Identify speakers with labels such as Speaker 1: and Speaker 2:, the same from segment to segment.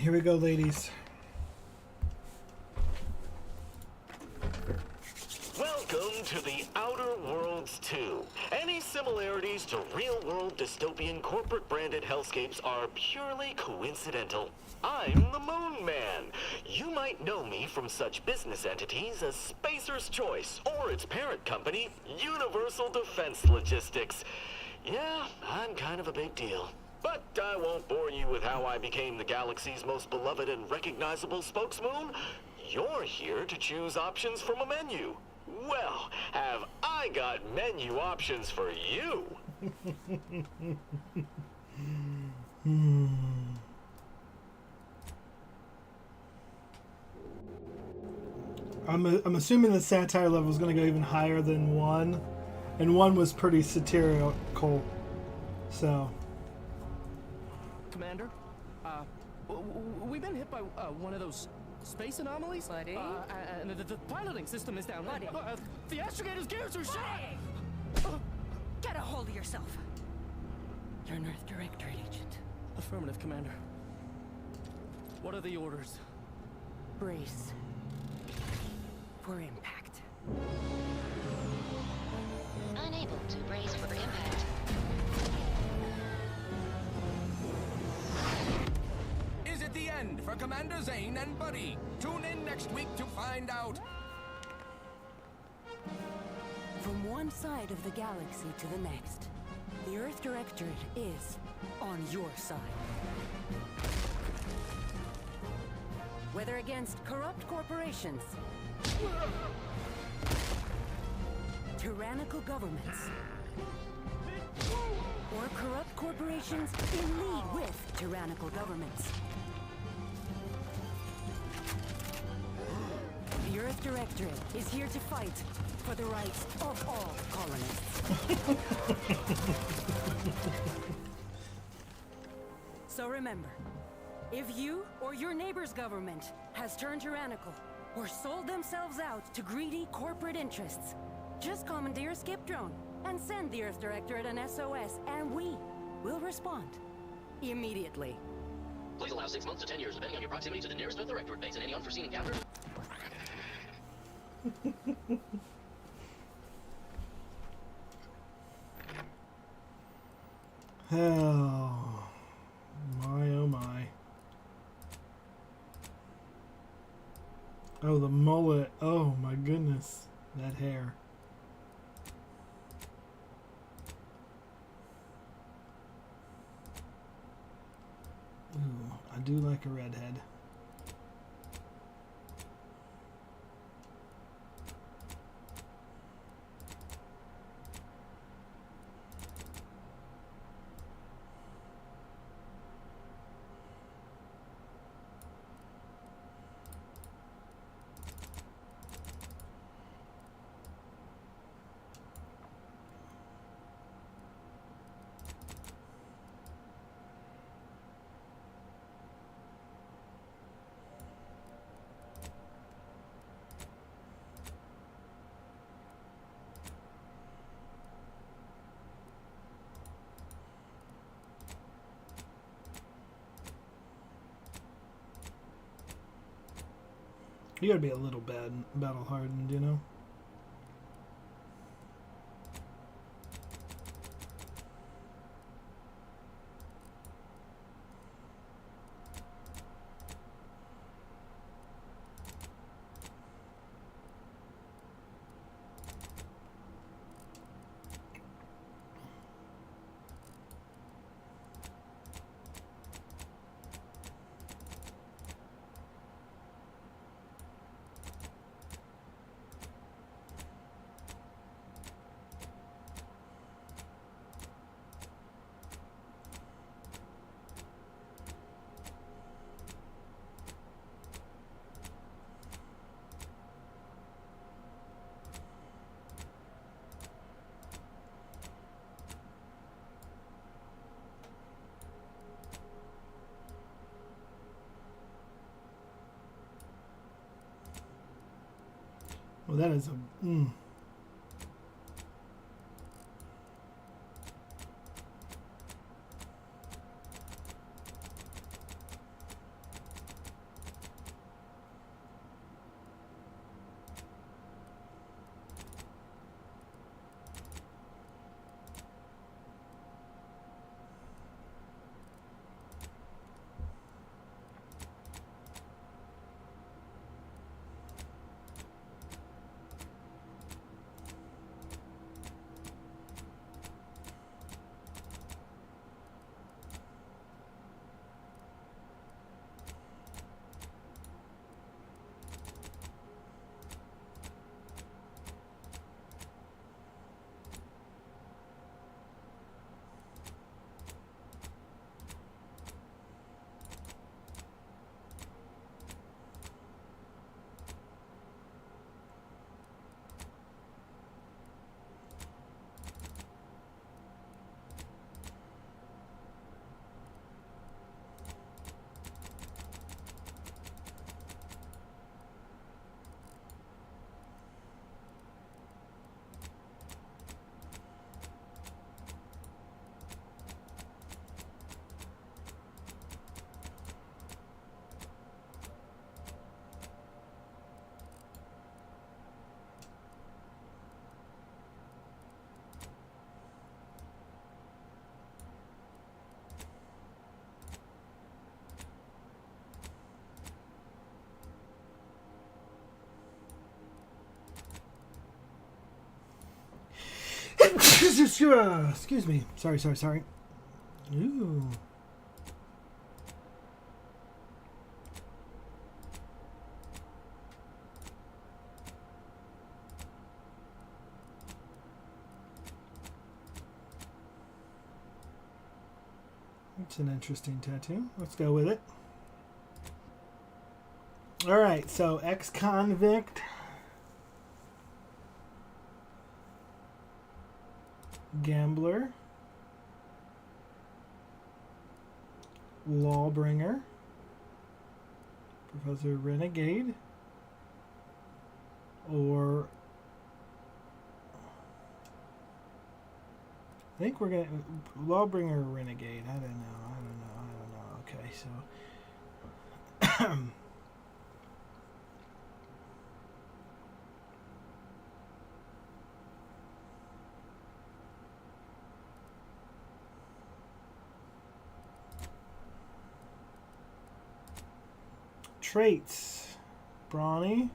Speaker 1: Here we go, ladies.
Speaker 2: Welcome to the Outer Worlds 2. Any similarities to real-world dystopian corporate-branded hellscapes are purely coincidental. I'm the Moon Man. You might know me from such business entities as Spacer's Choice or its parent company, Universal Defense Logistics. Yeah, I'm kind of a big deal. But I won't bore you with how I became the galaxy's most beloved and recognizable spokesmoon. You're here to choose options from a menu. Well, have I got menu options for you?
Speaker 1: I'm assuming the satire level is going to go even higher than 1. And 1 was pretty satirical. So...
Speaker 3: Commander, we've been hit by one of those space anomalies.
Speaker 4: Buddy?
Speaker 3: And the piloting system is down.
Speaker 4: Buddy?
Speaker 3: The astrogator's gears are shot!
Speaker 4: Get a hold of yourself. You're an Earth Directorate agent.
Speaker 3: Affirmative, Commander. What are the orders?
Speaker 4: Brace for impact.
Speaker 5: Unable to brace for impact.
Speaker 6: Is it the end for Commander Zane and Buddy? Tune in next week to find out.
Speaker 4: From one side of the galaxy to the next, the Earth Directorate is on your side. Whether against corrupt corporations, tyrannical governments, or corrupt corporations in league with tyrannical governments, the Earth Directorate is here to fight for the rights of all colonists. So remember, if you or your neighbor's government has turned tyrannical or sold themselves out to greedy corporate interests, just commandeer a skip drone and send the Earth Directorate an SOS, and we will respond immediately.
Speaker 7: Please allow 6 months to 10 years, depending on your proximity to the nearest Earth Directorate base and any unforeseen encounters.
Speaker 1: Oh, my, oh my. Oh, the mullet. Oh my goodness. That hair. Ooh, I do like a redhead. You gotta be a little battle hardened, you know? Well, that is a... Excuse me. Sorry. Ooh. It's an interesting tattoo. Let's go with it. Alright, so ex-convict. Gambler. Lawbringer. Professor Renegade. Or I think we're gonna Lawbringer or Renegade. I don't know. Okay, so traits. Brawny.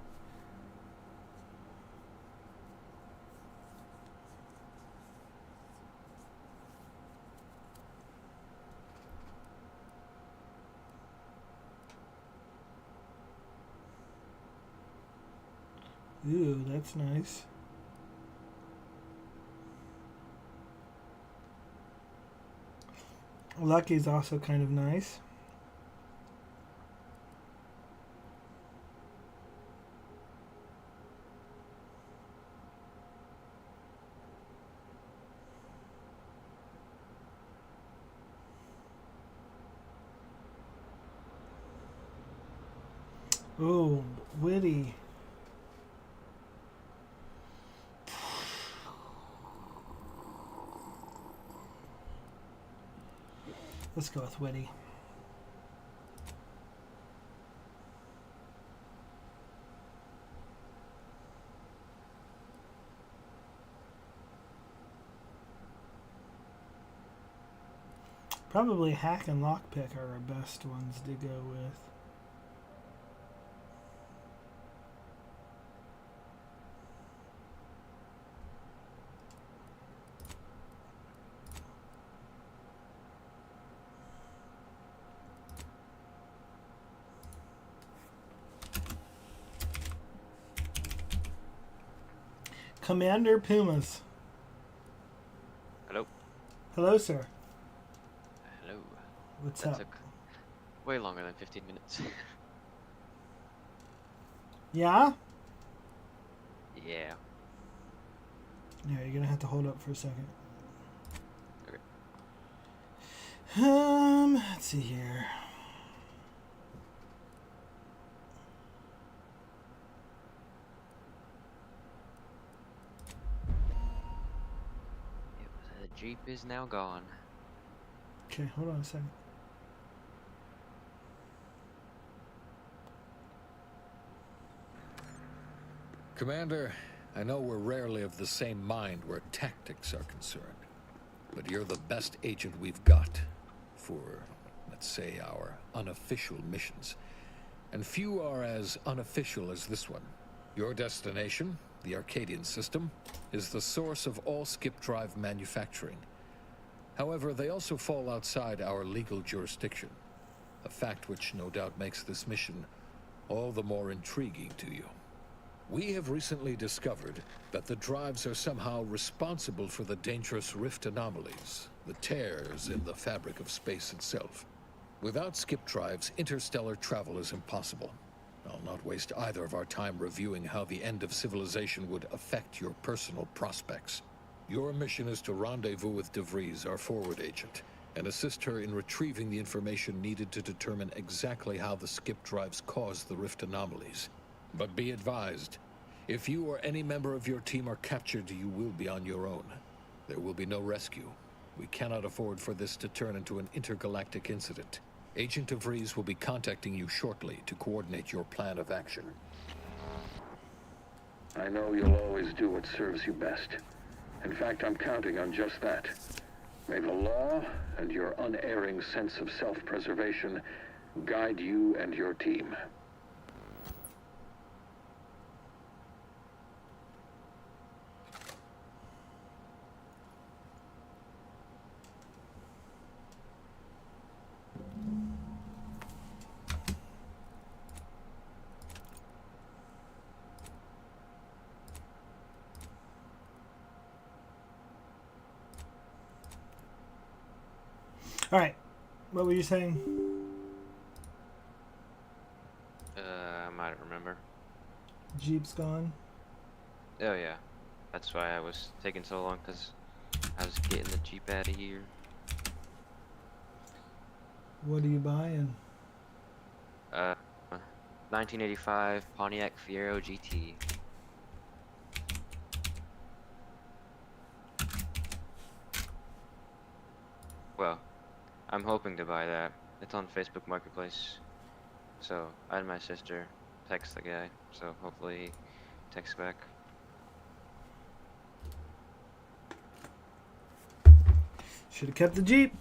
Speaker 1: Ooh, that's nice. Lucky's also kind of nice. Ooh, witty. Let's go with witty. Probably hack and lockpick are our best ones to go with. Commander Pumas.
Speaker 8: Hello.
Speaker 1: Hello, sir.
Speaker 8: Hello.
Speaker 1: What's
Speaker 8: That
Speaker 1: up?
Speaker 8: took way longer than 15 minutes.
Speaker 1: Yeah?
Speaker 8: Yeah.
Speaker 1: Yeah, you're gonna have to hold up for a second.
Speaker 8: Okay.
Speaker 1: Let's see here.
Speaker 8: The Jeep is now gone.
Speaker 1: Okay, hold on a second.
Speaker 9: Commander, I know we're rarely of the same mind where tactics are concerned, but you're the best agent we've got for, let's say, our unofficial missions. And few are as unofficial as this one. Your destination, the Arcadian system, is the source of all skip drive manufacturing. However, they also fall outside our legal jurisdiction, a fact which no doubt makes this mission all the more intriguing to you. We have recently discovered that the drives are somehow responsible for the dangerous rift anomalies, the tears in the fabric of space itself. Without skip drives, interstellar travel is impossible. I'll not waste either of our time reviewing how the end of civilization would affect your personal prospects. Your mission is to rendezvous with DeVries, our forward agent, and assist her in retrieving the information needed to determine exactly how the skip drives cause the rift anomalies. But be advised, if you or any member of your team are captured, you will be on your own. There will be no rescue. We cannot afford for this to turn into an intergalactic incident. Agent DeVries will be contacting you shortly to coordinate your plan of action.
Speaker 10: I know you'll always do what serves you best. In fact, I'm counting on just that. May the law and your unerring sense of self-preservation guide you and your team.
Speaker 1: All right. What were you saying?
Speaker 8: I might remember.
Speaker 1: Jeep's gone.
Speaker 8: Oh yeah, that's why I was taking so long, because I was getting the Jeep out of here.
Speaker 1: What are you buying?
Speaker 8: 1985 Pontiac Fiero GT. Well, I'm hoping to buy that. It's on Facebook Marketplace. So I had my sister text the guy, so hopefully he texts back.
Speaker 1: Should have kept the Jeep.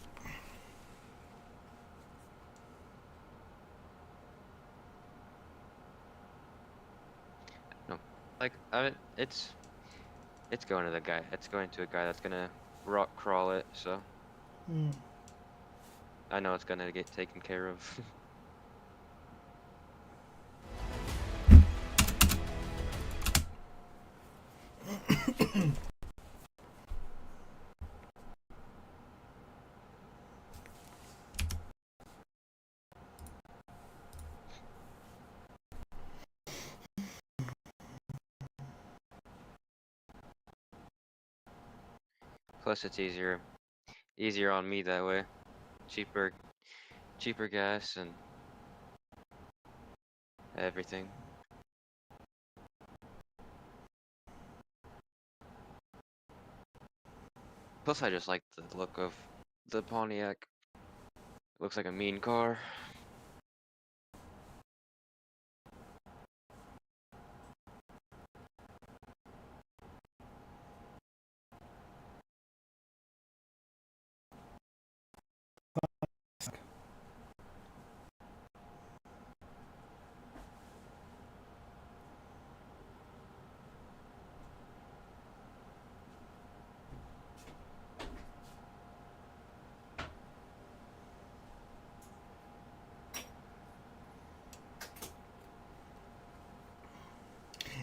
Speaker 8: No, like it's going to the guy. It's going to a guy that's gonna rock crawl it. So I know it's gonna get taken care of. Plus, it's easier on me that way. Cheaper gas and everything. Plus, I just like the look of the Pontiac. It looks like a mean car.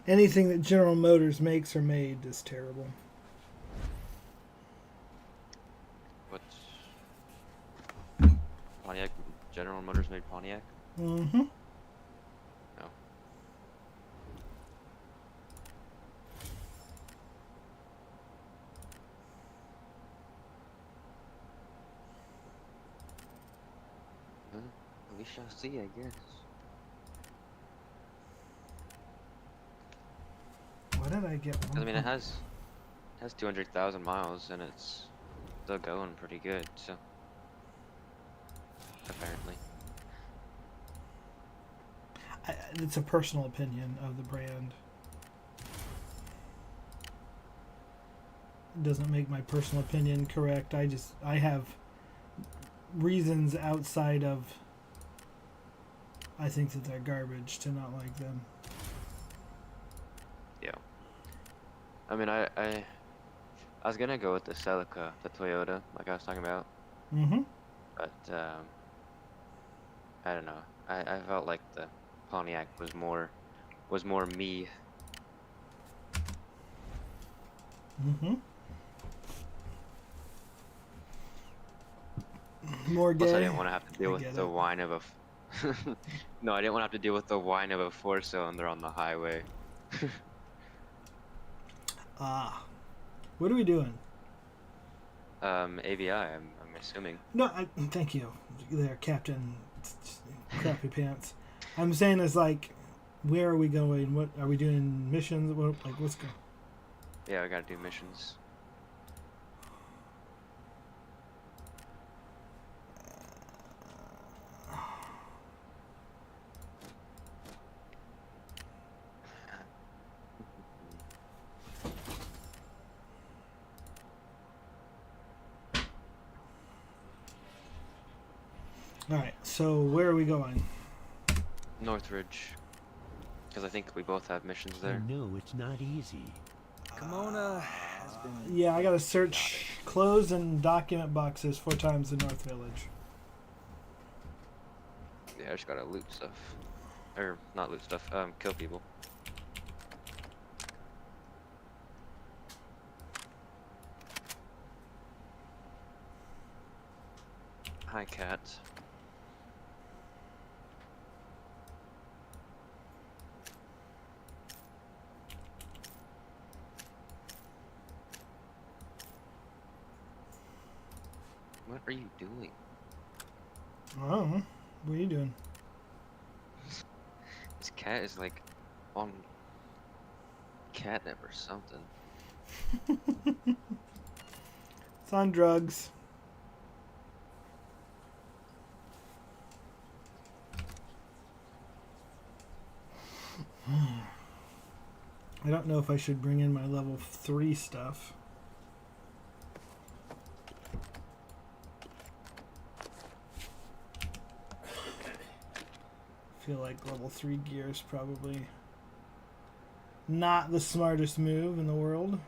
Speaker 1: Anything that General Motors makes or made is terrible.
Speaker 8: What's Pontiac? General Motors made Pontiac?
Speaker 1: Mm-hmm.
Speaker 8: No. We shall see, I guess.
Speaker 1: Why did I get one?
Speaker 8: I mean, it has 200,000 miles and it's still going pretty good. So apparently,
Speaker 1: It's a personal opinion of the brand. It doesn't make my personal opinion correct. I have reasons outside of I think that they're garbage to not like them.
Speaker 8: yeah. I mean, I was gonna go with the Celica, the Toyota, like I was talking about.
Speaker 1: Mm-hmm.
Speaker 8: But I don't know. I felt like the Pontiac was more me.
Speaker 1: Mm-hmm. More gay.
Speaker 8: Plus, I didn't want to have to deal with the whine of a. No, I didn't want to have to deal with the whine of a 4-cylinder on the highway.
Speaker 1: What are we doing?
Speaker 8: ABI, I'm assuming.
Speaker 1: No, thank you, there, Captain Crappy Pants. I'm saying is like, where are we going? What are we doing? Missions? What, like, what's going?
Speaker 8: Yeah, I gotta do missions.
Speaker 1: All right, so where are we going?
Speaker 8: Northridge, because I think we both have missions there.
Speaker 11: No, it's not easy.
Speaker 3: Kimona has been...
Speaker 1: Yeah, I gotta search clothes and document boxes 4 times in North Village.
Speaker 8: Yeah, I just gotta loot stuff. Or, not loot stuff, kill people. my cat. What are you doing?
Speaker 1: I don't know. What are you doing?
Speaker 8: This cat is like on catnip or something.
Speaker 1: It's on drugs. I don't know if I should bring in my level 3 stuff. I feel like level 3 gear is probably not the smartest move in the world.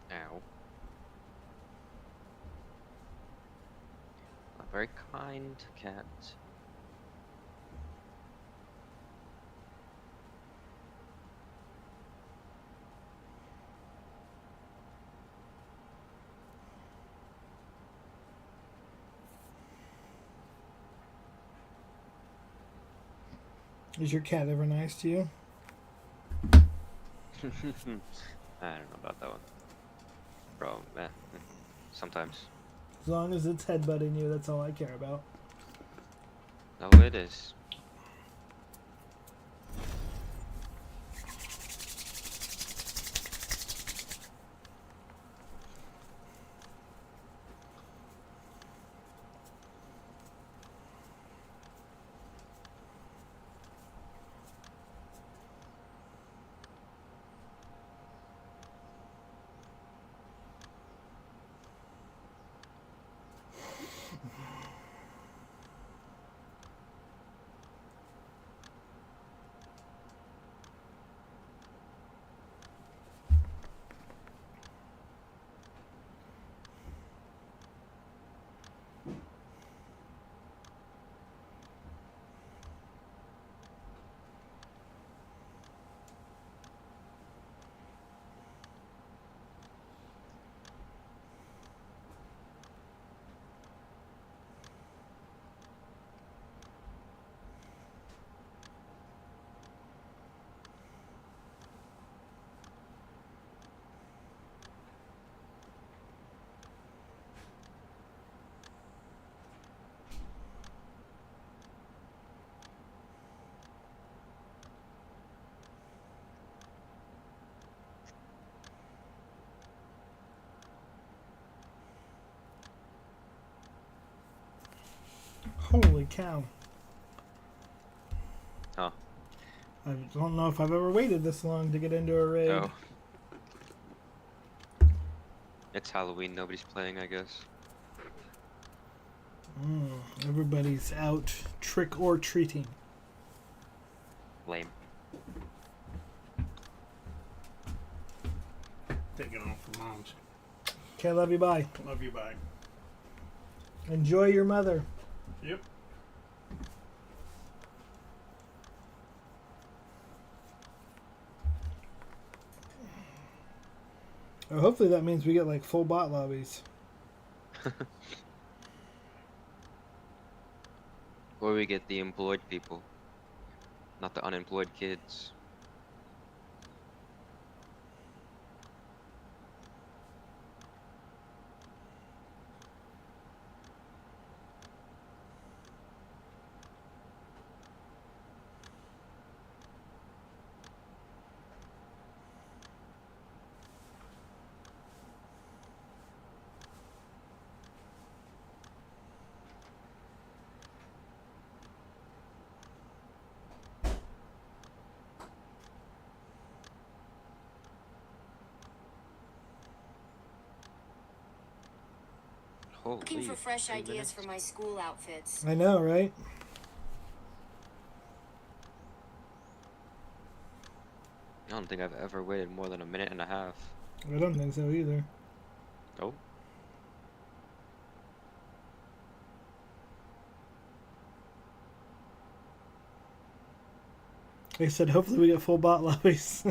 Speaker 8: Ow. A very kind cat.
Speaker 1: Is your cat ever nice to you?
Speaker 8: I don't know about that one. Bro, sometimes.
Speaker 1: As long as it's headbutting you, that's all I care about.
Speaker 8: No, it is.
Speaker 1: Holy cow.
Speaker 8: Huh.
Speaker 1: I don't know if I've ever waited this long to get into a raid.
Speaker 8: No. It's Halloween, nobody's playing, I guess.
Speaker 1: Everybody's out trick or treating.
Speaker 8: Lame.
Speaker 11: Taking off for moms.
Speaker 1: Okay, love you, bye.
Speaker 11: Love you, bye.
Speaker 1: Enjoy your mother.
Speaker 11: Yep.
Speaker 1: Oh, hopefully that means we get like full bot lobbies.
Speaker 8: Or we get the employed people, not the unemployed kids.
Speaker 12: Looking for
Speaker 8: Holy,
Speaker 12: fresh
Speaker 8: 3
Speaker 12: ideas
Speaker 8: minutes?
Speaker 12: for my school outfits.
Speaker 1: I know, right?
Speaker 8: I don't think I've ever waited more than a minute and a half.
Speaker 1: I don't think so either.
Speaker 8: Oh.
Speaker 1: They said hopefully we get full bot lobbies.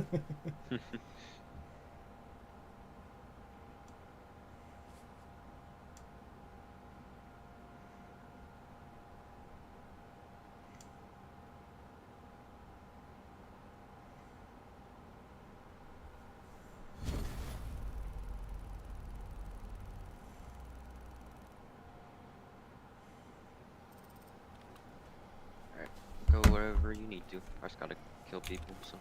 Speaker 8: Alright, go wherever you need to. I just gotta kill people, so.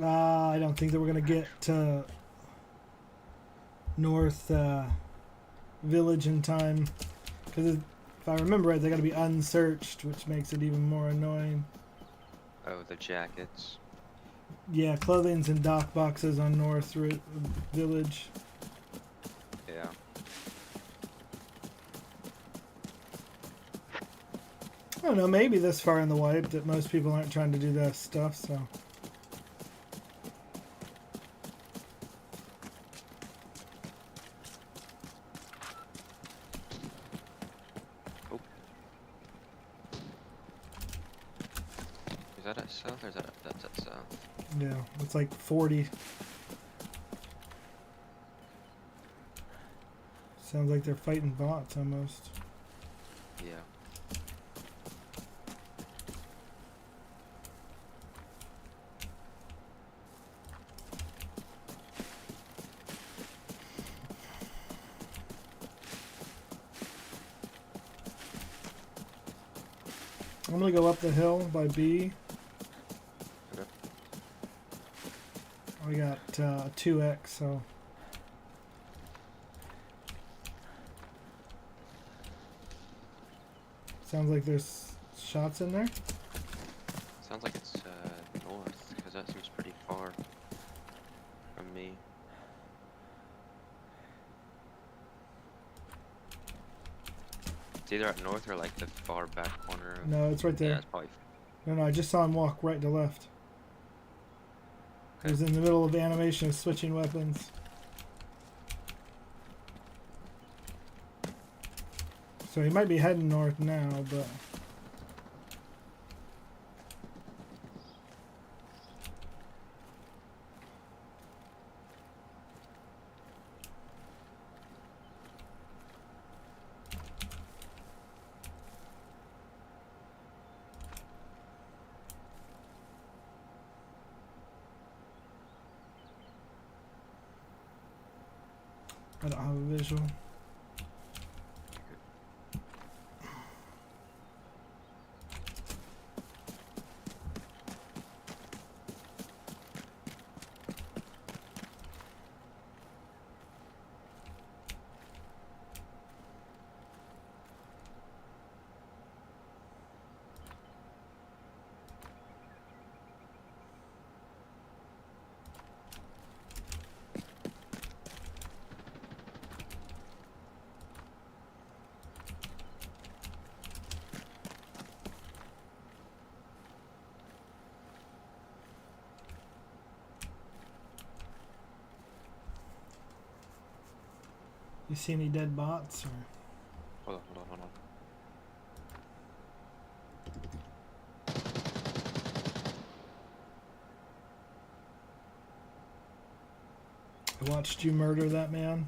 Speaker 1: I don't think that we're gonna get to North Village in time, because if I remember right, they gotta be unsearched, which makes it even more annoying.
Speaker 8: Oh, the jackets.
Speaker 1: Yeah, clothing's in dock boxes on North Village.
Speaker 8: Yeah.
Speaker 1: I don't know, maybe this far in the wipe that most people aren't trying to do that stuff, so.
Speaker 8: Oh. Is that at south or is that that's at south?
Speaker 1: Yeah, it's like 40. Sounds like they're fighting bots almost.
Speaker 8: Yeah.
Speaker 1: I'm gonna go up the hill by B.
Speaker 8: Okay.
Speaker 1: I got 2x, so. Sounds like there's shots in there.
Speaker 8: Sounds like it's north, because that seems pretty far from me. It's either up north or like the far back corner of...
Speaker 1: No, it's right there.
Speaker 8: Yeah, it's probably...
Speaker 1: No, I just saw him walk right to left. He was in the middle of the animation of switching weapons. So he might be heading north now, but... I don't have a visual. You see any dead bots? Or?
Speaker 8: Hold on, hold on, hold on.
Speaker 1: I watched you murder that man.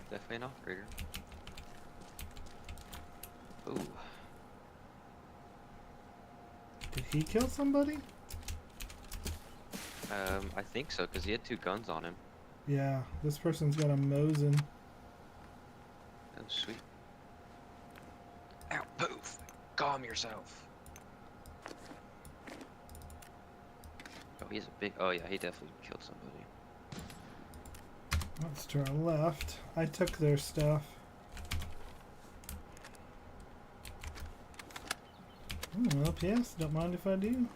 Speaker 8: Definitely an operator. Ooh.
Speaker 1: Did he kill somebody?
Speaker 8: I think so, because he had 2 guns on him.
Speaker 1: Yeah, this person's got a Mosin.
Speaker 8: Oh, sweet. Ow, poof! Calm yourself. Oh, he's a big... Oh, yeah, he definitely killed somebody.
Speaker 1: That's to our left. I took their stuff. LPS, don't mind if I do.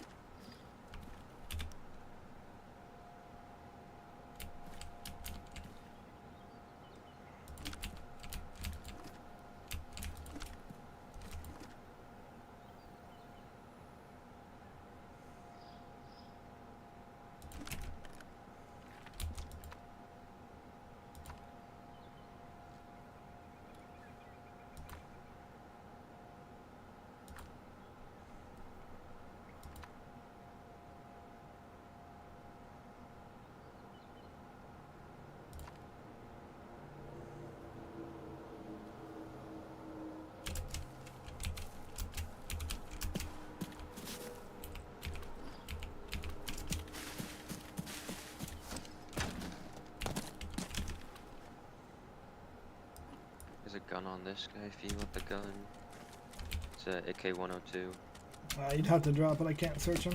Speaker 8: There's a gun on this guy if you want the gun. It's a AK-102.
Speaker 1: You'd have to drop it. I can't search him.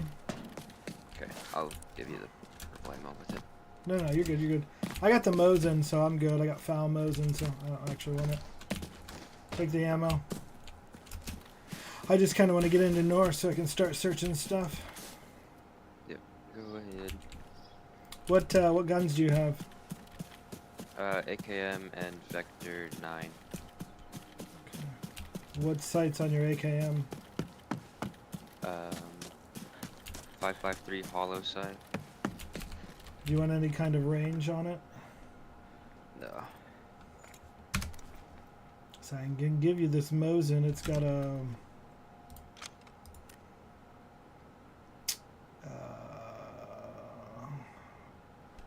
Speaker 8: Okay, I'll give you the purple ammo with it.
Speaker 1: No, you're good. You're good. I got the Mosin, so I'm good. I got foul Mosin, so I don't actually want it. Take the ammo. I just kind of want to get into North so I can start searching stuff.
Speaker 8: Yep, go ahead.
Speaker 1: What guns do you have?
Speaker 8: AKM and Vector 9.
Speaker 1: Okay. What sights on your AKM?
Speaker 8: 553 hollow sight.
Speaker 1: Do you want any kind of range on it?
Speaker 8: No.
Speaker 1: So I can give you this Mosin. It's got a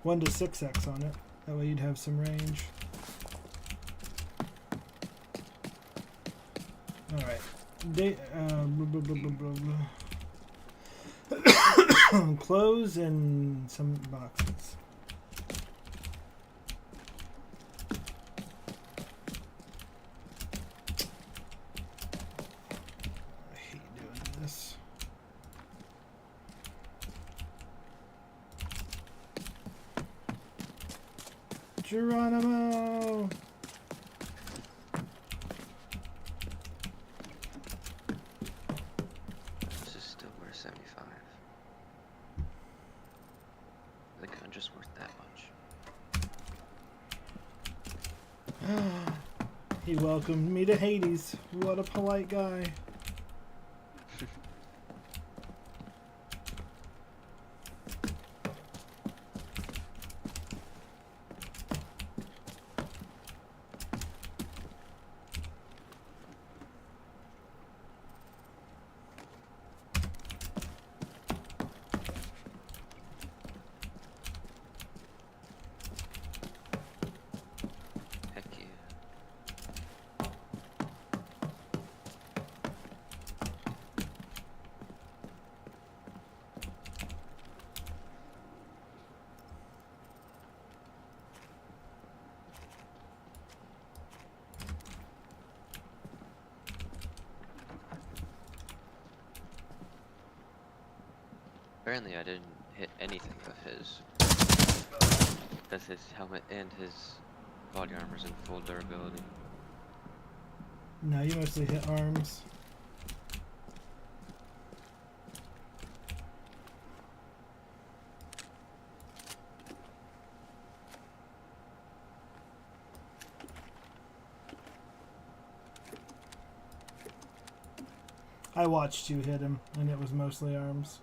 Speaker 1: 1 to 6x on it. That way you'd have some range. All right. Clothes and some boxes. I hate doing this. Geronimo!
Speaker 8: This is still worth 75. The gun just worth that much.
Speaker 1: He welcomed me to Hades. What a polite guy.
Speaker 8: Heck yeah. Apparently I didn't hit anything of his. That's his helmet and his body armor's in full durability.
Speaker 1: No, you mostly hit arms. I watched you hit him, and it was mostly arms.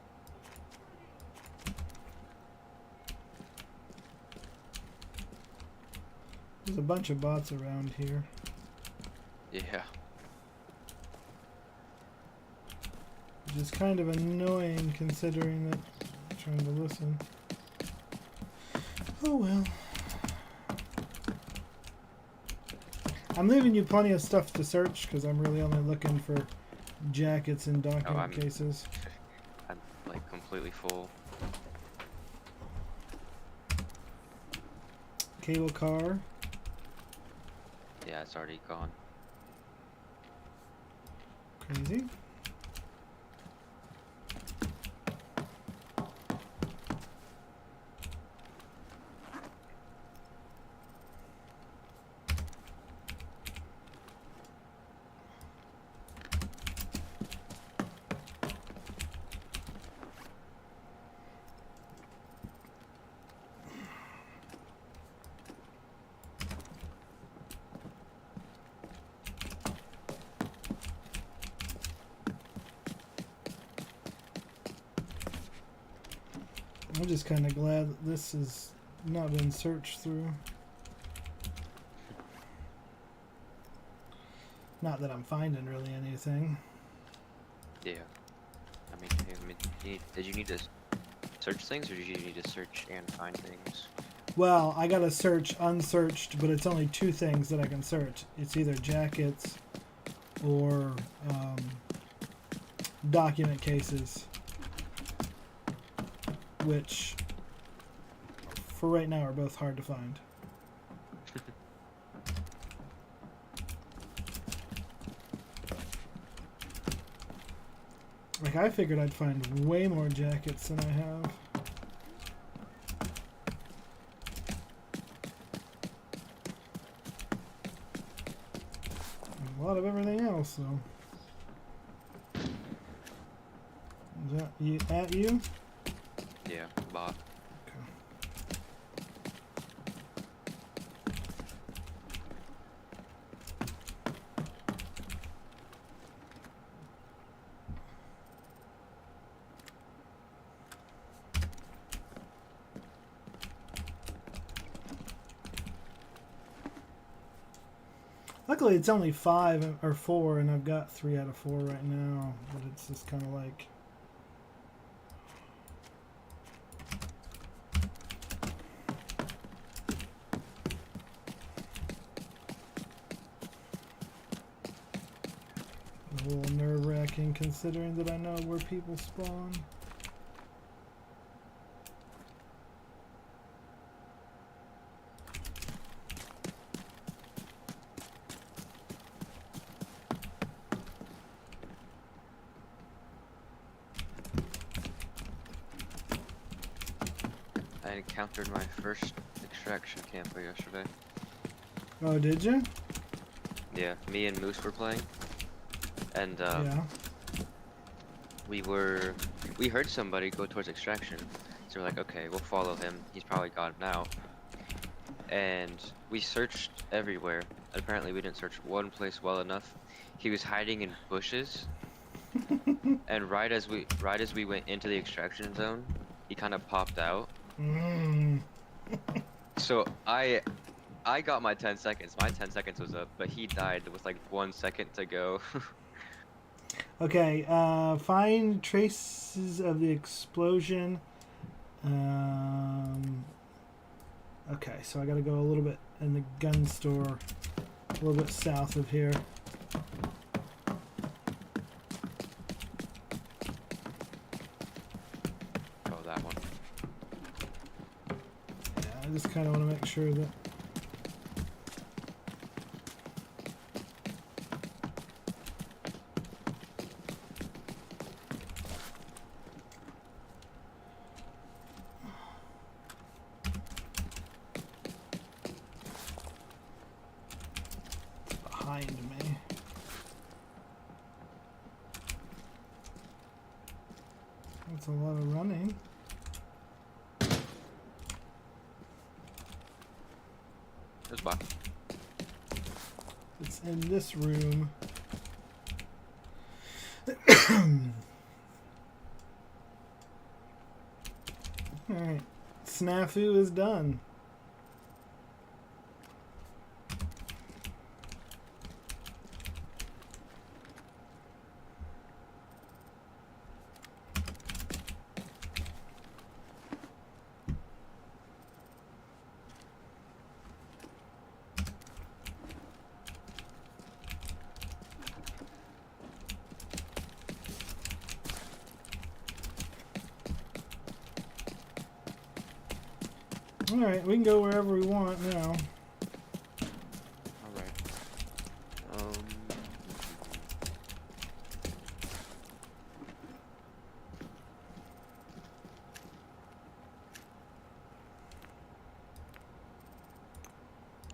Speaker 1: There's a bunch of bots around here.
Speaker 8: Yeah.
Speaker 1: Which is kind of annoying considering that I'm trying to listen. Oh well. I'm leaving you plenty of stuff to search because I'm really only looking for jackets and document cases.
Speaker 8: I'm like completely full.
Speaker 1: Cable car.
Speaker 8: Yeah, it's already gone.
Speaker 1: Crazy. I'm just kind of glad that this has not been searched through. Not that I'm finding really anything.
Speaker 8: Yeah. I mean, did you need to search things, or did you need to search and find things?
Speaker 1: Well, I gotta search unsearched, but it's only two things that I can search. It's either jackets or document cases, which for right now are both hard to find. Like, I figured I'd find way more jackets than I have. A lot of everything else, though. Is that you, at you?
Speaker 8: Yeah, bot.
Speaker 1: Luckily, it's only 5 or 4, and I've got 3 out of 4 right now. But it's just kind of like... a little nerve-wracking considering that I know where people spawn.
Speaker 8: I encountered my first extraction camper yesterday.
Speaker 1: Oh, did you?
Speaker 8: Yeah, me and Moose were playing, and
Speaker 1: Yeah.
Speaker 8: we heard somebody go towards extraction, so we're like, okay, we'll follow him. He's probably gone now. And we searched everywhere. Apparently, we didn't search one place well enough. He was hiding in bushes, and right as we went into the extraction zone, he kind of popped out. So I got my 10 seconds. My 10 seconds was up, but he died with like 1 second to go.
Speaker 1: Okay, find traces of the explosion. Okay, so I gotta go a little bit in the gun store, a little bit south of here.
Speaker 8: Oh, that one.
Speaker 1: Yeah, I just kind of want to make sure that... behind me. That's a lot of running.
Speaker 8: There's bot.
Speaker 1: It's in this room. snafu is done. Alright, we can go wherever we want now.
Speaker 8: Alright.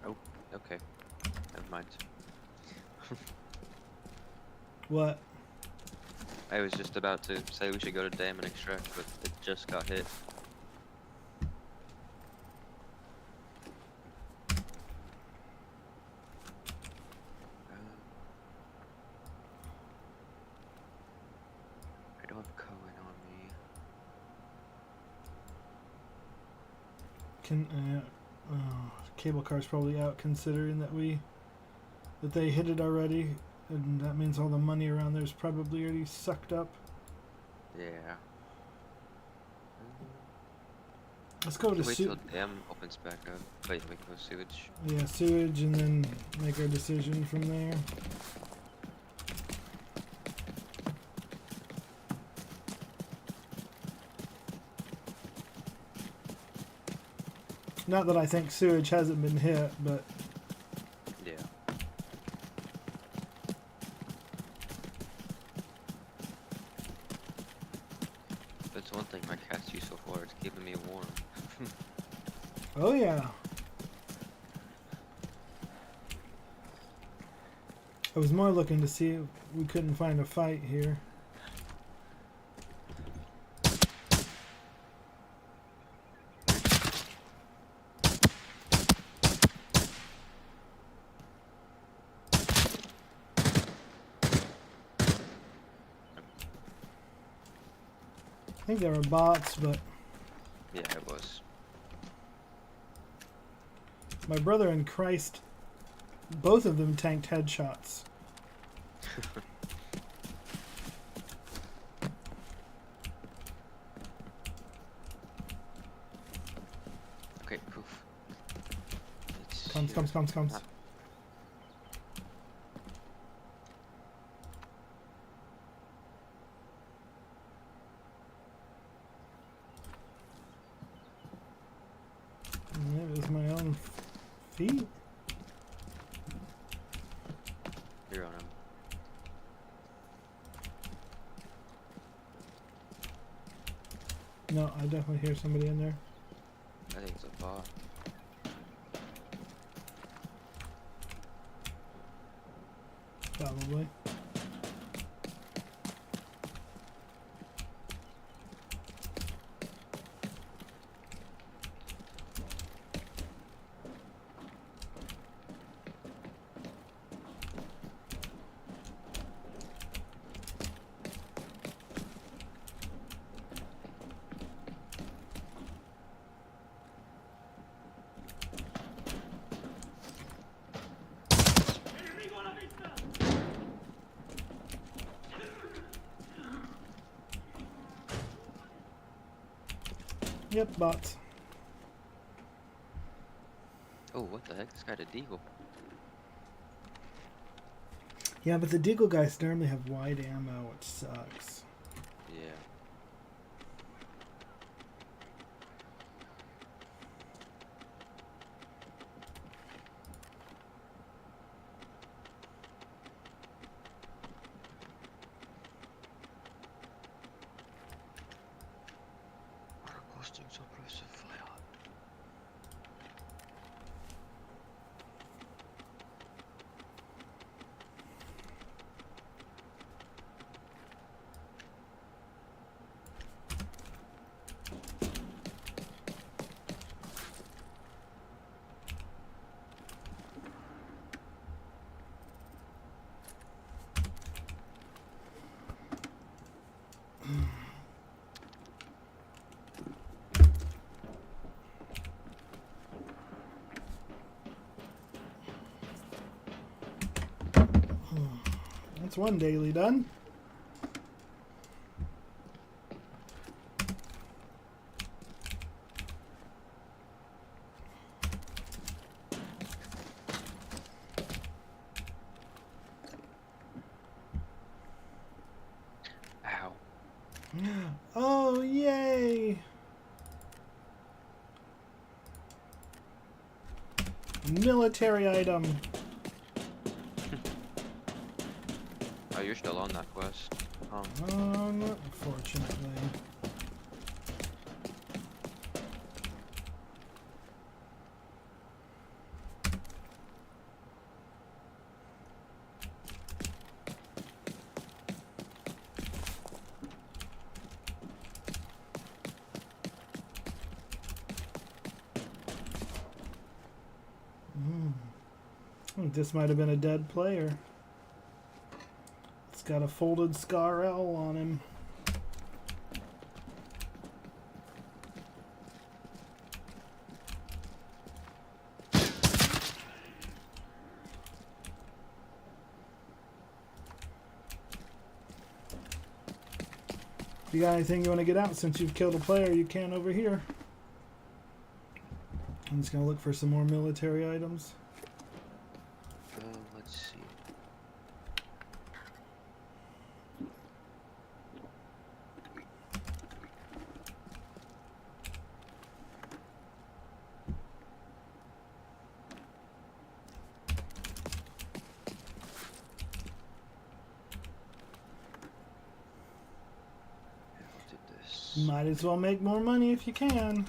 Speaker 8: Oh, okay. Never mind.
Speaker 1: What?
Speaker 8: I was just about to say we should go to dam and extract, but it just got hit. I don't have Cohen on me.
Speaker 1: Cable car's probably out considering that they hit it already, and that means all the money around there's probably already sucked up.
Speaker 8: Yeah.
Speaker 1: Let's go to
Speaker 8: wait till dam opens back up. Wait, we can go sewage.
Speaker 1: Yeah, sewage, and then make our decision from there. Not that I think sewage hasn't been hit, but
Speaker 8: yeah. That's one thing my cat's useful for. It's keeping me warm.
Speaker 1: oh yeah. I was more looking to see if we couldn't find a fight here. I think there were bots, but
Speaker 8: yeah, it was.
Speaker 1: My brother and Christ, both of them tanked headshots.
Speaker 8: Okay, poof.
Speaker 1: Comes.
Speaker 8: Ah.
Speaker 1: It was my own feet.
Speaker 8: You're on him.
Speaker 1: No, I definitely hear somebody in there.
Speaker 8: I think it's a bot.
Speaker 1: Probably. Yep, bots.
Speaker 8: Oh, what the heck? This guy had a deagle.
Speaker 1: Yeah, but the Deagle guys normally have wide ammo, which sucks.
Speaker 8: Yeah. Requesting suppressive fire.
Speaker 1: That's one daily done.
Speaker 8: Ow.
Speaker 1: Oh, yay! Military item.
Speaker 8: Oh, you're still on that quest.
Speaker 1: Unfortunately. I think this might have been a dead player. It's got a folded Scar L on him. If you got anything you want to get out since you've killed a player, you can over here. I'm just going to look for some more military items.
Speaker 8: Let's see.
Speaker 1: Might as well make more money if you can.
Speaker 8: 90.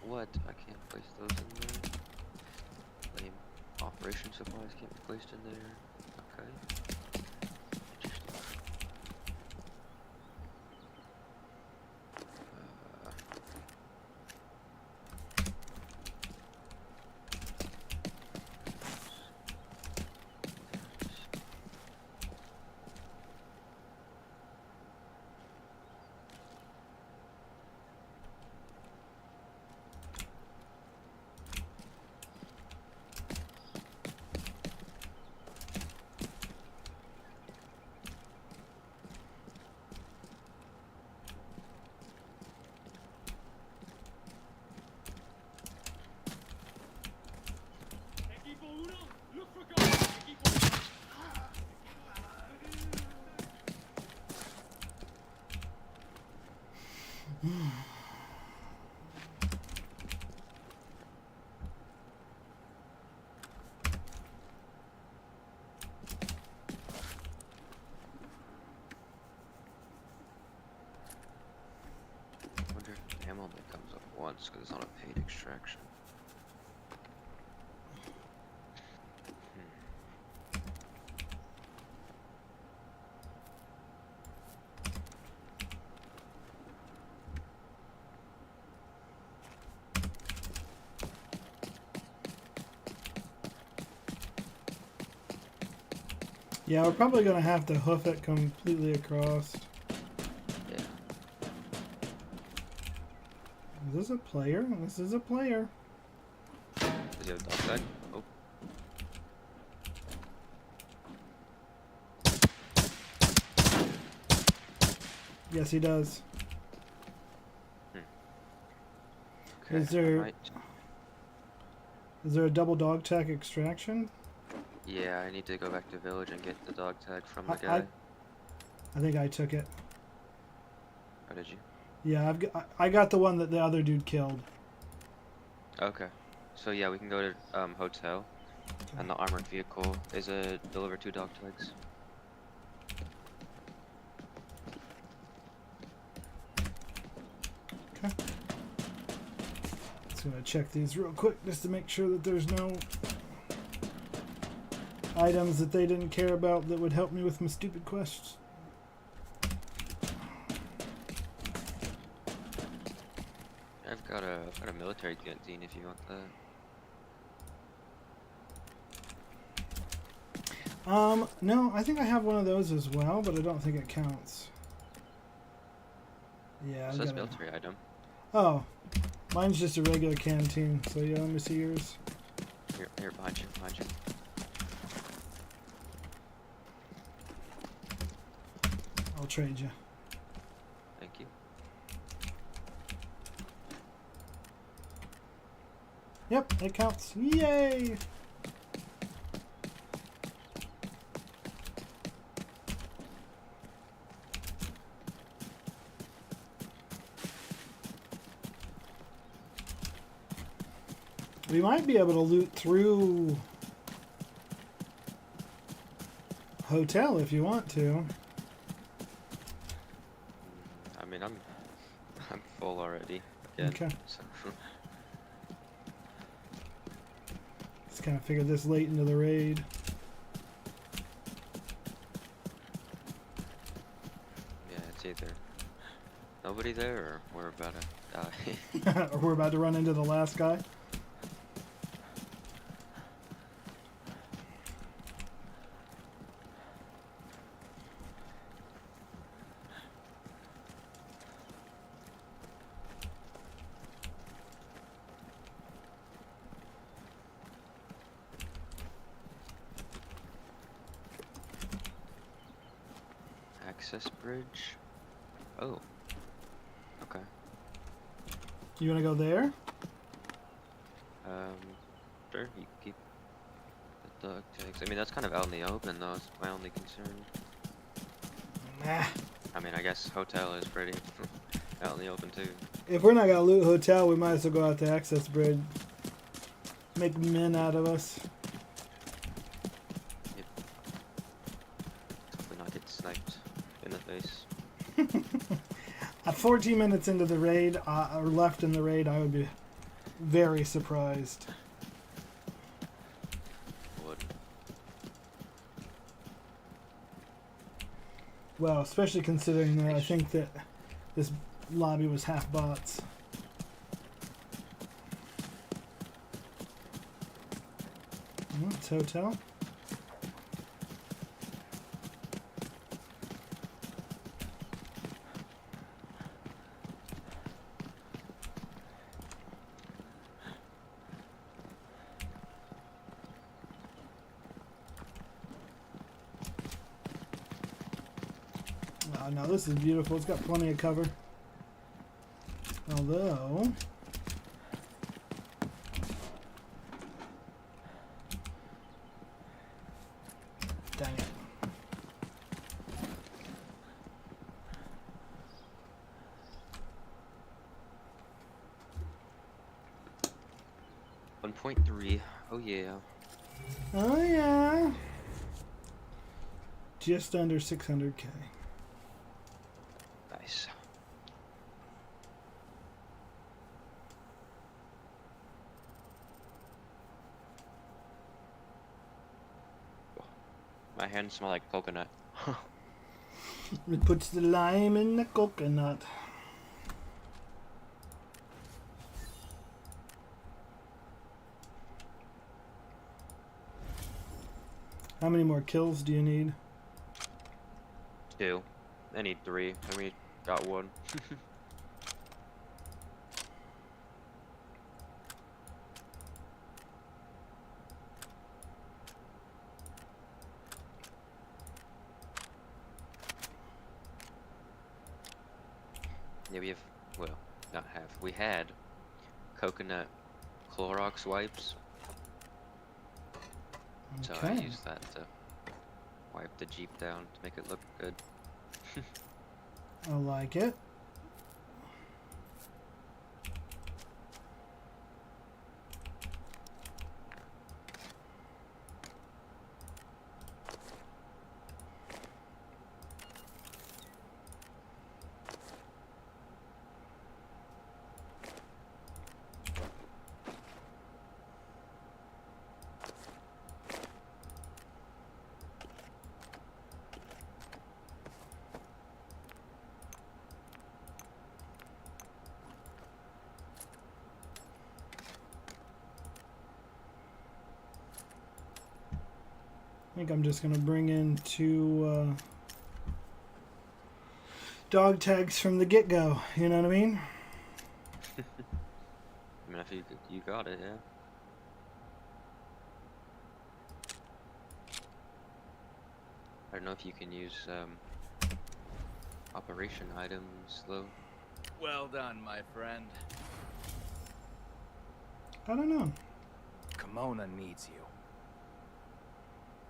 Speaker 8: What? I can't place those in there. Lame. Operation supplies can't be placed in there. Okay. Interesting. I wonder if ammo only comes up once because it's on a paid extraction.
Speaker 1: Yeah, we're probably going to have to hoof it completely across.
Speaker 8: Yeah.
Speaker 1: Is this a player? This is a player.
Speaker 8: Does he have a dog tag? Oh.
Speaker 1: Yes, he does.
Speaker 8: Okay,
Speaker 1: Is there
Speaker 8: right.
Speaker 1: Is there a double dog tag extraction?
Speaker 8: Yeah, I need to go back to village and get the dog tag from the guy.
Speaker 1: I think I took it.
Speaker 8: Oh, did you?
Speaker 1: Yeah, I got the one that the other dude killed.
Speaker 8: Okay. So yeah, we can go to hotel, and the armored vehicle is deliver 2 dog tags.
Speaker 1: Okay. Just gonna check these real quick just to make sure that there's no items that they didn't care about that would help me with my stupid quests.
Speaker 8: I've got a military canteen if you want that.
Speaker 1: No, I think I have one of those as well, but I don't think it counts. Yeah,
Speaker 8: So that's military item.
Speaker 1: Oh, mine's just a regular canteen. So yeah, let me see yours.
Speaker 8: Here, behind you, behind you.
Speaker 1: I'll trade you.
Speaker 8: Thank you.
Speaker 1: Yep, it counts. Yay! We might be able to loot through hotel if you want to.
Speaker 8: I mean, I'm full already. Again,
Speaker 1: Okay.
Speaker 8: so.
Speaker 1: Just kind of figured this late into the raid.
Speaker 8: Yeah, it's either nobody there or we're about to die.
Speaker 1: Or we're about to run into the last guy.
Speaker 8: Access bridge. Oh. Okay.
Speaker 1: You want to go there?
Speaker 8: Sure. You keep the dog tags. I mean, that's kind of out in the open, though. It's my only concern.
Speaker 1: Nah.
Speaker 8: I mean, I guess hotel is pretty out in the open too.
Speaker 1: If we're not gonna loot hotel, we might as well go out the access bridge. Make men out of us.
Speaker 8: Yep. Hopefully not get sniped in the face.
Speaker 1: At 14 minutes into the raid, or left in the raid, I would be very surprised.
Speaker 8: Would.
Speaker 1: Well, especially considering that I think that this lobby was half bots. It's hotel. Oh, no, this is beautiful. It's got plenty of cover. Although... Dang it.
Speaker 8: .3. Oh yeah.
Speaker 1: Oh yeah. Just under 600k.
Speaker 8: Nice. My hands smell like coconut.
Speaker 1: It puts the lime in the coconut. How many more kills do you need?
Speaker 8: 2. I need 3. I mean, got 1. Yeah, we have, well, not have. We had coconut Clorox wipes. So I
Speaker 1: Okay.
Speaker 8: used that to wipe the Jeep down to make it look good.
Speaker 1: I like it. I think I'm just going to bring in 2 dog tags from the get-go. You know what I mean?
Speaker 8: I mean, if you got it, yeah. I don't know if you can use operation items though.
Speaker 6: Well done, my friend.
Speaker 1: I don't know.
Speaker 6: Kimona needs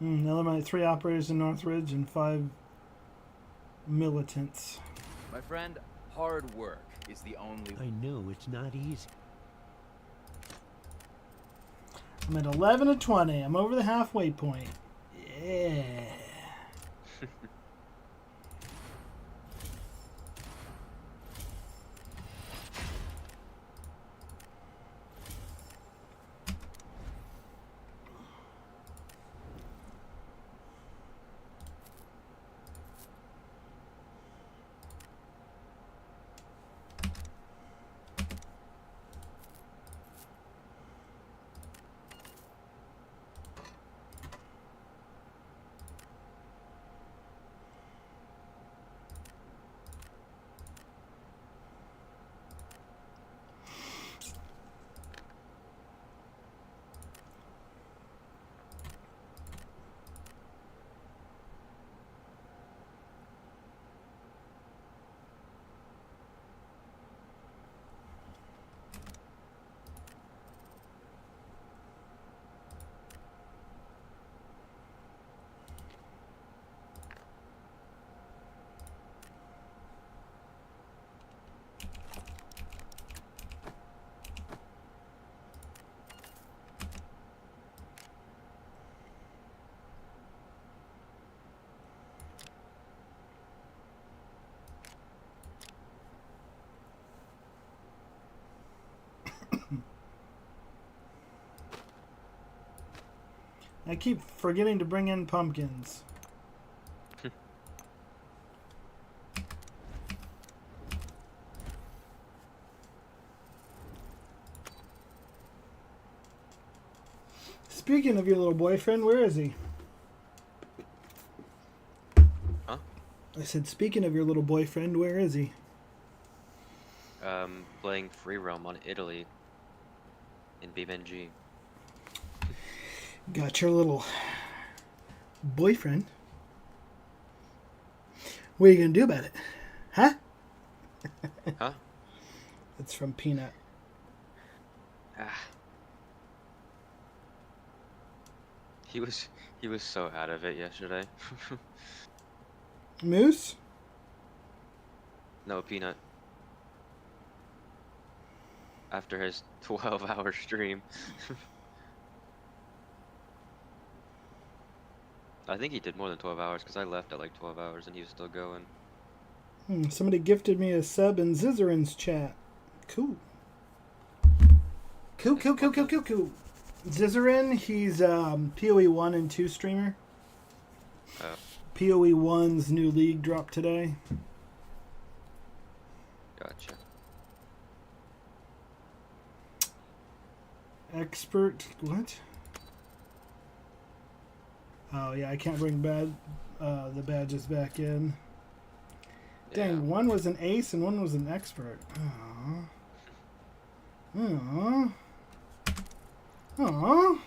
Speaker 6: you.
Speaker 1: Eliminate 3 operators in Northridge and 5 militants.
Speaker 6: My friend, hard work is the only...
Speaker 13: I know it's not easy.
Speaker 1: I'm at 11 of 20. I'm over the halfway point. Yeah. I keep forgetting to bring in pumpkins. Speaking of your little boyfriend, where is he?
Speaker 8: Huh?
Speaker 1: I said, speaking of your little boyfriend, where is he?
Speaker 8: Playing Free Roam on Italy in BeamNG.
Speaker 1: Got your little boyfriend. What are you gonna do about it? Huh?
Speaker 8: Huh?
Speaker 1: It's from Peanut.
Speaker 8: Ah. He was so out of it yesterday.
Speaker 1: Moose?
Speaker 8: No, Peanut. After his 12-hour stream. I think he did more than 12 hours because I left at like 12 hours and he was still going.
Speaker 1: Somebody gifted me a sub in Zizarin's chat. Cool. Cool. Zizarin, he's PoE 1 and 2 streamer. PoE 1's new league dropped today.
Speaker 8: Gotcha.
Speaker 1: Expert, what? Oh yeah, I can't bring the badges back in.
Speaker 8: Yeah.
Speaker 1: Dang, one was an ace and one was an expert. Aww. Aww. Aww.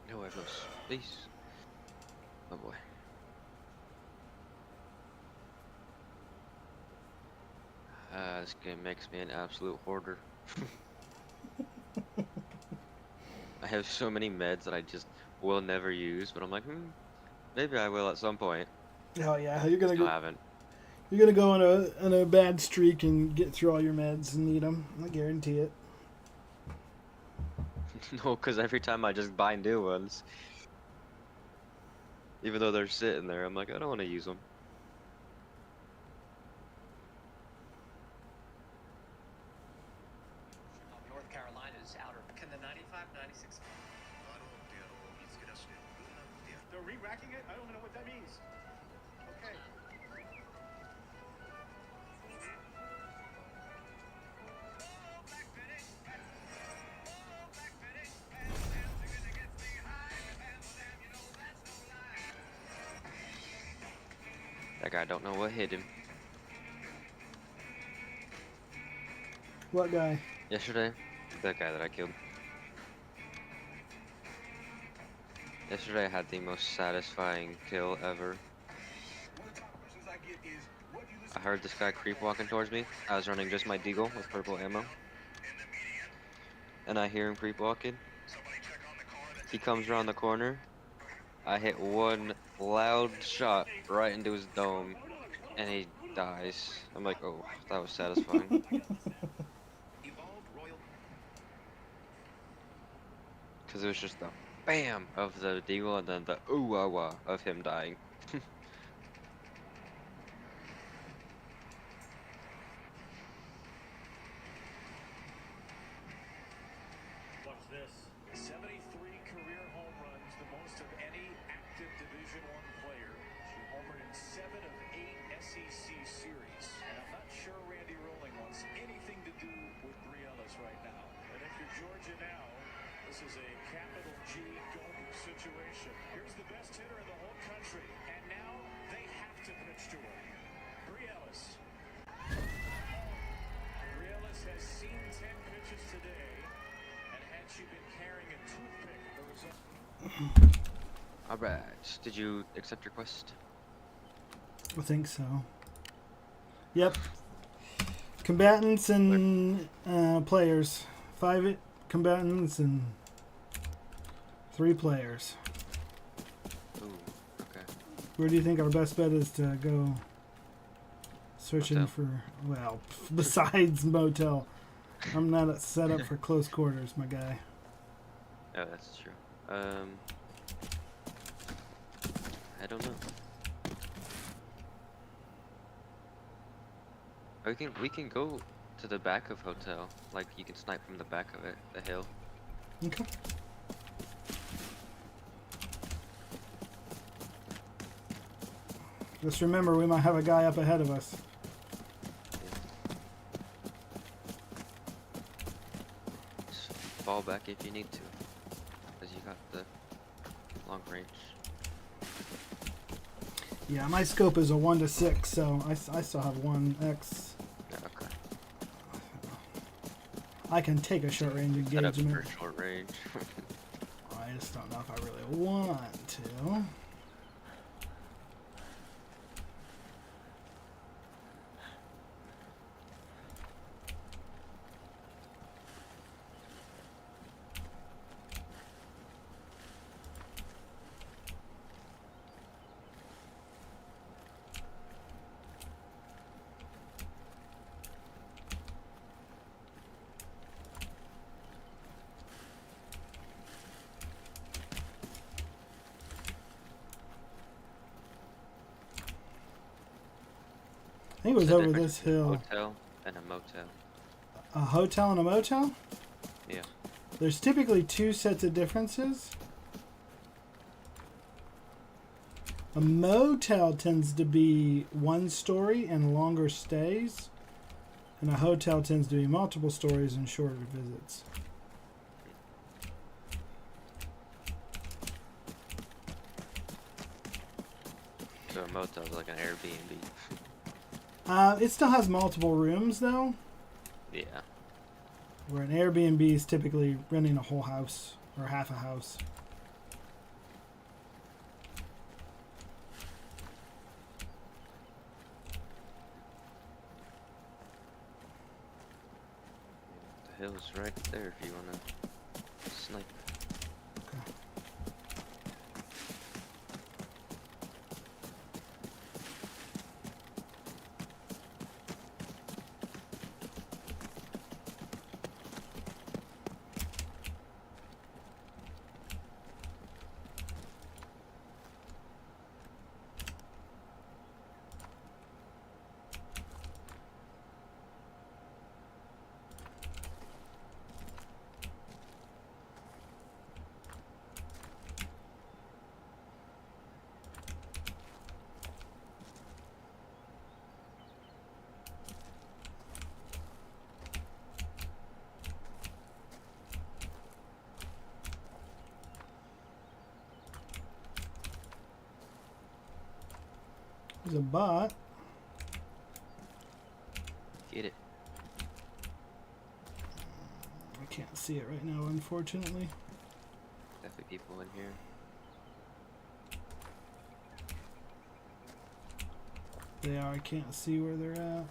Speaker 8: No, I have no space. Oh boy. This game makes me an absolute hoarder. I have so many meds that I just will never use, but I'm like, maybe I will at some point.
Speaker 1: Oh yeah, you're gonna
Speaker 8: Still
Speaker 1: go.
Speaker 8: haven't.
Speaker 1: You're gonna go on a bad streak and get through all your meds and need them. I guarantee it.
Speaker 8: No, because every time I just buy new ones, even though they're sitting there, I'm like, I don't want to use them.
Speaker 14: North Carolina's outer. Can the 95, 96?
Speaker 15: They're re-racking it? I don't even know what that means. Okay.
Speaker 8: That guy don't know what hit him.
Speaker 1: What guy?
Speaker 8: Yesterday, that guy that I killed. Yesterday I had the most satisfying kill ever. I heard this guy creep walking towards me. I was running just my deagle with purple ammo. And I hear him creep walking. He comes around the corner. I hit one loud shot right into his dome. And he dies. I'm like, oh, that was satisfying. Because it was just the bam of the deagle and then the ooh wah wah of him dying.
Speaker 15: Watch this. 73 career home runs, the most of any active Division I player. She homered in 7 of 8 SEC series. And I'm not sure Randy Rowling wants anything to do with Brie Ellis right now. And if you're Georgia now, this is a capital G Goldie situation. Here's the best hitter in the whole country. And now they have to pitch to her. Brie Ellis. Brie Ellis has seen 10 pitches today. Had she been carrying a toothpick, the result.
Speaker 8: Alright, did you accept your quest?
Speaker 1: I think so. Yep. Combatants and players. 5 combatants and 3 players.
Speaker 8: Ooh, okay.
Speaker 1: Where do you think our best bet is to go searching
Speaker 8: Motel.
Speaker 1: for, well, besides motel? I'm not set up for close quarters, my guy.
Speaker 8: Oh, that's true. I don't know. We can go to the back of hotel. Like you can snipe from the back of it, the hill.
Speaker 1: Okay. Just remember, we might have a guy up ahead of us.
Speaker 8: Just fall back if you need to, because you got the long range.
Speaker 1: Yeah, my scope is a 1 to 6, so I still have 1x.
Speaker 8: Yeah, okay.
Speaker 1: I can take a short range
Speaker 8: Set up
Speaker 1: engagement.
Speaker 8: for short range.
Speaker 1: I just don't know if I really want to. I think it was
Speaker 8: What's the
Speaker 1: over
Speaker 8: difference
Speaker 1: this
Speaker 8: between a
Speaker 1: hill.
Speaker 8: hotel and a motel.
Speaker 1: A hotel and a motel?
Speaker 8: Yeah.
Speaker 1: There's typically 2 sets of differences. A motel tends to be 1 story and longer stays. And a hotel tends to be multiple stories and shorter visits.
Speaker 8: So a motel is like an Airbnb.
Speaker 1: It still has multiple rooms though.
Speaker 8: Yeah.
Speaker 1: Where an Airbnb is typically renting a whole house or half a house.
Speaker 8: The hill's right there if you wanna snipe.
Speaker 1: Okay. There's a bot.
Speaker 8: Get it.
Speaker 1: I can't see it right now, unfortunately.
Speaker 8: Definitely people in here.
Speaker 1: They are. I can't see where they're at.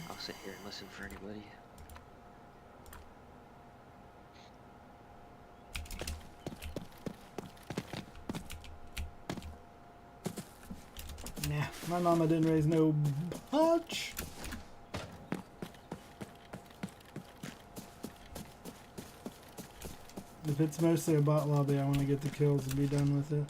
Speaker 8: I'll sit here and listen for anybody.
Speaker 1: Nah, my mama didn't raise no bunch. If it's mostly a bot lobby, I want to get the kills and be done with it.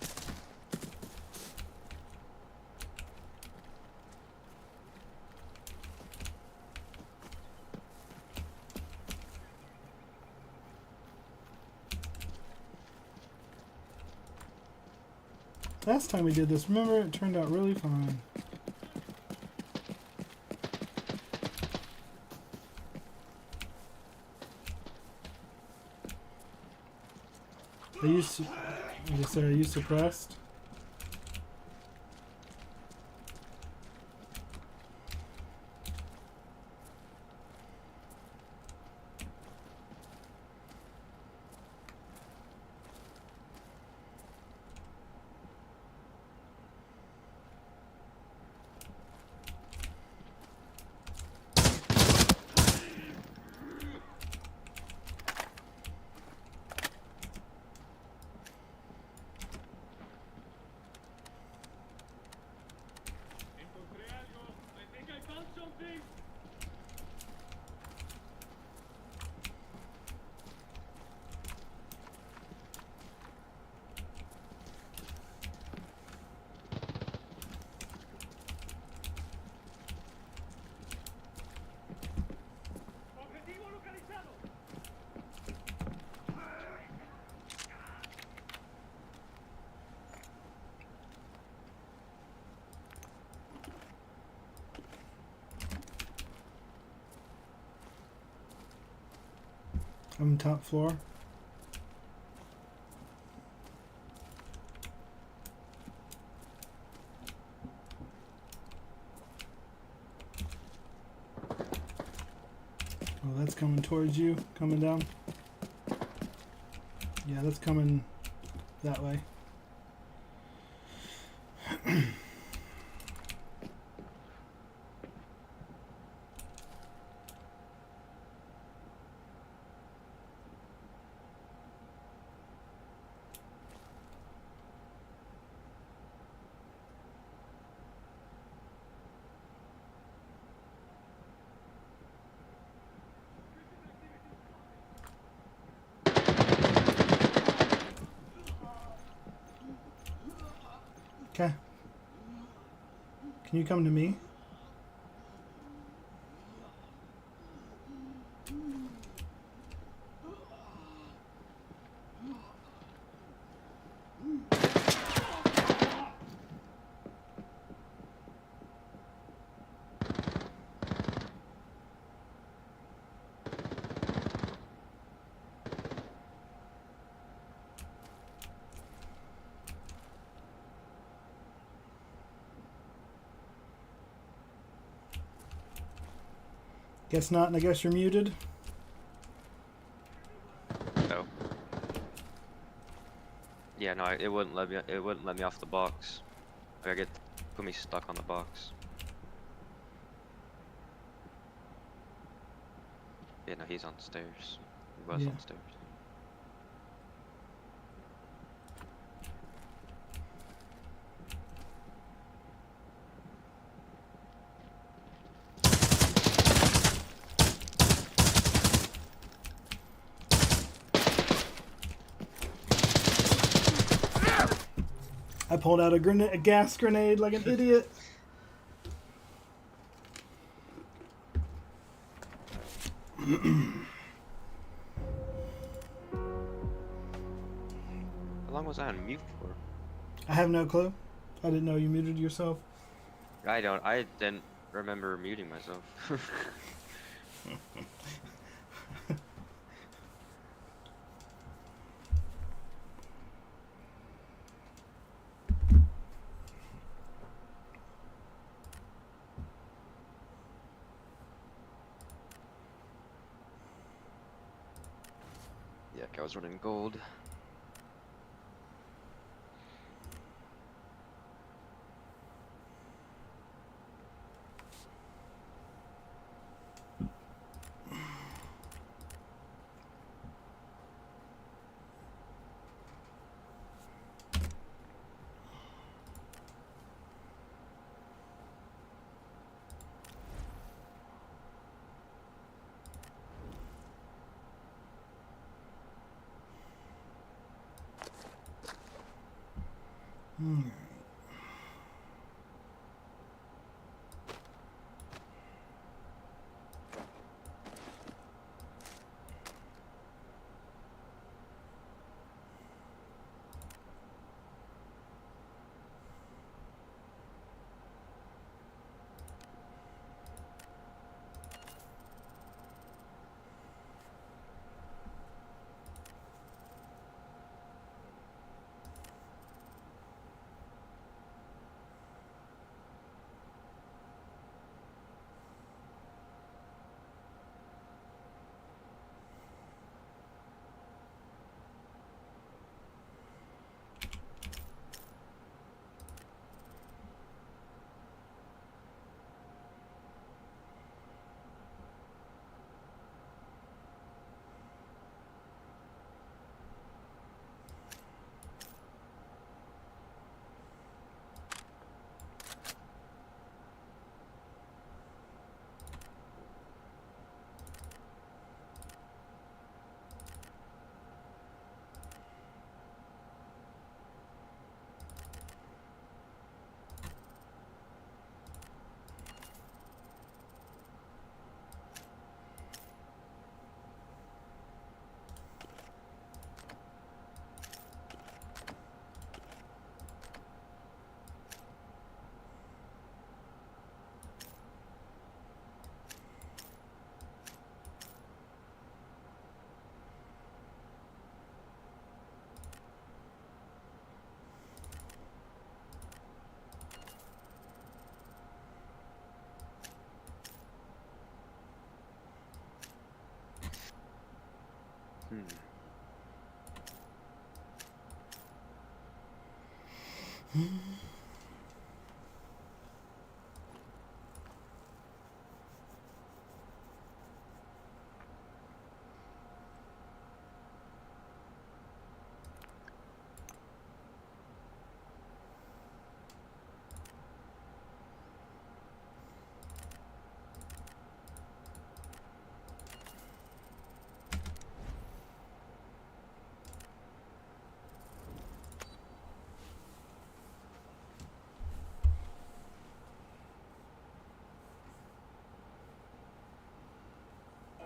Speaker 1: Last time we did this, remember, it turned out really fine. Are you suppressed? I'm top floor. Oh, that's coming towards you. Coming down. Yeah, that's coming that way. Okay. Can you come to me? Guess not, and I guess you're muted.
Speaker 8: No. Yeah, no, it wouldn't let me. It wouldn't let me off the box. Like, put me stuck on the box. Yeah, no, he's on stairs. He was on stairs.
Speaker 1: I pulled out a gas grenade like an idiot.
Speaker 8: How long was I on mute for?
Speaker 1: I have no clue. I didn't know you muted yourself.
Speaker 8: I didn't remember muting myself. I was running gold.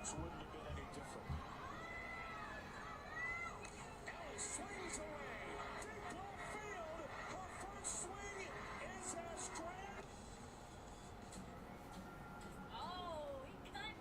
Speaker 15: Wouldn't have been any different. Ellis swings away. Deep left field. Her first swing is as grand.
Speaker 12: Oh, he cut.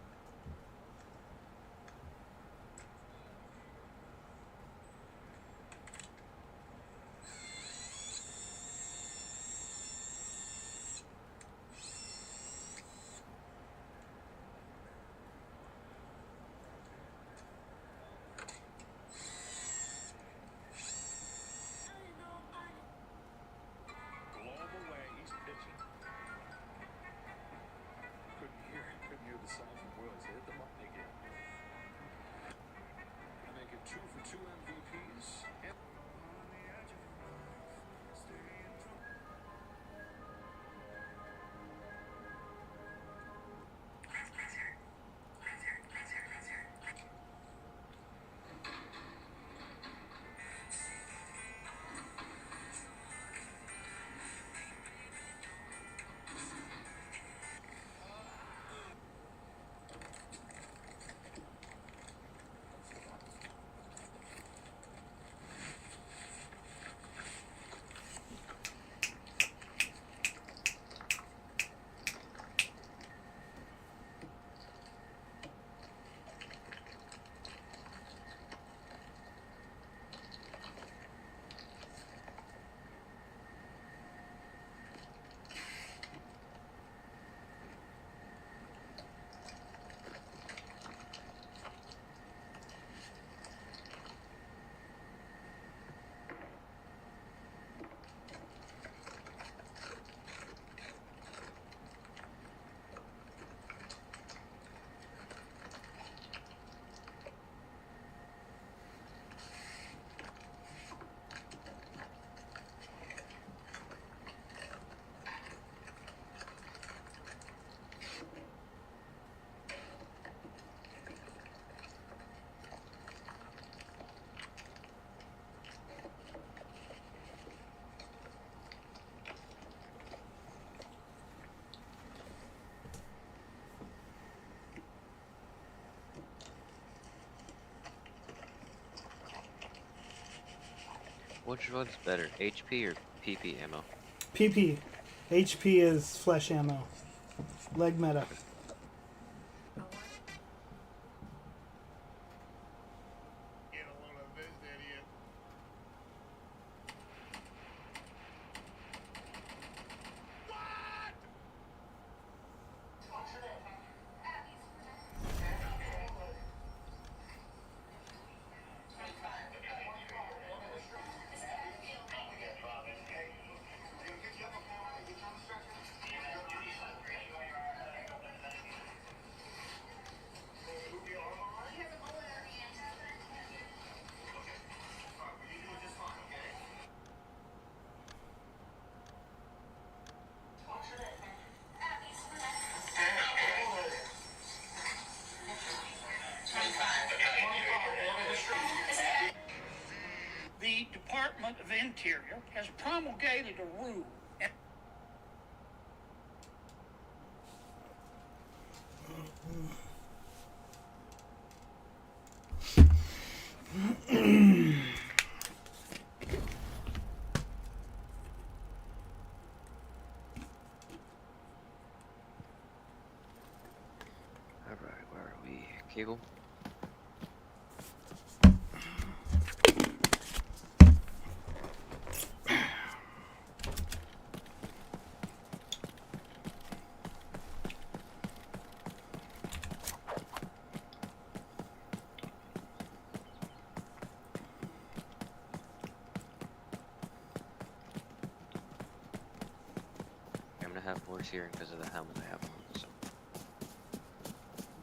Speaker 8: Which one's better, HP or PP ammo?
Speaker 13: PP. HP is flesh ammo. Leg meta.
Speaker 14: The Department of Interior has promulgated a rule.
Speaker 8: Alright, where are we? Cable? I'm gonna have worse hearing because of the helmet I have on, so.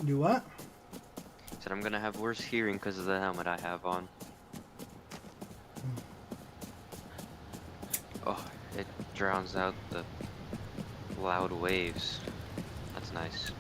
Speaker 13: Do what?
Speaker 8: Said I'm gonna have worse hearing because of the helmet I have on. Oh, it drowns out the loud waves. That's nice.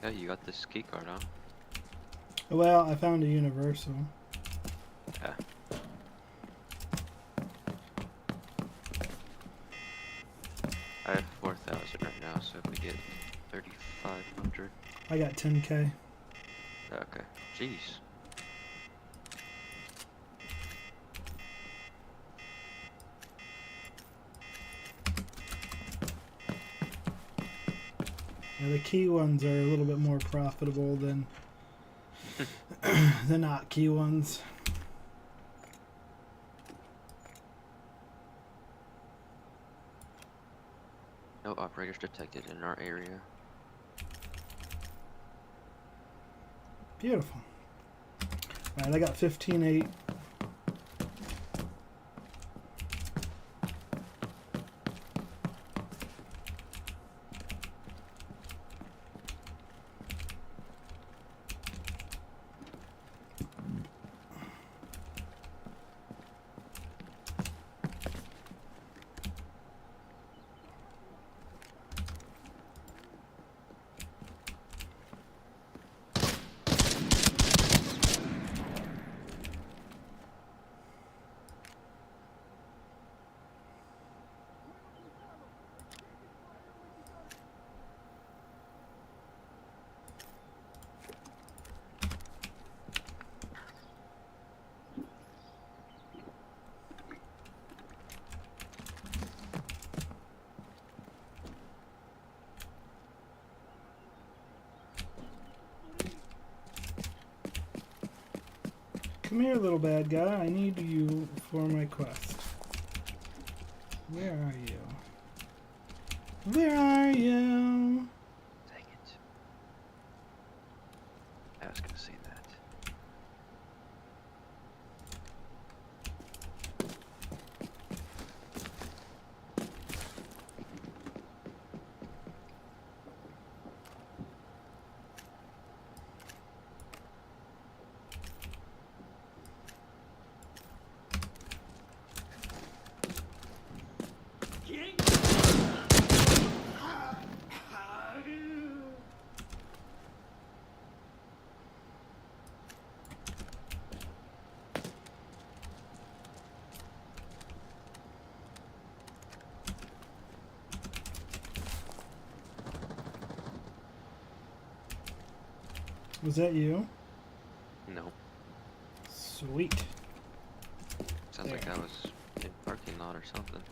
Speaker 8: Yeah, you got this key card, huh?
Speaker 1: Well, I found a universal.
Speaker 8: Yeah. I have 4,000 right now, so if we get 3,500.
Speaker 1: I got 10K.
Speaker 8: Okay. Jeez.
Speaker 1: Yeah, the key ones are a little bit more profitable than the not key ones.
Speaker 8: No operators detected in our area.
Speaker 1: Beautiful. Alright, I got 15.8. Come here, little bad guy. I need you for my quest. Where are you? Where are you?
Speaker 8: Dang it. I was gonna say that.
Speaker 1: Was that you?
Speaker 8: No.
Speaker 1: Sweet.
Speaker 8: Sounds like I was in parking lot or something.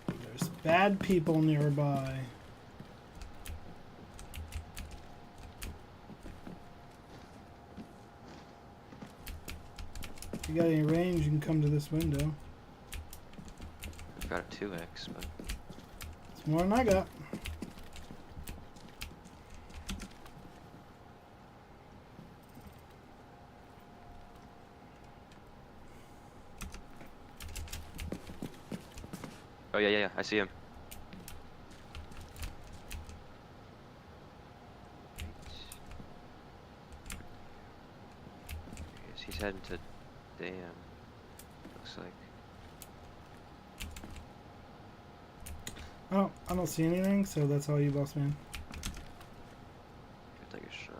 Speaker 1: There's bad people nearby. If you got any range, you can come to this window.
Speaker 8: I've got a 2x, but
Speaker 1: It's more than I got.
Speaker 8: oh yeah, I see him. Yes, he's heading to dam. Looks like.
Speaker 1: Oh, I don't see anything, so that's all you, boss man.
Speaker 8: Could take a shot.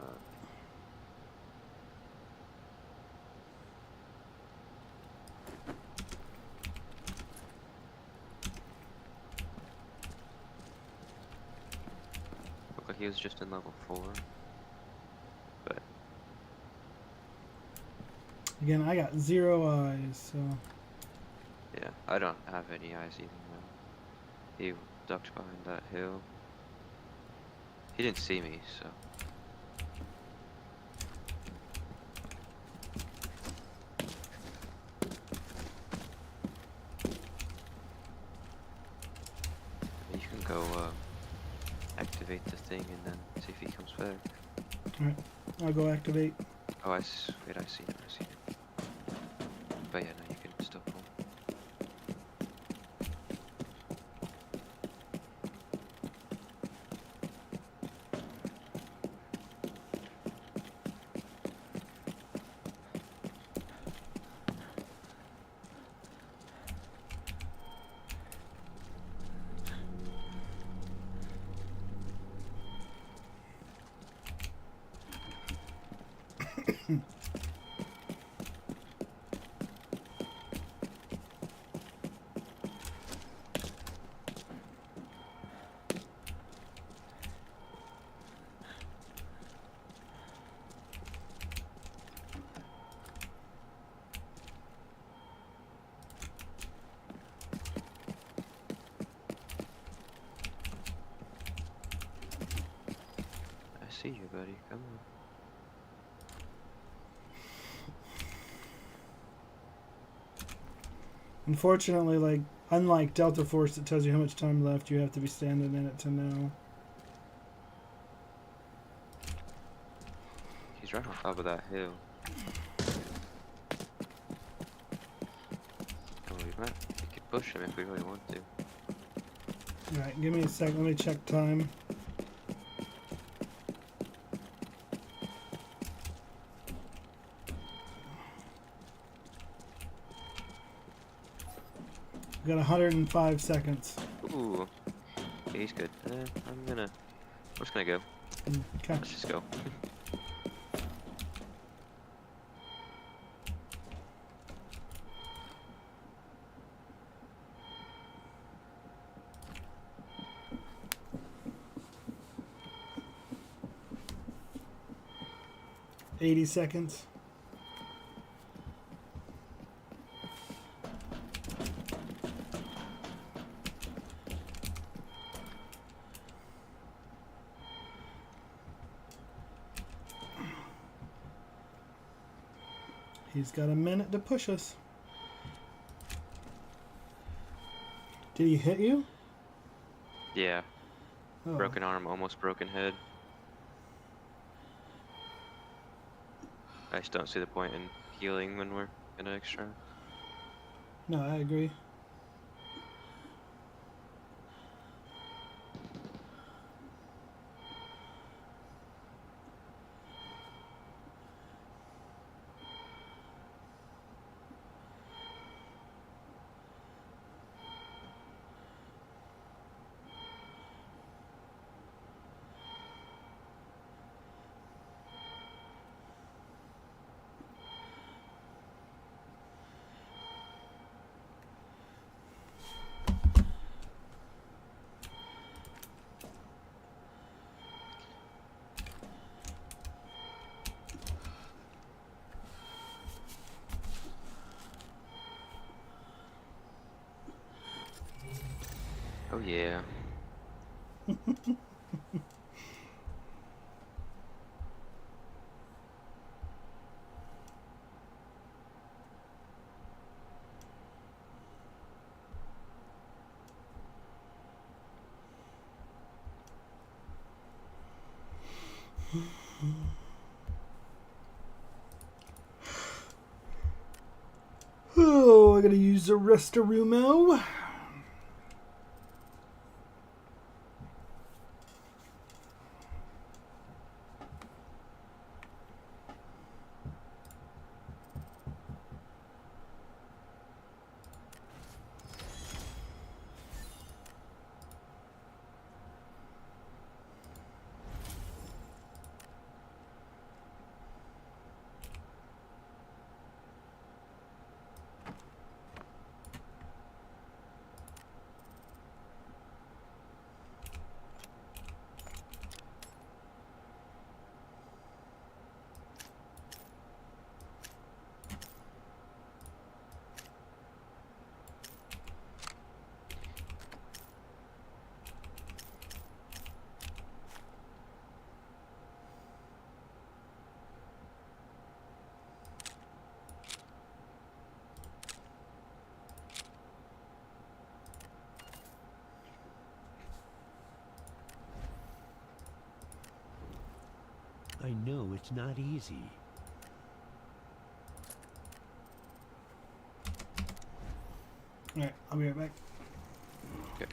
Speaker 8: Looked like he was just in level 4. But
Speaker 1: Again, I got 0 eyes, so...
Speaker 8: yeah, I don't have any eyes either now. He ducked behind that hill. He didn't see me, so. You can go activate the thing and then see if he comes back.
Speaker 1: Alright, I'll go activate.
Speaker 8: Oh, wait, I see him, I see him. But yeah, no, you can still pull. see you, buddy. Come on.
Speaker 1: Unfortunately, like, unlike Delta Force, it tells you how much time left. You have to be standing in it to know.
Speaker 8: He's right on top of that hill. Oh, we could push him if we really want to.
Speaker 1: Alright, give me a sec. Let me check time. We got 105 seconds.
Speaker 8: Ooh. Okay, he's good. I'm just gonna go.
Speaker 1: Okay.
Speaker 8: Let's just go.
Speaker 1: 80 seconds. He's got a minute to push us. Did he hit you?
Speaker 8: Yeah.
Speaker 1: Oh.
Speaker 8: Broken arm, almost broken head. I just don't see the point in healing when we're in an extra.
Speaker 1: No, I agree.
Speaker 8: Oh yeah.
Speaker 1: Oh, I gotta use the Restarumo.
Speaker 16: I know it's not easy.
Speaker 1: Alright, I'll be right back.
Speaker 8: Okay.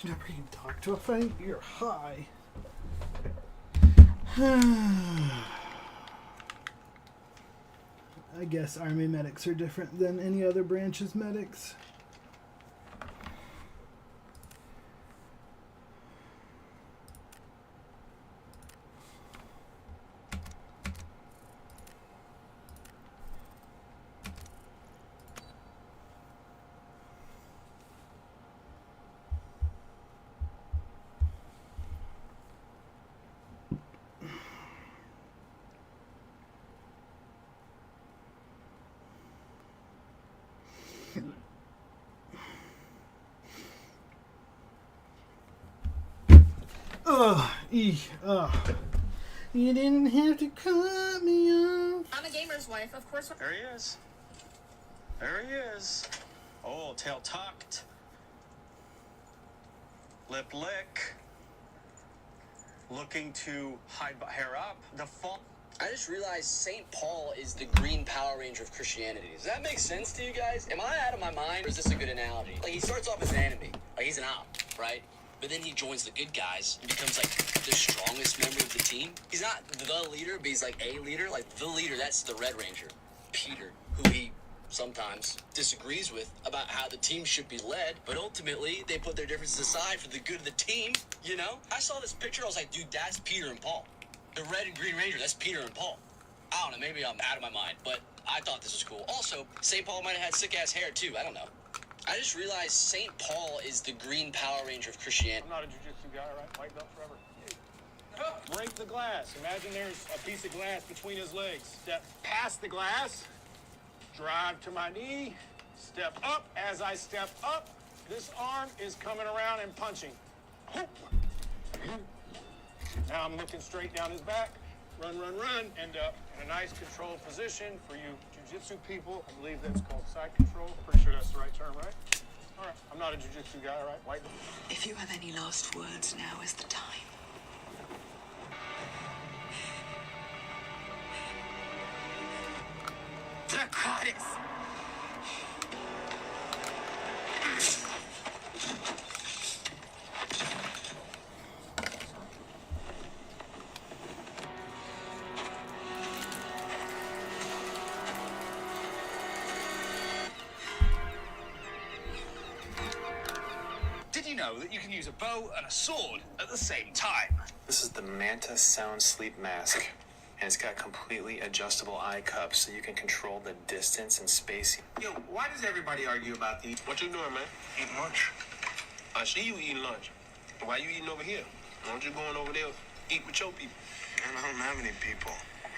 Speaker 1: You're not bringing Doc to a fight? You're high. I guess Army medics are different than any other branch's medics. You didn't have to cut me off.
Speaker 14: I'm a gamer's wife, of course.
Speaker 17: There he is. There he is. Oh, tail tucked. Lip lick. Looking to hide hair up. The fall.
Speaker 7: I just realized St. Paul is the green Power Ranger of Christianity. Does that make sense to you guys? Am I out of my mind, or is this a good analogy? Like, he starts off as an enemy. Like, he's an op, right? But then he joins the good guys and becomes, like, the strongest member of the team. He's not the leader, but he's, like, a leader. Like, the leader, that's the Red Ranger, Peter, who he sometimes disagrees with about how the team should be led. But ultimately, they put their differences aside for the good of the team, you know? I saw this picture, I was like, dude, that's Peter and Paul. The Red and Green Ranger, that's Peter and Paul. I don't know, maybe I'm out of my mind, but I thought this was cool. Also, St. Paul might have had sick-ass hair, too. I don't know. I just realized St. Paul is the green Power Ranger of Christianity.
Speaker 15: I'm not a jiu-jitsu guy, right? White belt forever. Break the glass. Imagine there's a piece of glass between his legs. Step past the glass. Drive to my knee. Step up. As I step up, this arm is coming around and punching. Now I'm looking straight down his back. Run, run, run. End up in a nice controlled position. For you jiu-jitsu people, I believe that's called side control. Pretty sure that's the right term, right? All right. I'm not a jiu-jitsu guy, all right? White.
Speaker 18: If you have any last words, now is the time.
Speaker 14: Draconis!
Speaker 6: Did you know that you can use a bow and a sword at the same time?
Speaker 19: This is the Manta Sound Sleep Mask, and it's got completely adjustable eye cups so you can control the distance and spacing.
Speaker 20: Yo, why does everybody argue about these? What you doing, man? Eating lunch. I see you eating lunch. Why you eating over here? Why don't you going over there eat with your people? Man, I don't have any people.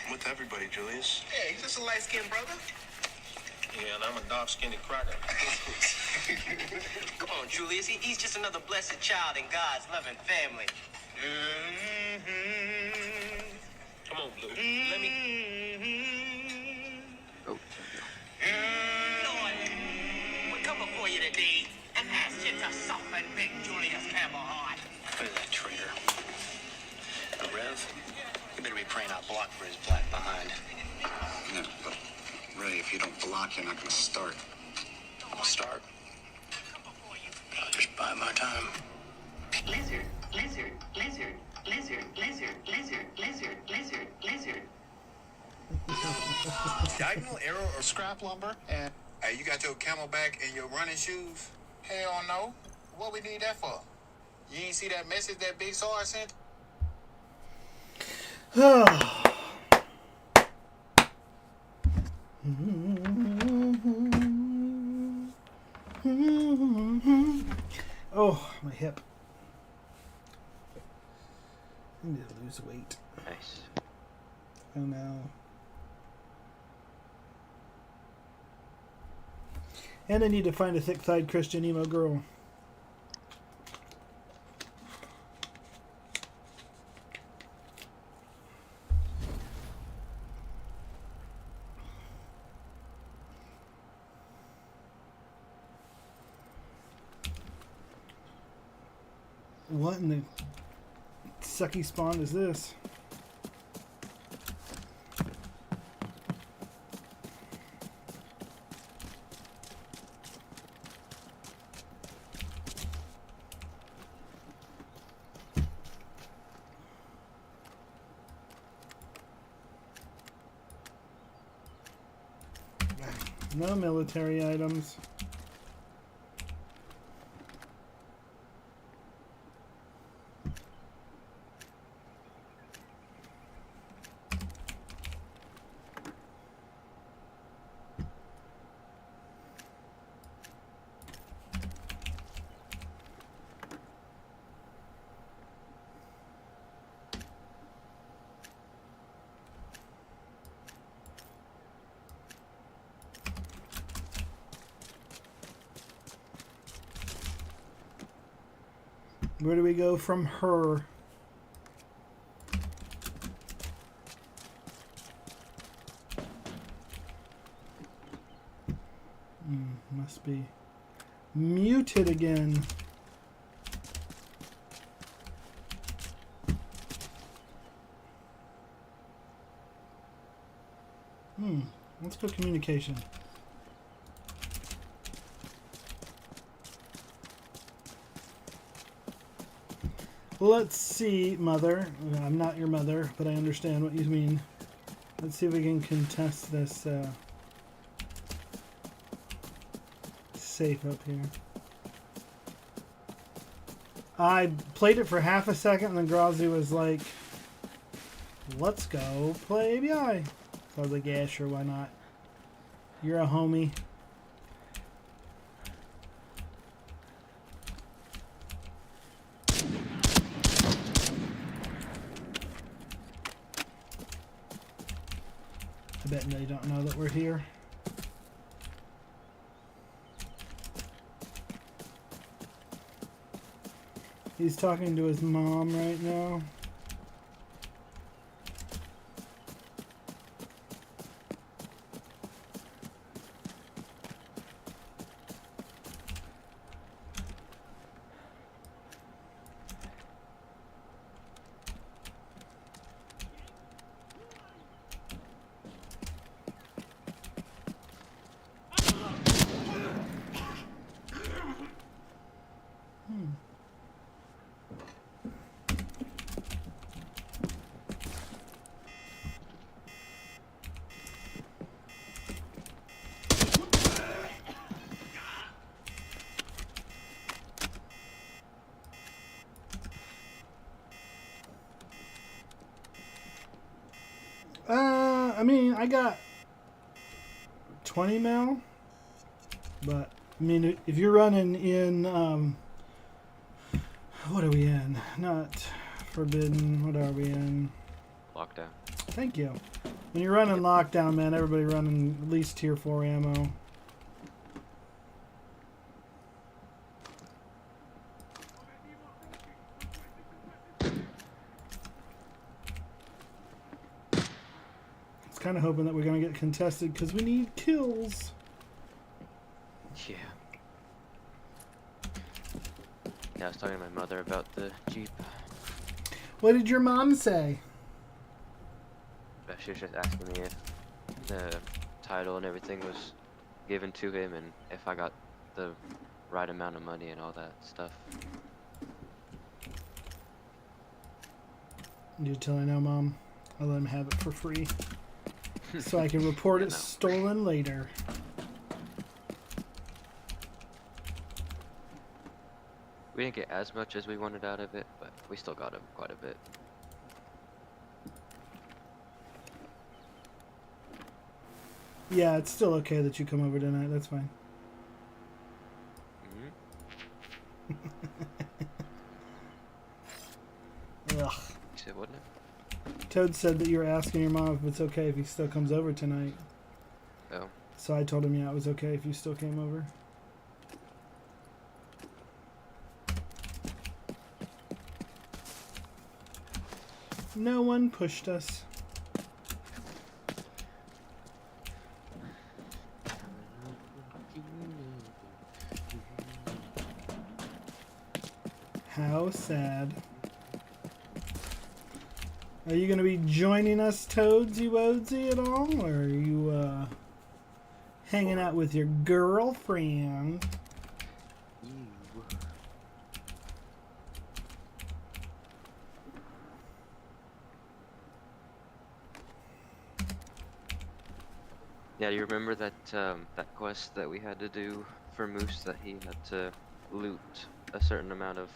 Speaker 20: I'm with everybody, Julius. Yeah, he's just a light-skinned brother. Yeah, and I'm a dark-skinned cracker.
Speaker 14: Come on, Julius. He's just another blessed child in God's loving family.
Speaker 20: Come on, Blue. Let me...
Speaker 8: Oh.
Speaker 14: Lord, we come before you today and ask you to soften Big Julius Campbell heart.
Speaker 19: Look at that traitor. Rev, you better be praying out block for his black behind.
Speaker 21: Yeah, but Ray, if you don't block, you're not gonna start.
Speaker 19: I'll start. I'll just buy my time.
Speaker 14: Lizard, lizard, lizard, lizard, lizard, lizard, lizard, lizard, lizard.
Speaker 20: Diagonal arrow or scrap lumber and... Hey, you got your camelback and your running shoes? Hell no. What we need that for? You ain't see that message that Big Sar sent?
Speaker 1: Oh, my hip. I need to lose weight.
Speaker 8: Nice.
Speaker 1: Oh no. And I need to find a thick-thighed Christian emo girl. What in the sucky spawn is this? No military items. Where do we go from her? Must be muted again. Let's go communication. Let's see, mother. I'm not your mother, but I understand what you mean. Let's see if we can contest this safe up here. I played it for half a second, and then Grazi was like, let's go play ABI. So I was like, yeah, sure, why not? You're a homie. I bet they don't know that we're here. He's talking to his mom right now. I mean, I got 20 mil, but I mean, if you're running in, what are we in? Not forbidden. What are we in?
Speaker 8: Lockdown.
Speaker 1: Thank you. When you're running lockdown, man, everybody running at least tier 4 ammo. Kind of hoping that we're going to get contested because we need kills.
Speaker 8: Yeah. Yeah, I was talking to my mother about the Jeep.
Speaker 1: What did your mom say?
Speaker 8: She was just asking me if the title and everything was given to him and if I got the right amount of money and all that stuff.
Speaker 1: You tell her no, Mom. I'll let him have it for free. So I can report it stolen later.
Speaker 8: We didn't get as much as we wanted out of it, but we still got quite a bit.
Speaker 1: Yeah, it's still okay that you come over tonight. That's fine. Ugh.
Speaker 8: You said, wouldn't it?
Speaker 1: Toad said that you were asking your mom if it's okay if he still comes over tonight.
Speaker 8: Oh.
Speaker 1: So I told him, yeah, it was okay if you still came over. No one pushed us. How sad. Are you going to be joining us, Toadsy Woadsy, at all? Or are you hanging out with your girlfriend?
Speaker 8: Yeah, you remember that that quest that we had to do for Moose that he had to loot a certain amount of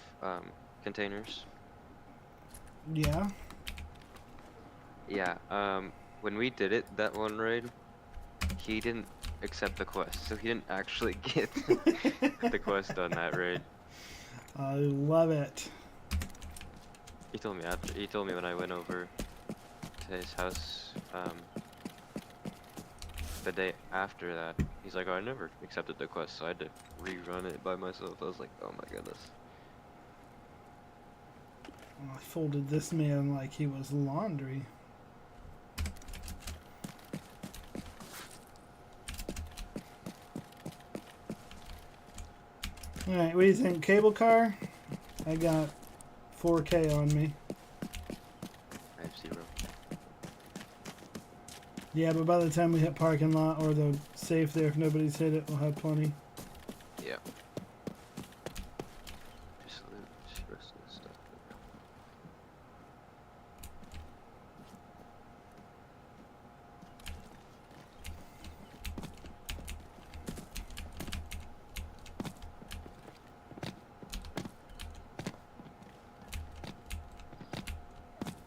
Speaker 8: containers?
Speaker 1: Yeah.
Speaker 8: Yeah. When we did it that one raid, he didn't accept the quest, so he didn't actually get the quest on that raid.
Speaker 1: I love it.
Speaker 8: He told me after. He told me when I went over to his house the day after that. He's like, "Oh, I never accepted the quest, so I had to rerun it by myself." I was like, "Oh my goodness."
Speaker 1: I folded this man like he was laundry. Alright, what do you think? Cable car? I got 4K on me.
Speaker 8: I have 0.
Speaker 1: Yeah, but by the time we hit parking lot or the safe there, if nobody's hit it, we'll have plenty.
Speaker 8: Yeah. Just loot the rest of the stuff.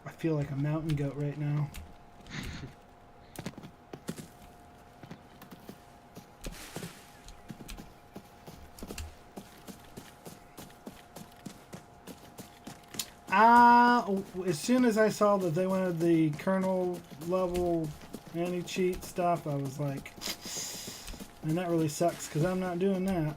Speaker 1: I feel like a mountain goat right now. As soon as I saw that they wanted the kernel level anti-cheat stuff, I was like, man, that really sucks because I'm not doing that.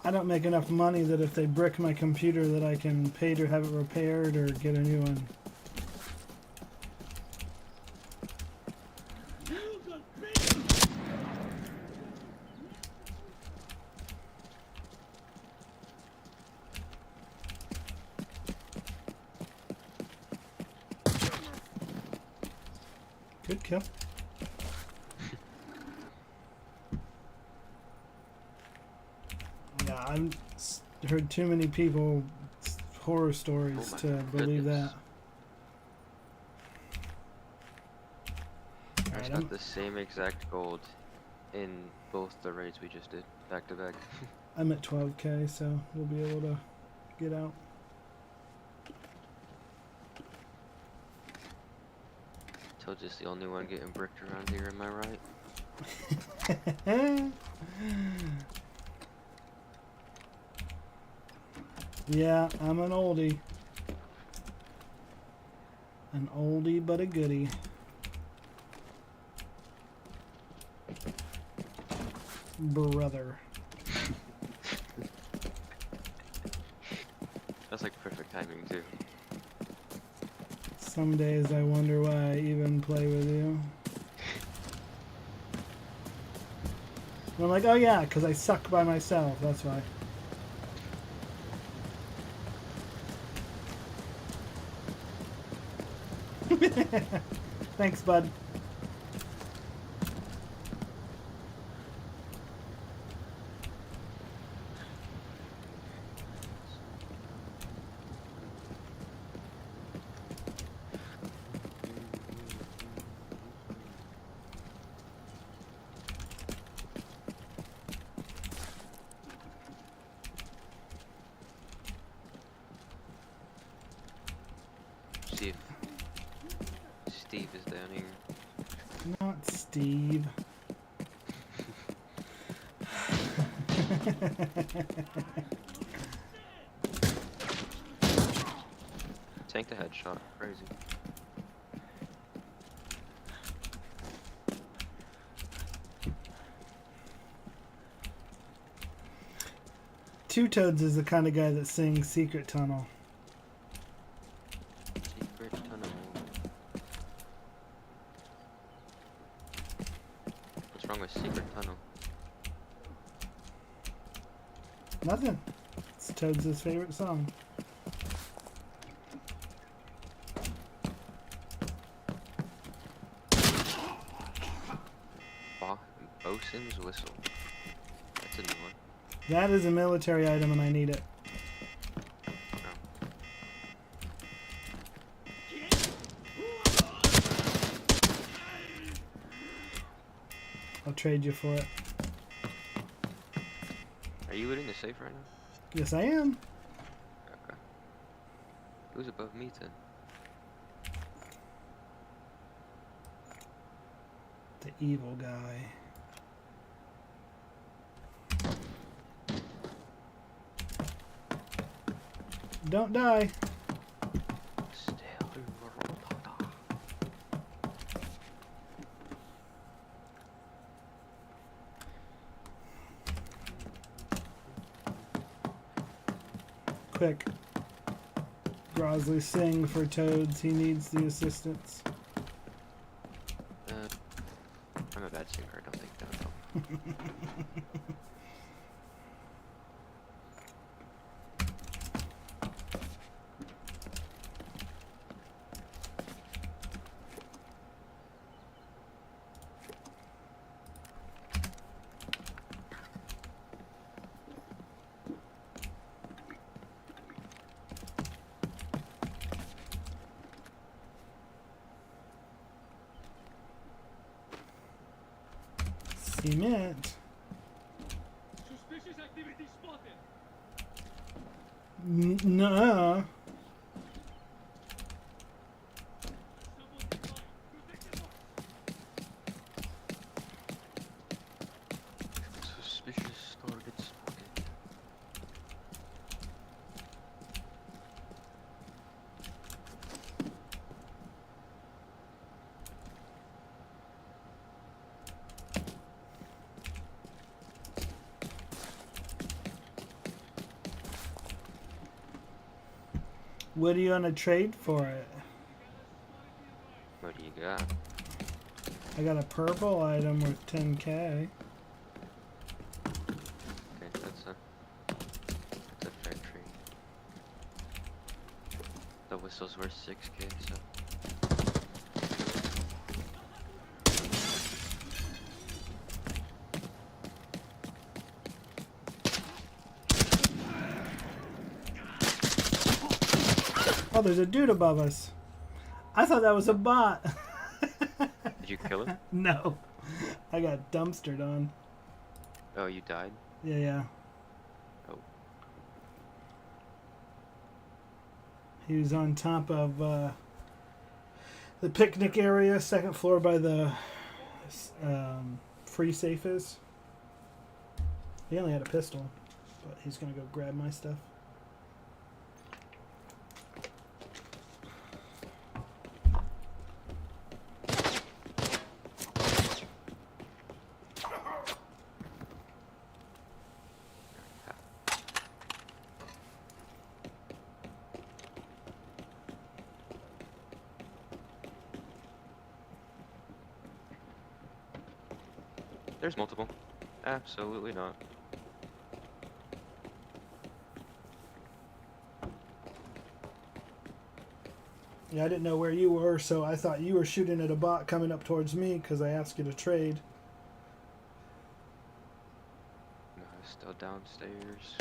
Speaker 1: I don't make enough money that if they brick my computer that I can pay to have it repaired or get a new one. Good kill. Yeah, I've heard too many people horror stories to believe that.
Speaker 8: I just got the same exact gold in both the raids we just did, back to back.
Speaker 1: I'm at 12K, so we'll be able to get out.
Speaker 8: Told you it's the only one getting bricked around here, am I right?
Speaker 1: Yeah, I'm an oldie. An oldie but a goodie. Brother.
Speaker 8: That's like perfect timing too.
Speaker 1: Some days I wonder why I even play with you. And I'm like, oh yeah, because I suck by myself, that's why. Thanks, bud.
Speaker 8: See if Steve is down here.
Speaker 1: Not Steve.
Speaker 8: Tank the headshot, crazy.
Speaker 1: Two Toads is the kind of guy that sings Secret Tunnel.
Speaker 8: Secret tunnel. What's wrong with Secret Tunnel?
Speaker 1: Nothing. It's Toads' favorite song.
Speaker 8: Bosun's whistle. That's a new one.
Speaker 1: That is a military item and I need it. trade you for it.
Speaker 8: Are you looting the safe right now?
Speaker 1: Yes, I am.
Speaker 8: Okay. Who's above me then?
Speaker 1: The evil guy. Don't die. Quick. Grosley, sing for Toads. He needs the assistance.
Speaker 8: I'm a bad singer. I don't think that would help.
Speaker 1: Cement.
Speaker 15: Suspicious activity spotted.
Speaker 1: Nuh-uh.
Speaker 8: Suspicious target spotted.
Speaker 1: What do you want to trade for it?
Speaker 8: What do you got?
Speaker 1: I got a purple item worth 10k.
Speaker 8: Okay, that's a fair trade. The whistle's worth 6k, so.
Speaker 1: Oh, there's a dude above us. I thought that was a bot.
Speaker 8: Did you kill him?
Speaker 1: No. I got dumpstered on.
Speaker 8: Oh, you died?
Speaker 1: Yeah.
Speaker 8: Oh.
Speaker 1: He was on top of the picnic area, second floor by the free safe is. He only had a pistol, but he's gonna go grab my stuff.
Speaker 8: There's multiple. Absolutely not.
Speaker 1: Yeah, I didn't know where you were, so I thought you were shooting at a bot coming up towards me because I asked you to trade.
Speaker 8: No, still downstairs.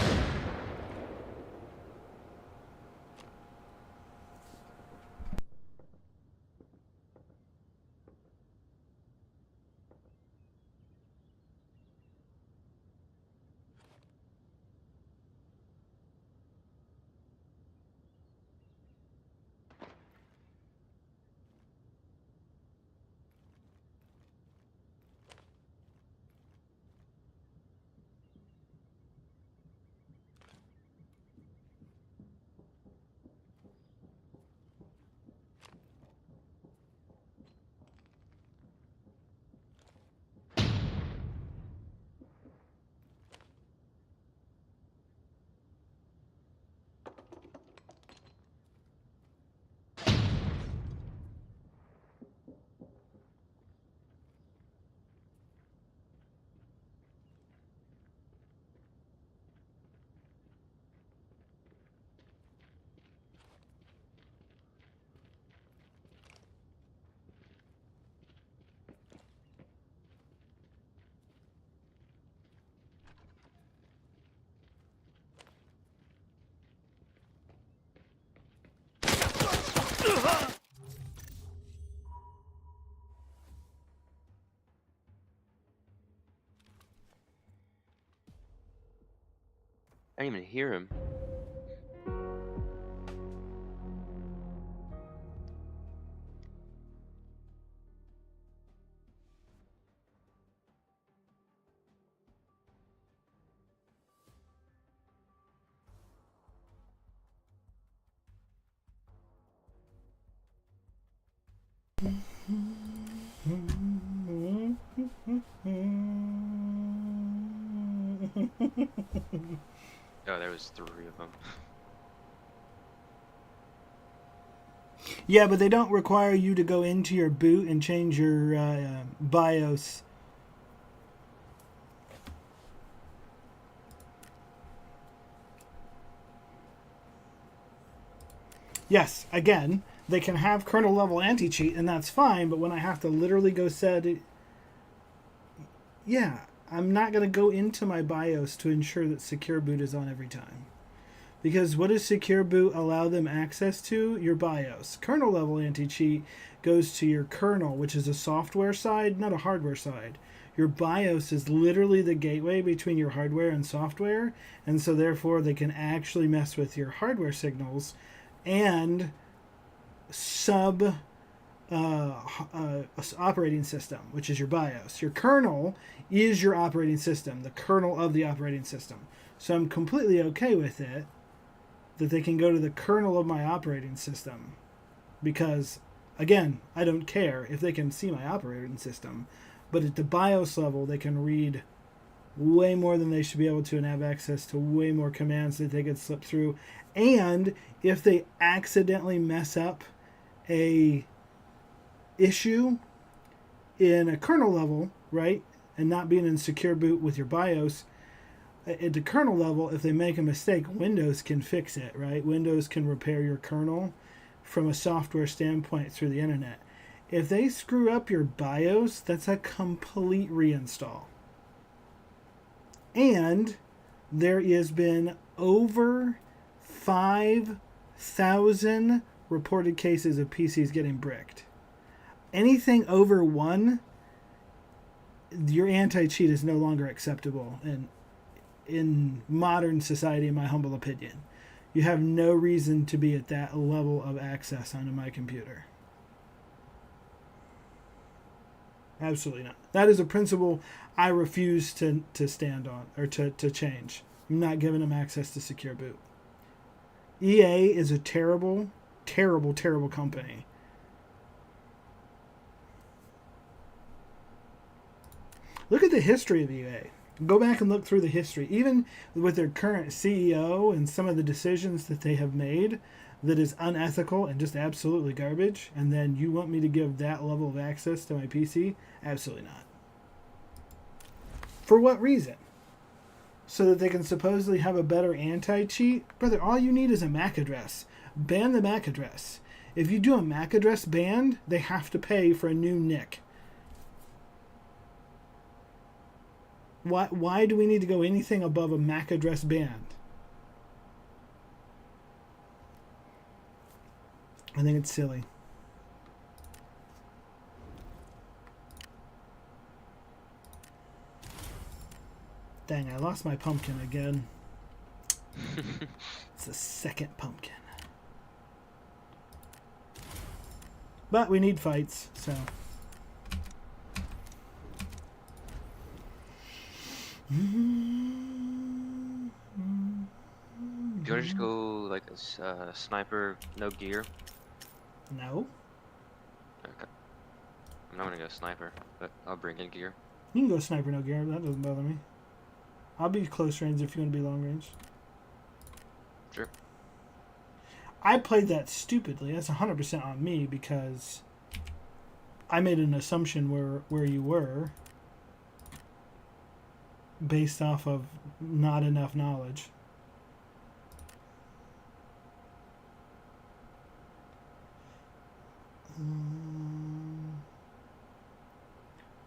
Speaker 8: I didn't even hear him. Oh, there was 3 of them.
Speaker 1: Yeah, but they don't require you to go into your boot and change your BIOS. Yes, again, they can have kernel level anti-cheat, and that's fine, but when I have to literally go set it... Yeah, I'm not going to go into my BIOS to ensure that secure boot is on every time. Because what does secure boot allow them access to? Your BIOS. Kernel level anti-cheat goes to your kernel, which is a software side, not a hardware side. Your BIOS is literally the gateway between your hardware and software, and so therefore they can actually mess with your hardware signals and operating system, which is your BIOS. Your kernel is your operating system, the kernel of the operating system. So I'm completely okay with it that they can go to the kernel of my operating system because, again, I don't care if they can see my operating system, but at the BIOS level, they can read way more than they should be able to and have access to way more commands that they could slip through. And if they accidentally mess up a issue in a kernel level, right, and not being in secure boot with your BIOS, at the kernel level, if they make a mistake, Windows can fix it, right? Windows can repair your kernel from a software standpoint through the internet. If they screw up your BIOS, that's a complete reinstall. And there has been over 5,000 reported cases of PCs getting bricked. Anything over 1, your anti-cheat is no longer acceptable in modern society, in my humble opinion. You have no reason to be at that level of access onto my computer. Absolutely not. That is a principle I refuse to stand on or to change. I'm not giving them access to secure boot. EA is a terrible, terrible, terrible company. Look at the history of EA. Go back and look through the history. Even with their current CEO and some of the decisions that they have made that is unethical and just absolutely garbage, and then you want me to give that level of access to my PC? Absolutely not. For what reason? So that they can supposedly have a better anti-cheat? Brother, all you need is a MAC address. Ban the MAC address. If you do a MAC address ban, they have to pay for a new NIC. Why do we need to go anything above a MAC address band? I think it's silly. Dang, I lost my pumpkin again. It's the second pumpkin. But we need fights, so...
Speaker 8: Do you want to just go like a sniper, no gear?
Speaker 1: No.
Speaker 8: Okay. I'm not gonna go sniper, but I'll bring in gear.
Speaker 1: You can go sniper, no gear. That doesn't bother me. I'll be close range if you want to be long range.
Speaker 8: Sure.
Speaker 1: I played that stupidly. That's 100% on me because I made an assumption where you were based off of not enough knowledge.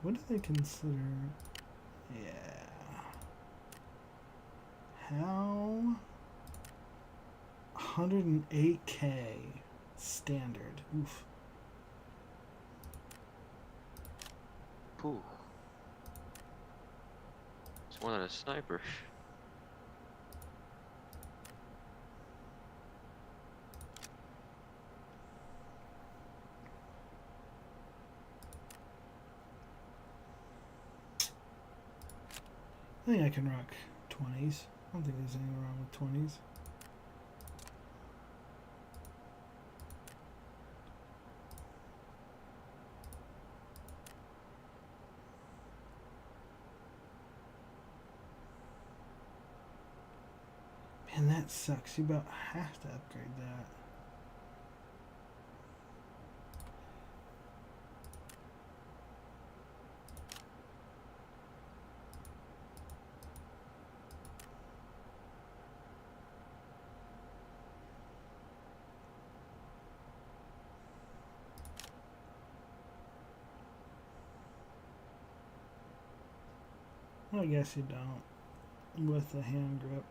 Speaker 1: What do they consider? Yeah. How? 108K standard. Oof.
Speaker 8: Ooh. It's more than a sniper.
Speaker 1: I think I can rock 20s. I don't think there's anything wrong with 20s. Man, that sucks. You about have to upgrade that. I guess you don't with the hand grip.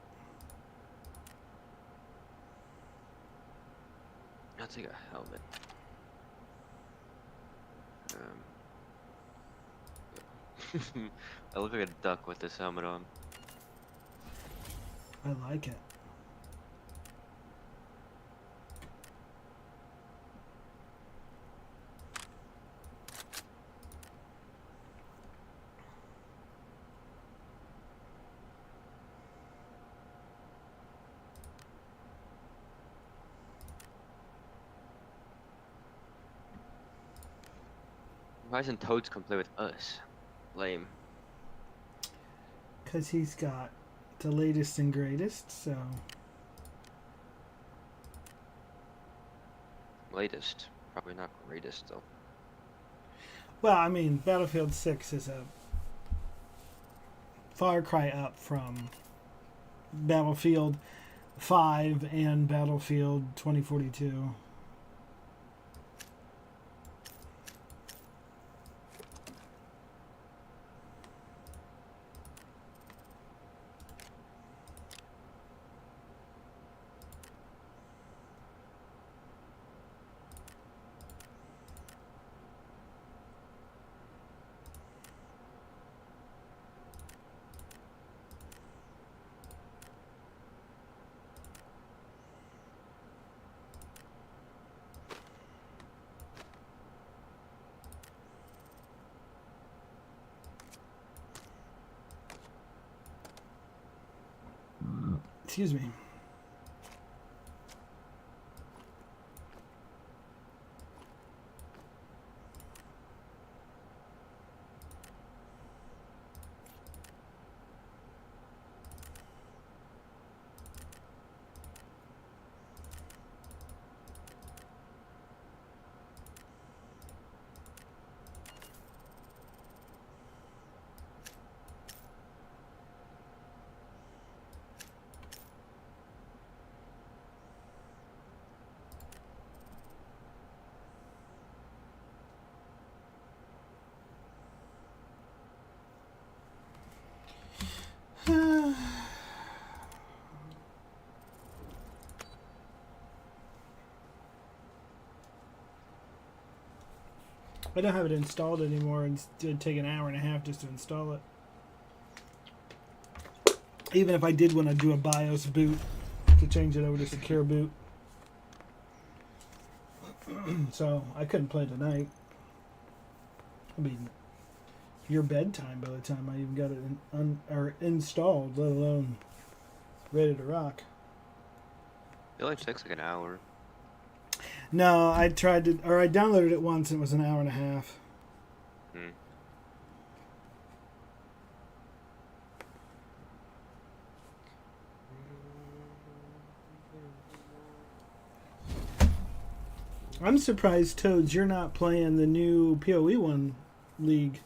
Speaker 8: I'll take a helmet. I look like a duck with this helmet on.
Speaker 1: I like it.
Speaker 8: Why doesn't Toads come play with us? Lame.
Speaker 1: Because he's got the latest and greatest, so...
Speaker 8: Latest. Probably not greatest, though.
Speaker 1: Well, I mean, Battlefield 6 is a far cry up from Battlefield 5 and Battlefield 2042. Excuse me. I don't have it installed anymore, and it'd take an hour and a half just to install it. Even if I did want to do a BIOS boot to change it over to secure boot. So I couldn't play tonight. I mean, your bedtime by the time I even got it installed, let alone ready to rock.
Speaker 8: It only takes like an hour.
Speaker 1: No, I tried to, or I downloaded it once and it was an hour and a half.
Speaker 8: Hmm.
Speaker 1: I'm surprised, Toads, you're not playing the new PoE 1 league.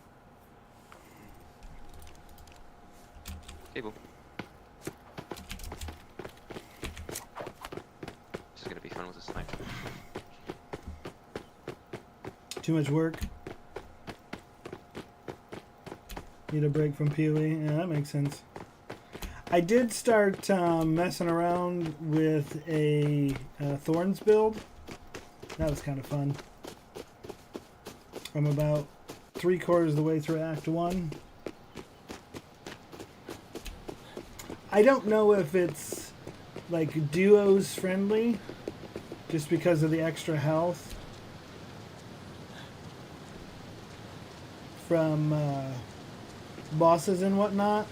Speaker 8: Cable. This is gonna be fun with a sniper.
Speaker 1: Too much work. Need a break from PoE. Yeah, that makes sense. I did start messing around with a Thorns build. That was kind of fun. I'm about 3/4 of the way through Act 1. I don't know if it's like duos friendly, just because of the extra health from bosses and whatnot.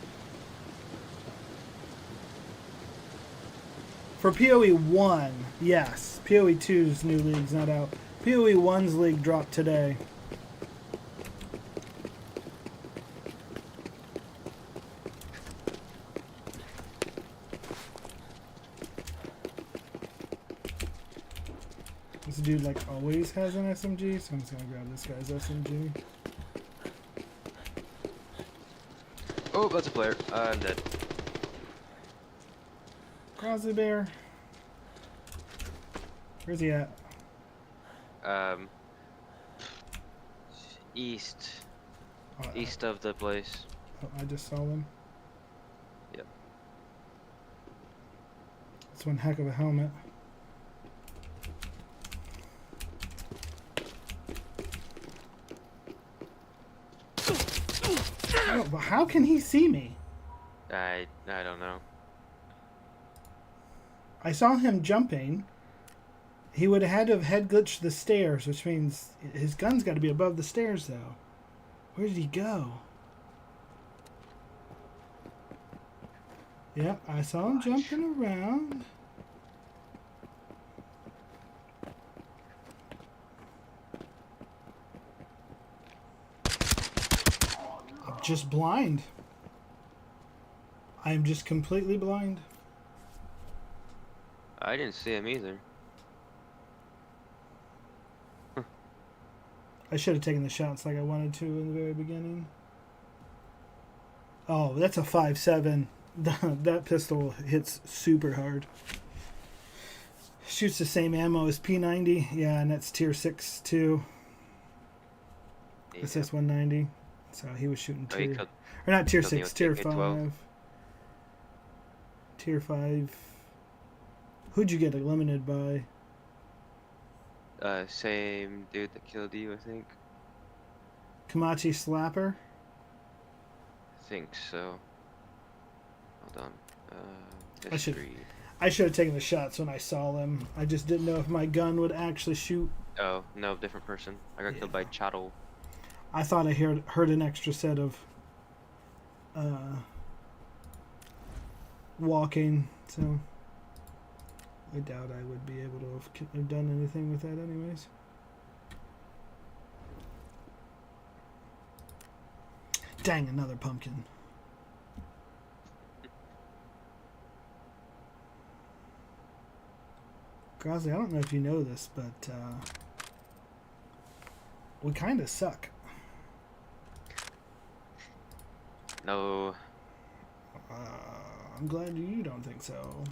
Speaker 1: For PoE 1, yes. PoE 2's new league's not out. PoE 1's league dropped today. This dude like always has an SMG, so I'm just gonna grab this guy's SMG.
Speaker 8: Oh, that's a player. I'm dead.
Speaker 1: Grizzly bear. Where's he at?
Speaker 8: East.
Speaker 1: Oh,
Speaker 8: East of the place.
Speaker 1: Oh, I just saw him.
Speaker 8: Yep.
Speaker 1: That's one heck of a helmet. Oh, but how can he see me?
Speaker 8: I don't know.
Speaker 1: I saw him jumping. He would have had to have head glitched the stairs, which means his gun's got to be above the stairs, though. Where did he go? Yeah, I saw him jumping around. I'm just blind. I'm just completely blind.
Speaker 8: I didn't see him either.
Speaker 1: I should have taken the shots like I wanted to in the very beginning. Oh, that's a 5.7. That pistol hits super hard. Shoots the same ammo as P90. Yeah, and that's tier 6 too.
Speaker 8: Yeah.
Speaker 1: It says 190. So he was shooting
Speaker 8: Oh, he
Speaker 1: tier...
Speaker 8: killed-
Speaker 1: Or not tier
Speaker 8: killed me
Speaker 1: 6,
Speaker 8: with
Speaker 1: tier
Speaker 8: AK-12.
Speaker 1: 5. Tier 5. Who'd you get eliminated by?
Speaker 8: Same dude that killed you, I think.
Speaker 1: Kamachi Slapper?
Speaker 8: I think so. Hold on.
Speaker 1: I should
Speaker 8: History.
Speaker 1: have taken the shots when I saw them. I just didn't know if my gun would actually shoot.
Speaker 8: Oh, no, different person. I got killed by Chattel.
Speaker 1: I thought I heard an extra set of walking, so I doubt I would be able to have done anything with that anyways. Dang, another pumpkin. Grosley, I don't know if you know this, but we kind of suck.
Speaker 8: No,
Speaker 1: I'm glad you don't think so.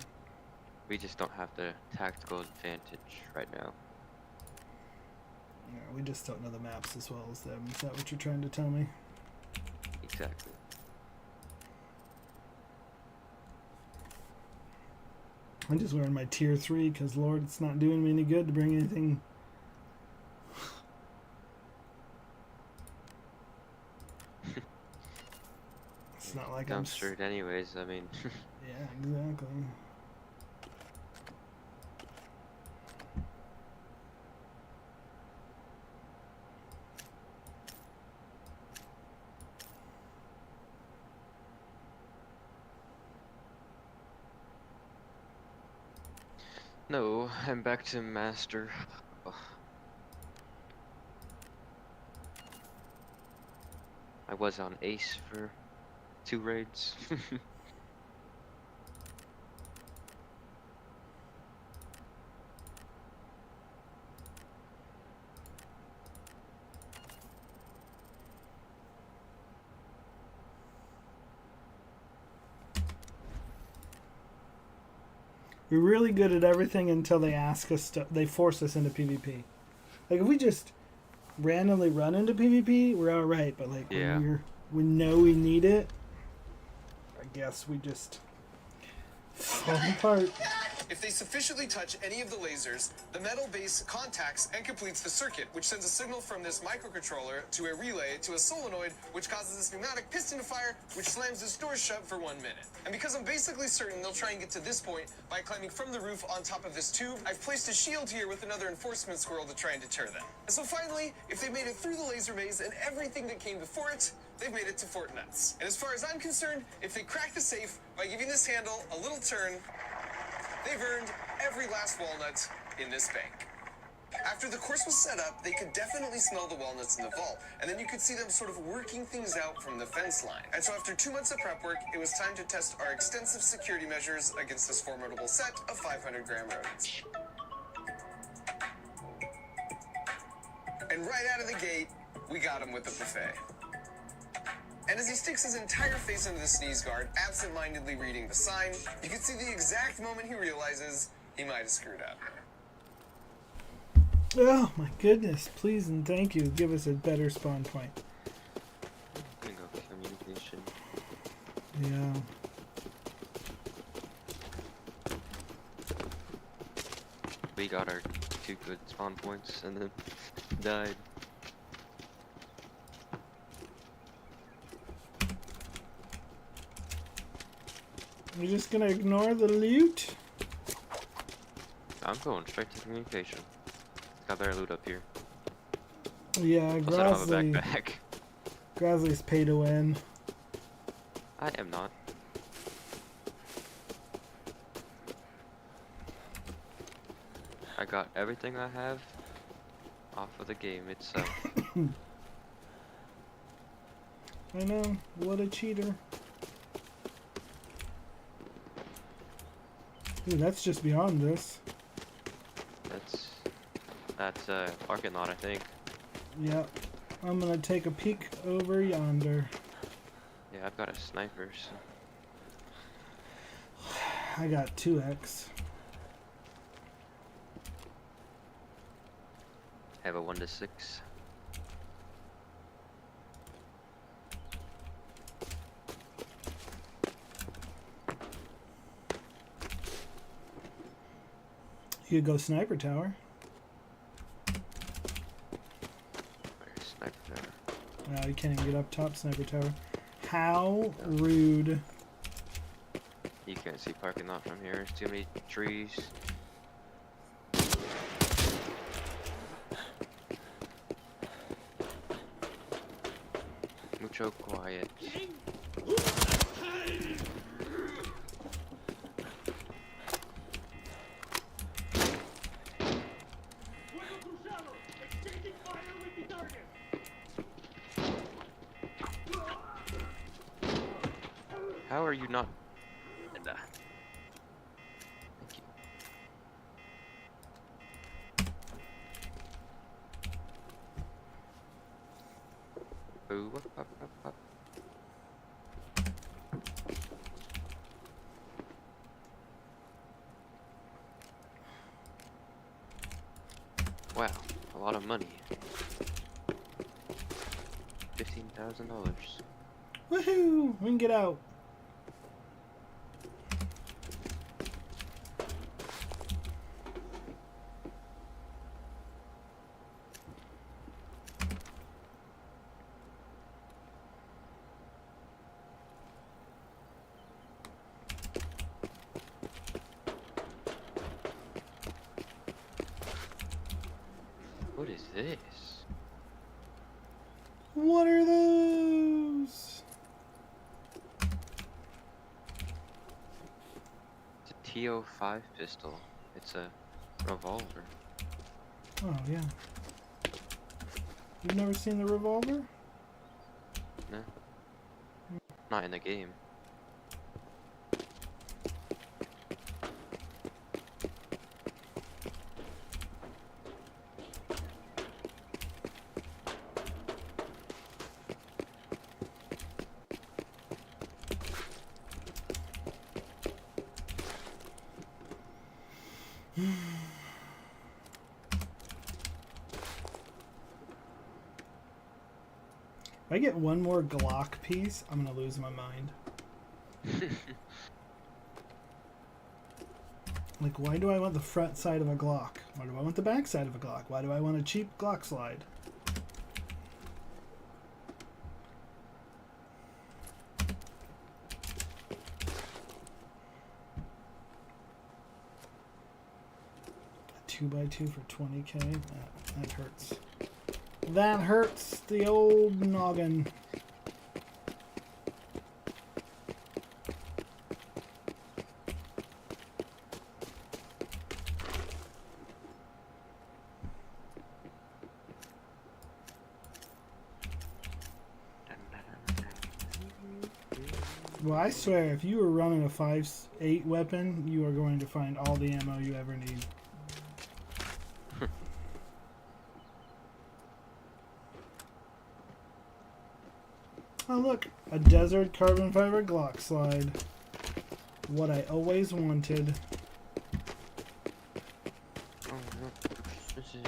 Speaker 8: we just don't have the tactical advantage right now.
Speaker 1: Yeah, we just don't know the maps as well as them. Is that what you're trying to tell me?
Speaker 8: Exactly.
Speaker 1: I'm just wearing my tier 3 because, Lord, it's not doing me any good to bring anything. It's not like I'm...
Speaker 8: Dumpstered anyways, I mean.
Speaker 1: Yeah, exactly.
Speaker 8: No, I'm back to master. Ugh. I was on ace for 2 raids.
Speaker 1: We're really good at everything until they ask us to... They force us into PvP. Like, if we just randomly run into PvP, we're alright. But, like,
Speaker 8: Yeah.
Speaker 1: when we know we need it, I guess we just fall apart.
Speaker 2: If they sufficiently touch any of the lasers, the metal base contacts and completes the circuit, which sends a signal from this microcontroller to a relay to a solenoid, which causes this pneumatic piston to fire, which slams this door shut for 1 minute. And because I'm basically certain they'll try and get to this point by climbing from the roof on top of this tube, I've placed a shield here with another enforcement squirrel to try and deter them. And so finally, if they made it through the laser maze and everything that came before it, they've made it to Fort Nuts. And as far as I'm concerned, if they crack the safe by giving this handle a little turn, They've earned every last walnut in this bank. After the course was set up, they could definitely smell the walnuts in the vault, and then you could see them sort of working things out from the fence line. And so after 2 months of prep work, it was time to test our extensive security measures against this formidable set of 500-gram rodents. And right out of the gate, we got him with the buffet. And as he sticks his entire face into the sneeze guard, absent-mindedly reading the sign, you can see the exact moment he realizes he might have screwed up.
Speaker 1: Oh my goodness, please and thank you. Give us a better spawn point.
Speaker 8: Bingo communication.
Speaker 1: Yeah.
Speaker 8: We got our 2 good spawn points and then died.
Speaker 1: We're just gonna ignore the loot?
Speaker 8: I'm going straight to communication. Got better loot up here.
Speaker 1: Yeah,
Speaker 8: Plus I don't have a
Speaker 1: Grasley.
Speaker 8: backpack.
Speaker 1: Grasley's pay to win.
Speaker 8: I am not. I got everything I have off of the game itself.
Speaker 1: I know, what a cheater. Ooh, that's just beyond this.
Speaker 8: That's a parking lot, I think.
Speaker 1: Yep. I'm gonna take a peek over yonder.
Speaker 8: Yeah, I've got a sniper, so.
Speaker 1: I got 2x.
Speaker 8: I have a 1-6.
Speaker 1: You could go sniper tower.
Speaker 8: Sniper tower.
Speaker 1: No, you can't even get up top sniper tower. How rude.
Speaker 8: You can't see parking lot from here. There's too many trees. Mucho quiet. How are you not? Thank you. Boo, up, up, up, up. Wow, a lot of money. $15,000.
Speaker 1: Woohoo! We can get out.
Speaker 8: What is this?
Speaker 1: What are those?
Speaker 8: It's a TO5 pistol. It's a revolver.
Speaker 1: Oh, yeah. You've never seen the revolver?
Speaker 8: No. Not in the game.
Speaker 1: If I get one more Glock piece, I'm gonna lose my mind. Like, why do I want the front side of a Glock? Why do I want the back side of a Glock? Why do I want a cheap Glock slide? A 2x2 for 20k? That hurts. That hurts the old noggin. Well, I swear, if you were running a 5.8 weapon, you are going to find all the ammo you ever need. Oh look, a desert carbon fiber Glock slide. What I always wanted.
Speaker 8: Oh no, this is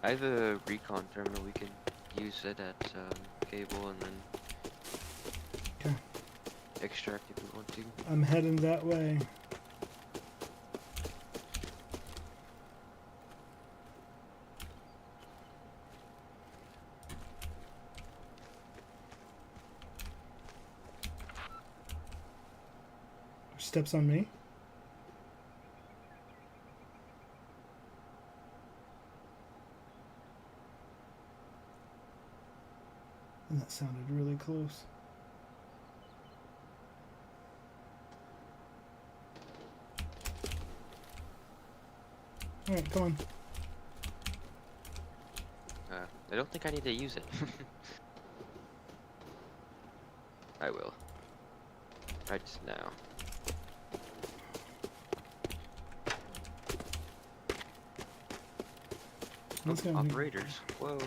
Speaker 8: I have a recon terminal. We can use it at cable and then
Speaker 1: Okay.
Speaker 8: extract if we want to.
Speaker 1: I'm heading that way. Steps on me. And that sounded really close. Alright, come on.
Speaker 8: I don't think I need to use it. I will. Right now.
Speaker 1: That's
Speaker 8: Oh,
Speaker 1: gonna be,
Speaker 8: operators. Whoa.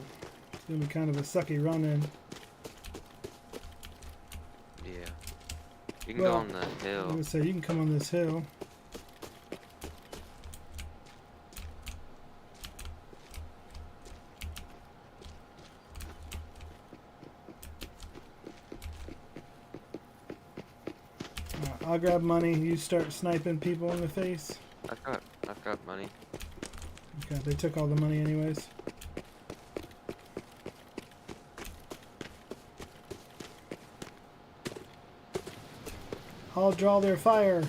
Speaker 1: it's gonna be kind of a sucky run-in.
Speaker 8: Yeah. You can
Speaker 1: Well,
Speaker 8: go on the
Speaker 1: I'm
Speaker 8: hill.
Speaker 1: gonna say you can come on this hill. I'll grab money. You start sniping people in the face.
Speaker 8: I've got money.
Speaker 1: Okay, they took all the money anyways. I'll draw their fire.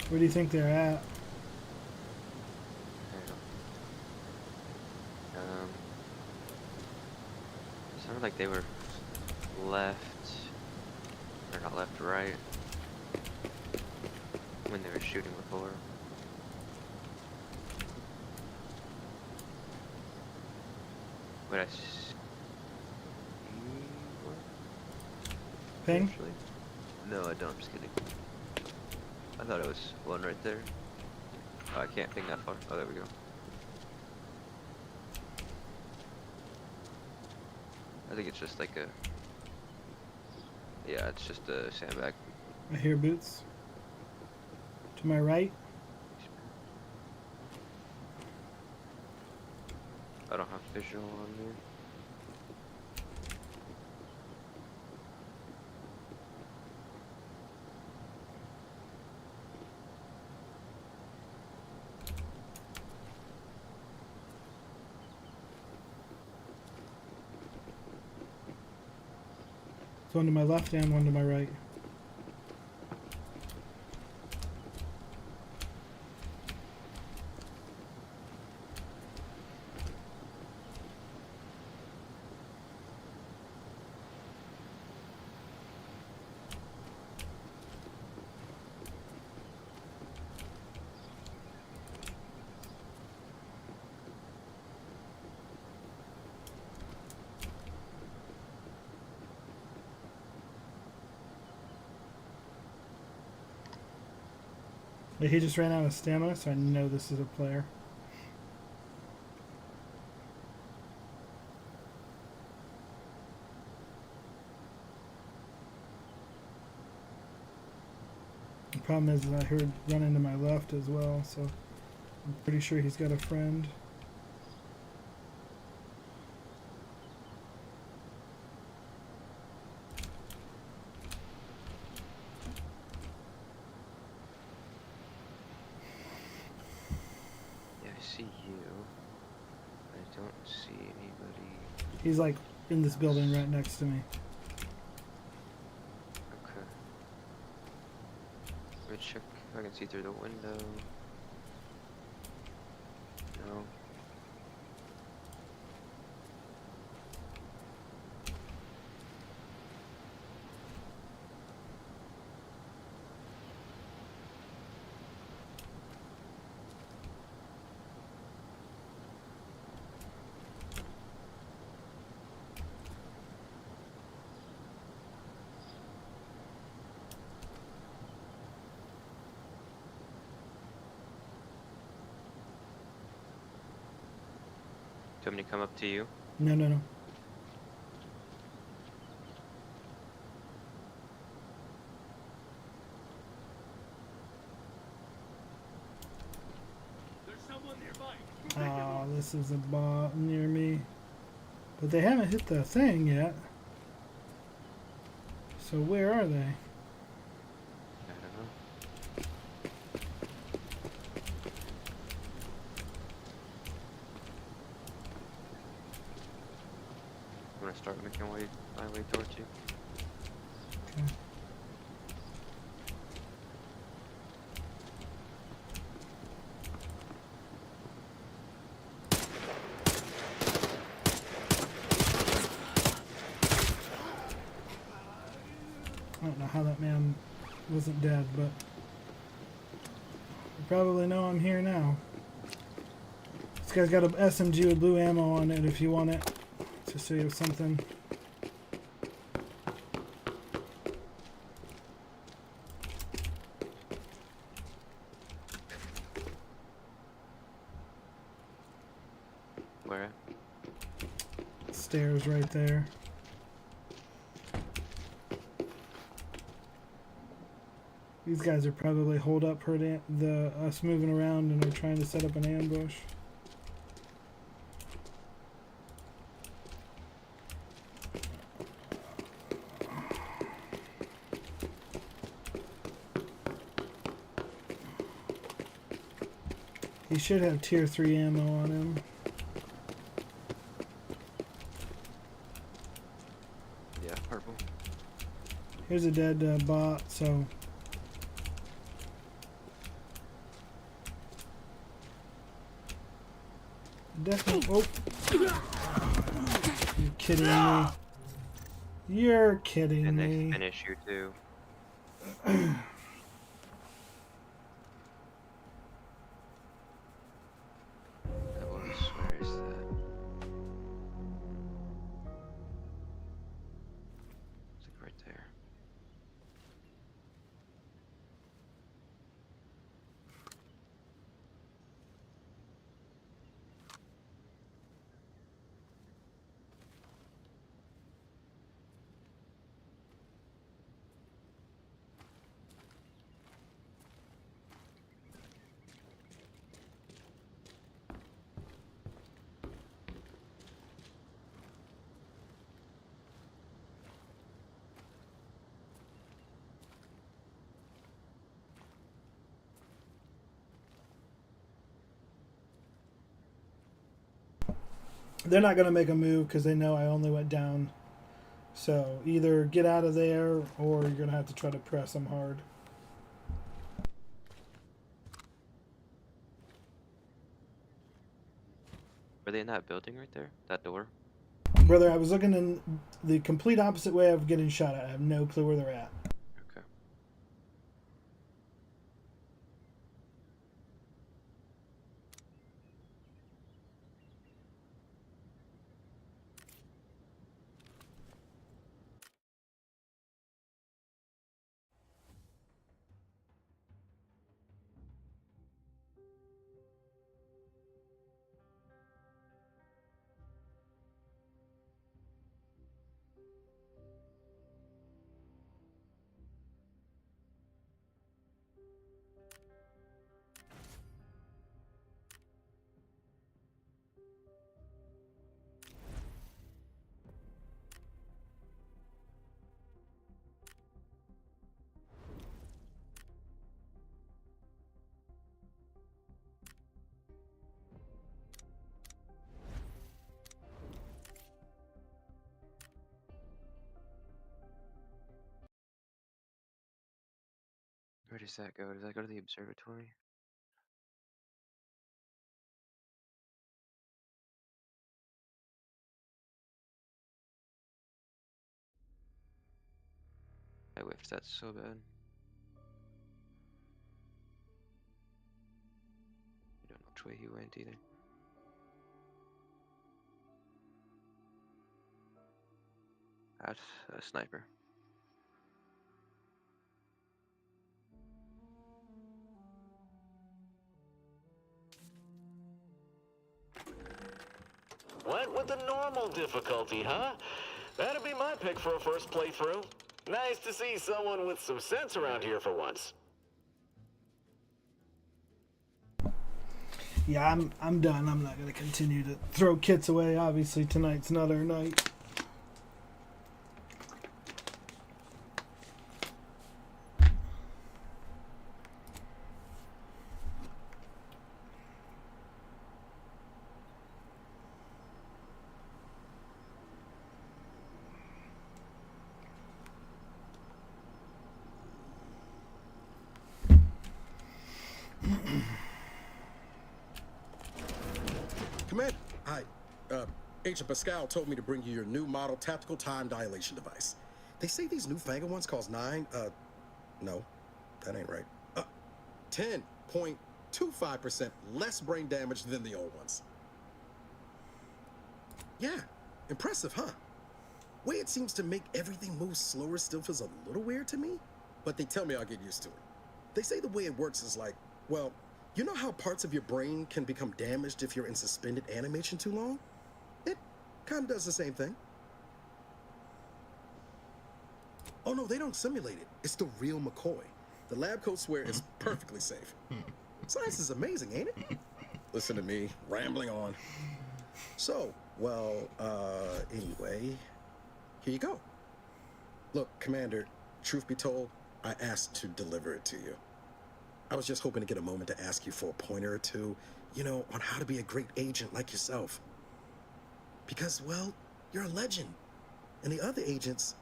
Speaker 1: Where do you think they're at?
Speaker 8: Sounded like they were left, or not left, right, when they were shooting before. But I see one?
Speaker 1: Ping?
Speaker 8: Actually? No, I don't. I'm just kidding. I thought it was one right there. Oh, I can't ping that far. Oh, there we go. I think it's just like a... Yeah, it's just a sandbag.
Speaker 1: I hear boots. To my right.
Speaker 8: I don't have visual on there.
Speaker 1: There's one to my left and one to my right. He just ran out of stamina, so I know this is a player. The problem is I heard running to my left as well, so I'm pretty sure he's got a friend.
Speaker 8: See you. I don't see anybody.
Speaker 1: He's like in this building right next to me.
Speaker 8: Let me check if I can see through the window. No. Do you want me to come up to you?
Speaker 1: No, no, no.
Speaker 15: There's someone nearby.
Speaker 1: Oh, this is a bot near me. But they haven't hit the thing yet. So where are they?
Speaker 8: I don't know. I'm gonna start making my way towards you.
Speaker 1: Okay. I don't know how that man wasn't dead, but you probably know I'm here now. This guy's got an SMG with blue ammo on it if you want it. Just so you have something.
Speaker 8: Where at?
Speaker 1: Stairs right there. These guys are probably holed up, heard us moving around, and are trying to set up an ambush. He should have tier 3 ammo on him.
Speaker 8: Yeah, purple.
Speaker 1: Here's a dead bot, so... Definitely... Oh! You're kidding me. You're kidding
Speaker 8: And
Speaker 1: me.
Speaker 8: they finish you too. That was, where is that? It's like right there.
Speaker 1: They're not going to make a move because they know I only went down. So either get out of there or you're going to have to try to press them hard.
Speaker 8: Were they in that building right there? That door?
Speaker 1: Brother, I was looking in the complete opposite way of getting shot at. I have no clue where they're at.
Speaker 8: Okay. Where does that go? Does that go to the observatory? I whiffed that so bad. I don't know which way he went either. That's a sniper.
Speaker 5: Went with the normal difficulty, huh? That'd be my pick for a first playthrough. Nice to see someone with some sense around here for once.
Speaker 1: Yeah, I'm done. I'm not gonna continue to throw kits away. Obviously, tonight's not our night.
Speaker 22: Commander, hi. Agent Pascal told me to bring you your new model tactical time dilation device. They say these newfangled ones cost no, that ain't right. 10.25% less brain damage than the old ones. Yeah, impressive, huh? Way it seems to make everything move slower still feels a little weird to me, but they tell me I'll get used to it. They say the way it works is like, well, you know how parts of your brain can become damaged if you're in suspended animation too long? It kind of does the same thing. Oh no, they don't simulate it. It's the real McCoy. The lab coats swear it's perfectly safe. Science is amazing, ain't it? Listen to me, rambling on. So, well, anyway, here you go. Look, Commander, truth be told, I asked to deliver it to you. I was just hoping to get a moment to ask you for a pointer or two, you know, on how to be a great agent like yourself. Because, well, you're a legend. And the other agents,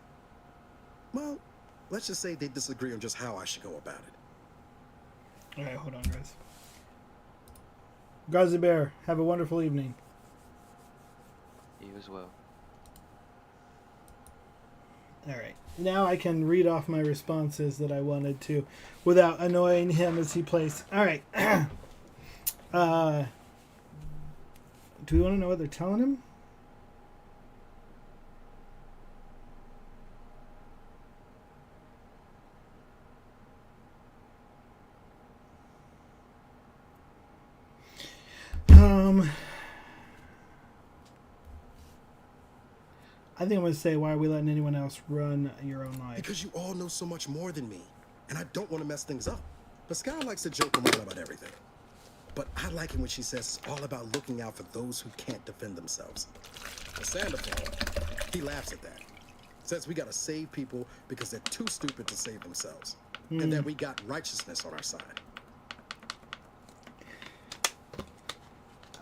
Speaker 22: well, let's just say they disagree on just how I should go about it.
Speaker 1: Alright, hold on, guys. Gazi Bear, have a wonderful evening.
Speaker 8: You as well.
Speaker 1: Alright, now I can read off my responses that I wanted to without annoying him as he plays. Alright. Do we want to know what they're telling him? I think I'm going to say, why are we letting anyone else run your own life?
Speaker 22: Because you all know so much more than me, and I don't want to mess things up. Pascal likes to joke around about everything. But I like it when she says it's all about looking out for those who can't defend themselves. Sandoval, he laughs at that. Says we got to save people because they're too stupid to save themselves. And that we got righteousness on our side.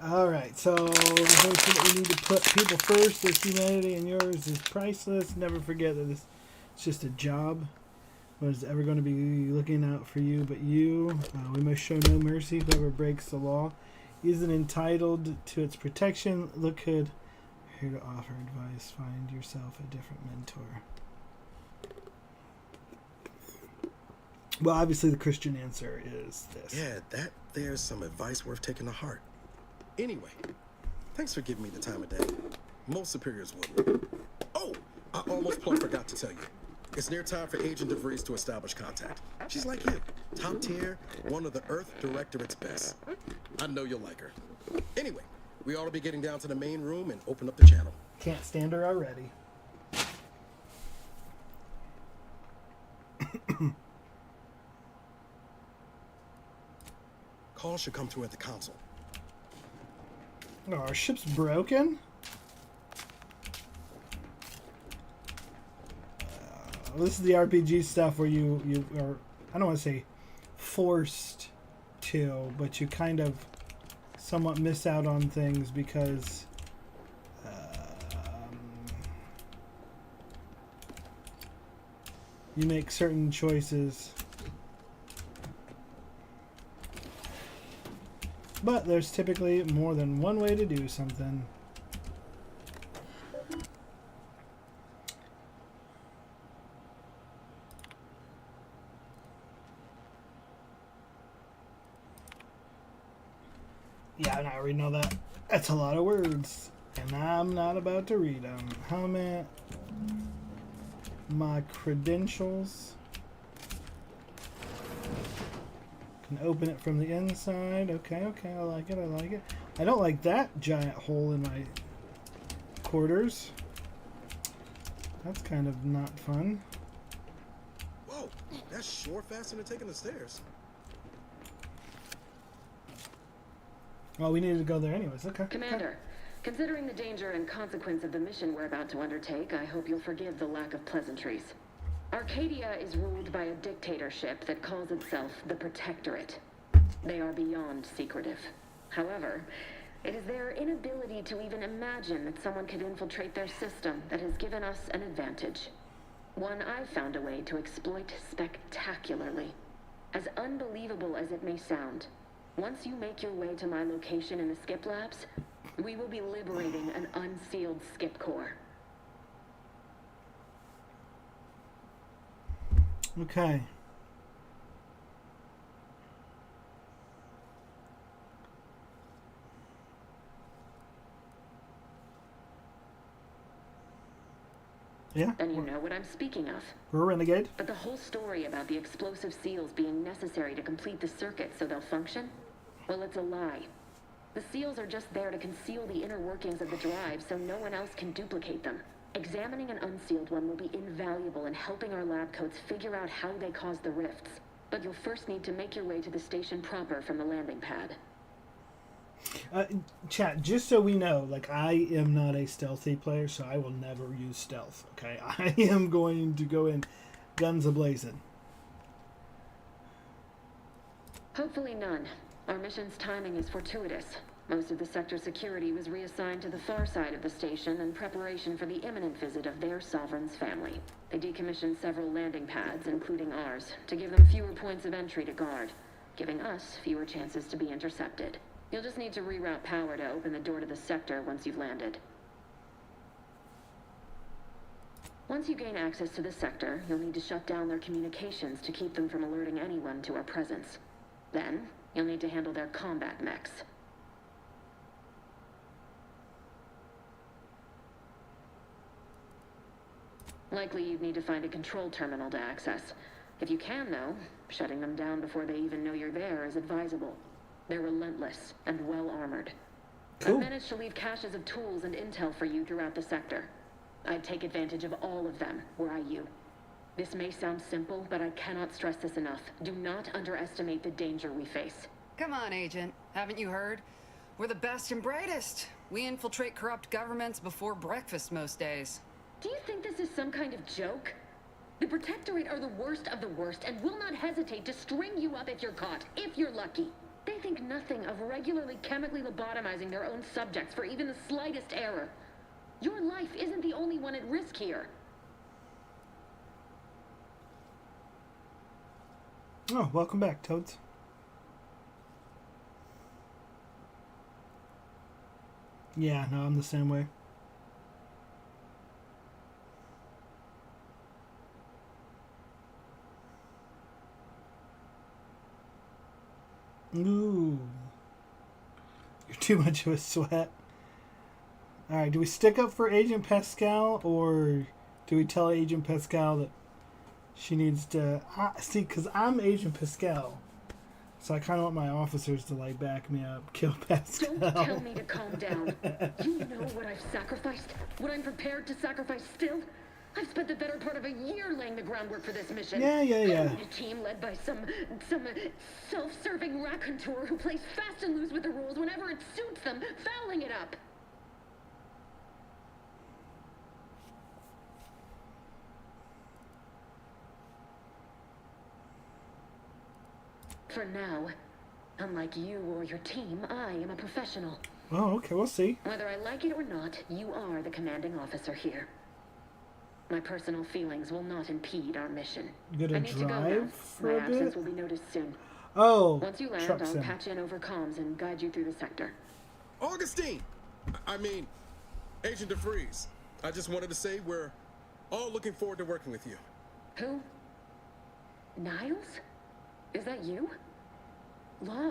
Speaker 1: Alright, so the whole thing that we need to put people first, this humanity and yours is priceless. Never forget that it's just a job. No one's ever going to be looking out for you but you. We must show no mercy. Whoever breaks the law isn't entitled to its protection. Look good. Here to offer advice. Find yourself a different mentor. Well, obviously the Christian answer is this.
Speaker 22: Yeah, there's some advice worth taking to heart. Anyway, thanks for giving me the time of day. Most superiors wouldn't. Oh, I almost plumb forgot to tell you. It's near time for Agent DeVries to establish contact. She's like you, top tier, one of the Earth Directorate's best. I know you'll like her. Anyway, we ought to be getting down to the main room and open up the channel.
Speaker 1: Can't stand her already.
Speaker 22: Call should come through at the console.
Speaker 1: Oh, our ship's broken? This is the RPG stuff where you are, I don't want to say forced to, but you kind of somewhat miss out on things because you make certain choices But there's typically more than one way to do something. Yeah, I'm not reading all that. That's a lot of words. And I'm not about to read them. Helmet. My credentials. Can open it from the inside. Okay, I like it, I like it. I don't like that giant hole in my quarters. That's kind of not fun.
Speaker 22: Whoa, that's sure faster than taking the stairs.
Speaker 1: Well, we needed to go there anyways. Okay.
Speaker 4: Commander, considering the danger and consequence of the mission we're about to undertake, I hope you'll forgive the lack of pleasantries. Arcadia is ruled by a dictatorship that calls itself the Protectorate. They are beyond secretive. However, it is their inability to even imagine that someone could infiltrate their system that has given us an advantage. One I've found a way to exploit spectacularly. As unbelievable as it may sound, once you make your way to my location in the skip labs, we will be liberating an unsealed skip core.
Speaker 1: Okay. Yeah.
Speaker 4: Then you know what I'm speaking of.
Speaker 1: We're a renegade.
Speaker 4: But the whole story about the explosive seals being necessary to complete the circuit so they'll function, well, it's a lie. The seals are just there to conceal the inner workings of the drive so no one else can duplicate them. Examining an unsealed one will be invaluable in helping our lab coats figure out how they cause the rifts. But you'll first need to make your way to the station proper from the landing pad.
Speaker 1: Chat, just so we know, like, I am not a stealthy player, so I will never use stealth, okay? I am going to go in guns a-blazing.
Speaker 4: Hopefully none. Our mission's timing is fortuitous. Most of the sector security was reassigned to the far side of the station in preparation for the imminent visit of their sovereign's family. They decommissioned several landing pads, including ours, to give them fewer points of entry to guard, giving us fewer chances to be intercepted. You'll just need to reroute power to open the door to the sector once you've landed. Once you gain access to the sector, you'll need to shut down their communications to keep them from alerting anyone to our presence. Then, you'll need to handle their combat mechs. Likely you'd need to find a control terminal to access. If you can, though, shutting them down before they even know you're there is advisable. They're relentless and well-armored. I've managed to leave caches of tools and intel for you throughout the sector. I'd take advantage of all of them, were I you. This may sound simple, but I cannot stress this enough. Do not underestimate the danger we face.
Speaker 9: Come on, Agent. Haven't you heard? We're the best and brightest. We infiltrate corrupt governments before breakfast most days.
Speaker 4: Do you think this is some kind of joke? The Protectorate are the worst of the worst and will not hesitate to string you up if you're caught, if you're lucky. They think nothing of regularly chemically lobotomizing their own subjects for even the slightest error. Your life isn't the only one at risk here.
Speaker 1: Oh, welcome back, Toads. Yeah, no, I'm the same way. Ooh. You're too much of a sweat. Alright, do we stick up for Agent Pascal, or do we tell Agent Pascal that she needs to... see, because I'm Agent Pascal. So I kind of want my officers to, like, back me up. Kill Pascal.
Speaker 4: Don't tell me to calm down. You know what I've sacrificed? What I'm prepared to sacrifice still? I've spent the better part of a year laying the groundwork for this mission.
Speaker 1: Yeah.
Speaker 4: I don't need a team led by some self-serving raconteur who plays fast and loose with the rules whenever it suits them, fouling it up. For now, unlike you or your team, I am a professional.
Speaker 1: Oh, okay, we'll see.
Speaker 4: Whether I like it or not, you are the commanding officer here. My personal feelings will not impede our mission.
Speaker 1: You gonna
Speaker 4: I need to go now.
Speaker 1: drive for
Speaker 4: My
Speaker 1: a bit?
Speaker 4: absence will be noticed soon.
Speaker 1: Oh,
Speaker 4: Once you land,
Speaker 1: truck
Speaker 4: I'll
Speaker 1: sim.
Speaker 4: patch in over comms and guide you through the sector.
Speaker 22: Augustine! I mean, Agent DeFreeze. I just wanted to say we're all looking forward to working with you.
Speaker 4: Who? Niles? Is that you? Law,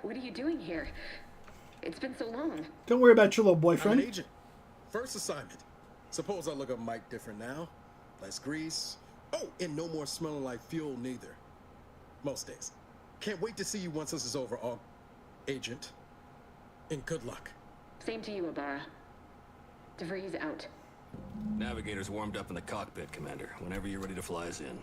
Speaker 4: what are you doing here? It's been so long.
Speaker 1: Don't worry about your little
Speaker 22: I'm
Speaker 1: boyfriend.
Speaker 22: an agent. First assignment. Suppose I look a mite different now. Less grease. Oh, and no more smelling like fuel neither. Most days. Can't wait to see you once this is over, Agent. And good luck.
Speaker 4: Same to you, Ibarra. DeVries out.
Speaker 6: Navigator's warmed up in the cockpit, Commander. Whenever you're ready to fly us in.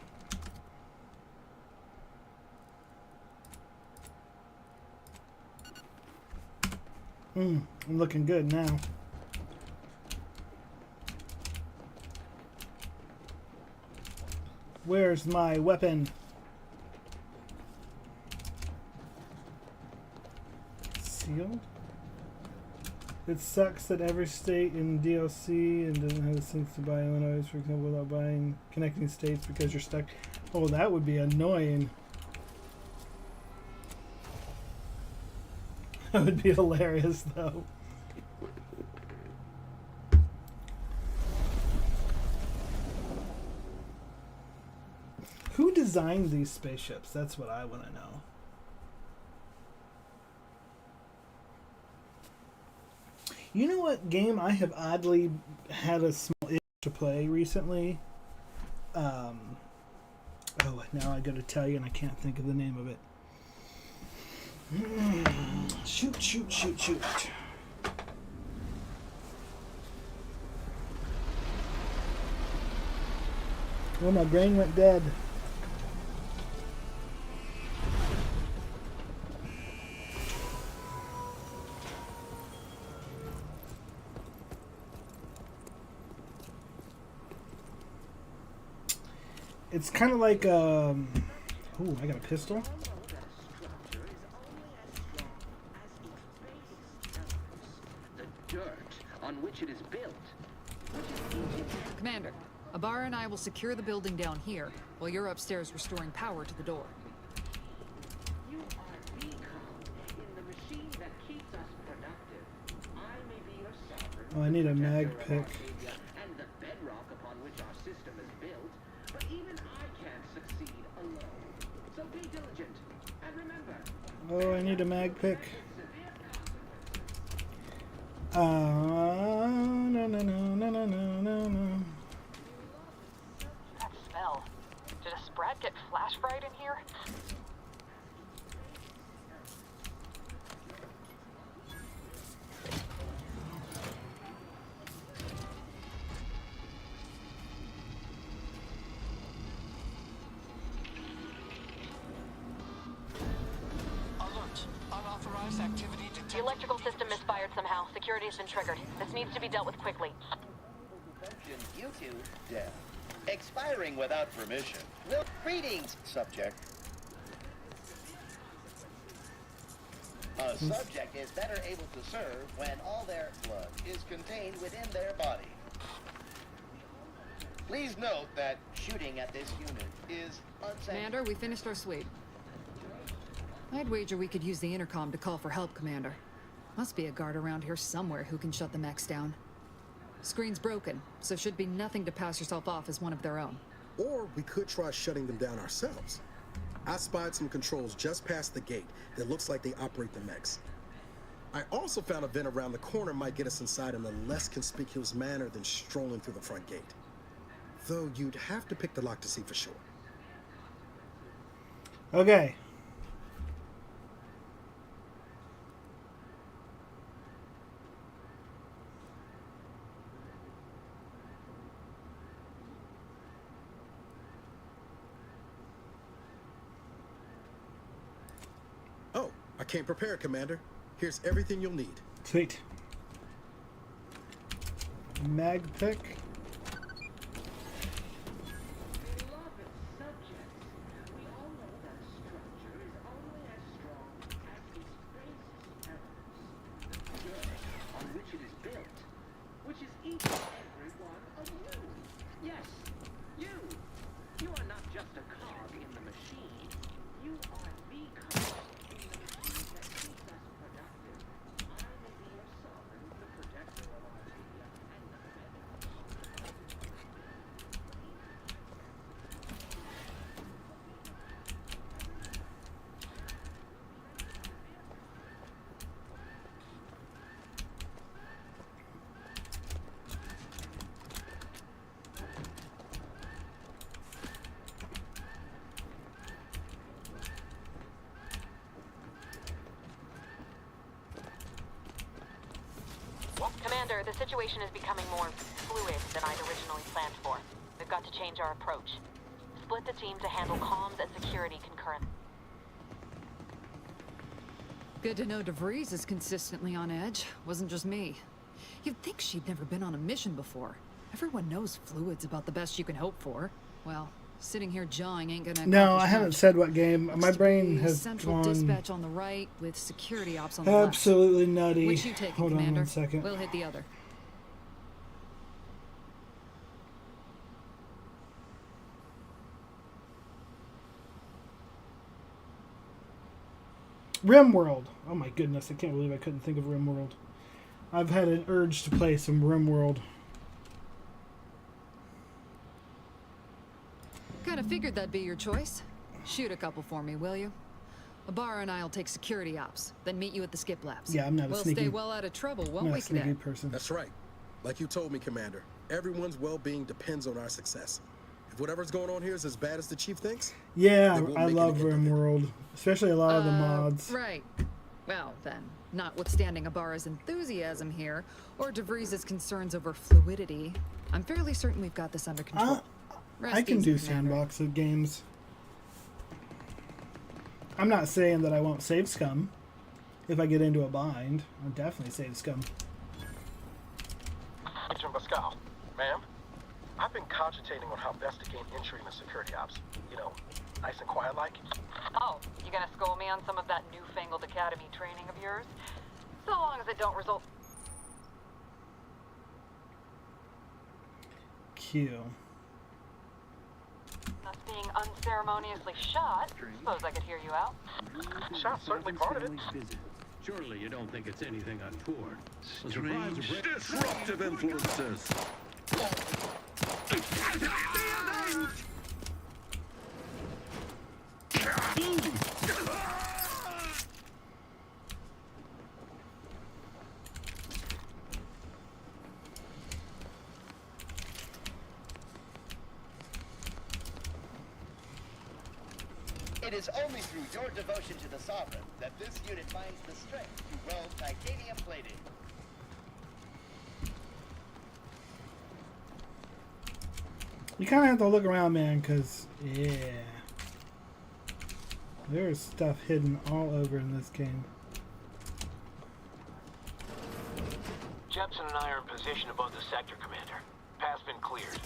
Speaker 1: I'm looking good now. Where's my weapon? Sealed? It sucks that every state in DLC and doesn't have the things to buy Illinois, for example, without buying connecting states because you're stuck. Oh, that would be annoying. That would be hilarious, though. Who designed these spaceships? That's what I want to know. You know what game I have oddly had a small itch to play recently? Oh, now I gotta tell you and I can't think of the name of it. Shoot. Oh, my brain went dead. It's kind of like, oh, I got a pistol.
Speaker 3: On which it is built.
Speaker 9: Commander, Ibarra and I will secure the building down here, while you're upstairs restoring power to the door.
Speaker 3: You are beacon in the machine that keeps us productive. I may be your sovereign.
Speaker 1: Oh, I need a mag pick.
Speaker 3: And the bedrock upon which our system is built, but even I can't succeed alone. So be diligent, and remember.
Speaker 1: Oh, I need a mag pick. No.
Speaker 10: That smell. Did a Sprat get flash fried in here?
Speaker 3: Alert. Unauthorized activity detected.
Speaker 10: The electrical system misfired somehow. Security has been triggered. This needs to be dealt with quickly.
Speaker 23: You two, death. Expiring without permission. Well, greetings, subject. A subject is better able to serve when all their blood is contained within their body. Please note that shooting at this unit is unsafe.
Speaker 9: Commander, we finished our sweep. I'd wager we could use the intercom to call for help, Commander. Must be a guard around here somewhere who can shut the mechs down. Screen's broken, so should be nothing to pass yourself off as one of their own.
Speaker 22: Or we could try shutting them down ourselves. I spied some controls just past the gate that looks like they operate the mechs. I also found a vent around the corner might get us inside in a less conspicuous manner than strolling through the front gate. Though you'd have to pick the lock to see for sure.
Speaker 1: Okay.
Speaker 22: Oh, I came prepared, Commander. Here's everything you'll need.
Speaker 1: Sweet. Mag pick.
Speaker 3: On which it is built, which is each and every one of you. Yes, you. You are not just a cog in the machine. You are
Speaker 10: Commander, the situation is becoming more fluid than I'd originally planned for. We've got to change our approach. Split the team to handle comms and security concurrently.
Speaker 9: Good to know DeVries is consistently on edge. Wasn't just me. You'd think she'd never been on a mission before. Everyone knows fluid's about the best you can hope for. Well, sitting here jawing ain't gonna.
Speaker 1: No, I haven't said what game. My brain has
Speaker 9: Central
Speaker 1: gone
Speaker 9: dispatch on the right with security ops on the
Speaker 1: absolutely
Speaker 9: left.
Speaker 1: nutty.
Speaker 9: Which you take,
Speaker 1: Hold on
Speaker 9: Commander?
Speaker 1: 1 second.
Speaker 9: We'll hit the other.
Speaker 1: RimWorld. Oh my goodness, I can't believe I couldn't think of RimWorld. I've had an urge to play some RimWorld.
Speaker 9: Kind of figured that'd be your choice. Shoot a couple for me, will you? Ibarra and I'll take security ops, then meet you at the skip labs.
Speaker 1: Yeah, I'm not a
Speaker 9: we'll
Speaker 1: sneaky-
Speaker 9: stay well out of trouble,
Speaker 1: I'm
Speaker 9: won't
Speaker 1: not
Speaker 9: we,
Speaker 1: a sneaky
Speaker 9: Cadet?
Speaker 1: person.
Speaker 22: That's right. Like you told me, Commander. Everyone's well-being depends on our success. If whatever's going on here is as bad as the Chief thinks,
Speaker 1: Yeah,
Speaker 22: then we'll
Speaker 1: I
Speaker 22: make it
Speaker 1: love
Speaker 22: end of it.
Speaker 1: RimWorld, especially a lot of the mods.
Speaker 9: Right. Well, then, notwithstanding Ibarra's enthusiasm here, or DeVries' concerns over fluidity, I'm fairly certain we've got this under control. Rest
Speaker 1: I can
Speaker 9: easy,
Speaker 1: do
Speaker 9: Commander.
Speaker 1: sandbox of games. I'm not saying that I won't save scum. If I get into a bind, I'll definitely save scum.
Speaker 11: Agent Pascal, ma'am, I've been cogitating on how best to gain entry into security ops. You know, nice and quiet like.
Speaker 10: Oh, you gonna school me on some of that newfangled academy training of yours? So long as it don't result...
Speaker 1: Q.
Speaker 10: us being unceremoniously shot. Suppose I could hear you out.
Speaker 11: Shot's certainly part of it.
Speaker 12: Surely you don't think it's anything untoward. Strange, disruptive influences.
Speaker 23: It is only through your devotion to the Sovereign that this unit finds the strength to weld titanium plating.
Speaker 1: You kind of have to look around, man, because, yeah. There's stuff hidden all over in this game.
Speaker 5: Jepson and I are in position above the sector, Commander. Path's been cleared.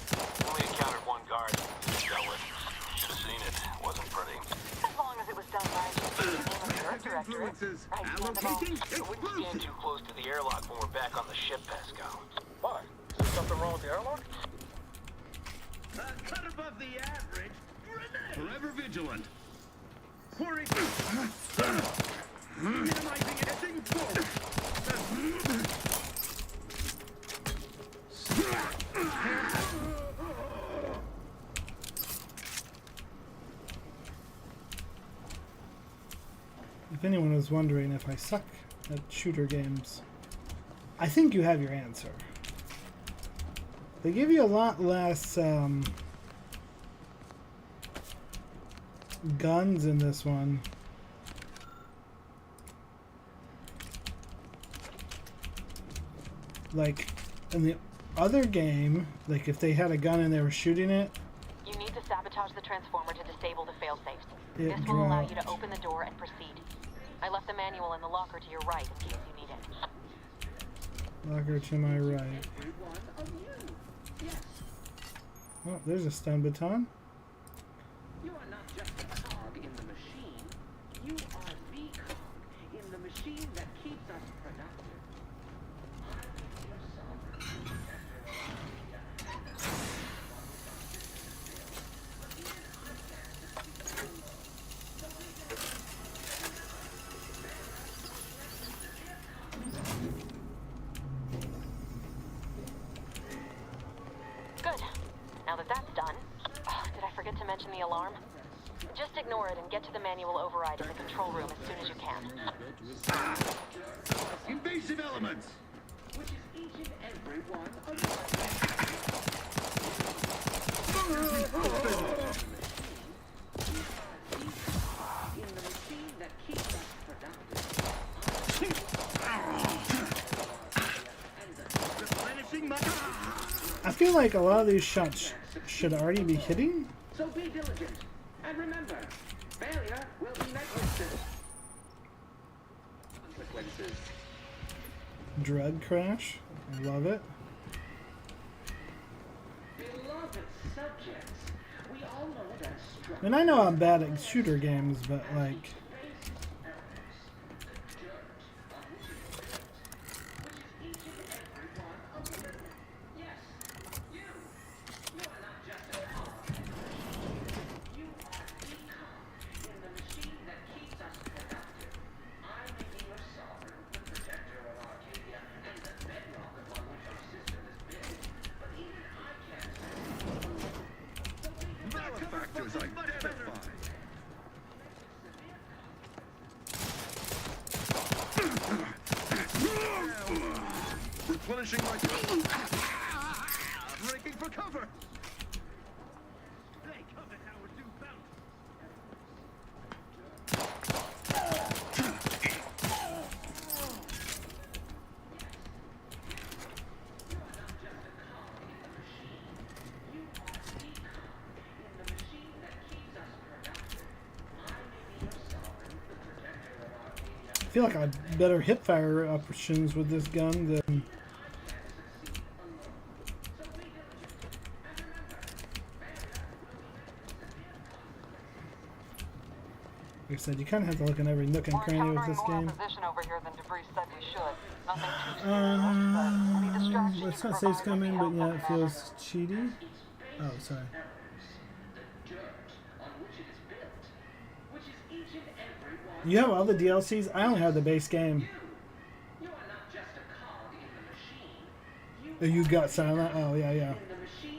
Speaker 5: Only encountered one guard. Dealt with. Should have seen it. Wasn't pretty.
Speaker 10: As long as it was done right.
Speaker 12: Influences
Speaker 10: Right,
Speaker 12: allocating
Speaker 5: I wouldn't stand too close to the airlock when we're back on the ship, Pascal.
Speaker 11: Why? Is there something wrong with the airlock?
Speaker 12: cut above the average. Forever vigilant. Pouring. Minimizing anything forward.
Speaker 1: If anyone was wondering if I suck at shooter games, I think you have your answer. They give you a lot less guns in this one. Like in the other game, like if they had a gun and they were shooting it,
Speaker 10: You need to sabotage the transformer to disable the failsafes.
Speaker 1: It
Speaker 10: This will allow you
Speaker 1: dropped.
Speaker 10: to open the door and proceed. I left the manual in the locker to your right in case you need it.
Speaker 1: Locker to my right. Oh, there's a stun baton.
Speaker 3: You are not just a cog in the machine. You are the cog in the machine that keeps us productive.
Speaker 10: Good. Now that that's done, did I forget to mention the alarm? Just ignore it and get to the manual override in the control room as soon as you can.
Speaker 12: Invasive elements.
Speaker 3: Which is each and every one of in the machine that keeps us productive. And the
Speaker 1: feel like a lot of these shots should already be hitting.
Speaker 3: So be diligent, and remember, failure will be met with consequences.
Speaker 1: Drug crash. I love it.
Speaker 3: Beloved subjects, we all know that structure.
Speaker 1: And I know I'm bad at shooter games, but like,
Speaker 12: Malefactors identified. Replenishing my... Breaking for cover! They covet our due bounty.
Speaker 1: I feel like I had better hip fire options with this gun than. Like I said, you kind of have to look in every nook and cranny with this game. It's not safe scumming, but yeah, it feels cheaty. Oh, sorry. You have all the DLCs? I only have the base game. Oh, you got silent? Oh, yeah, yeah.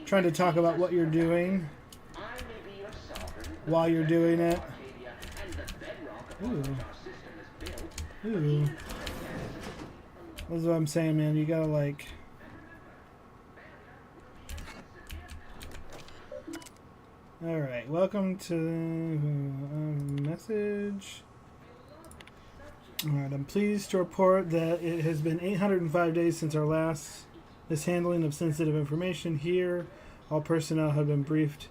Speaker 1: Trying to talk about what you're doing while you're doing it. Ooh. Ooh. That's what I'm saying, man. You gotta, like... Alright, welcome to message. Alright, I'm pleased to report that it has been 805 days since our last mishandling of sensitive information here. All personnel have been briefed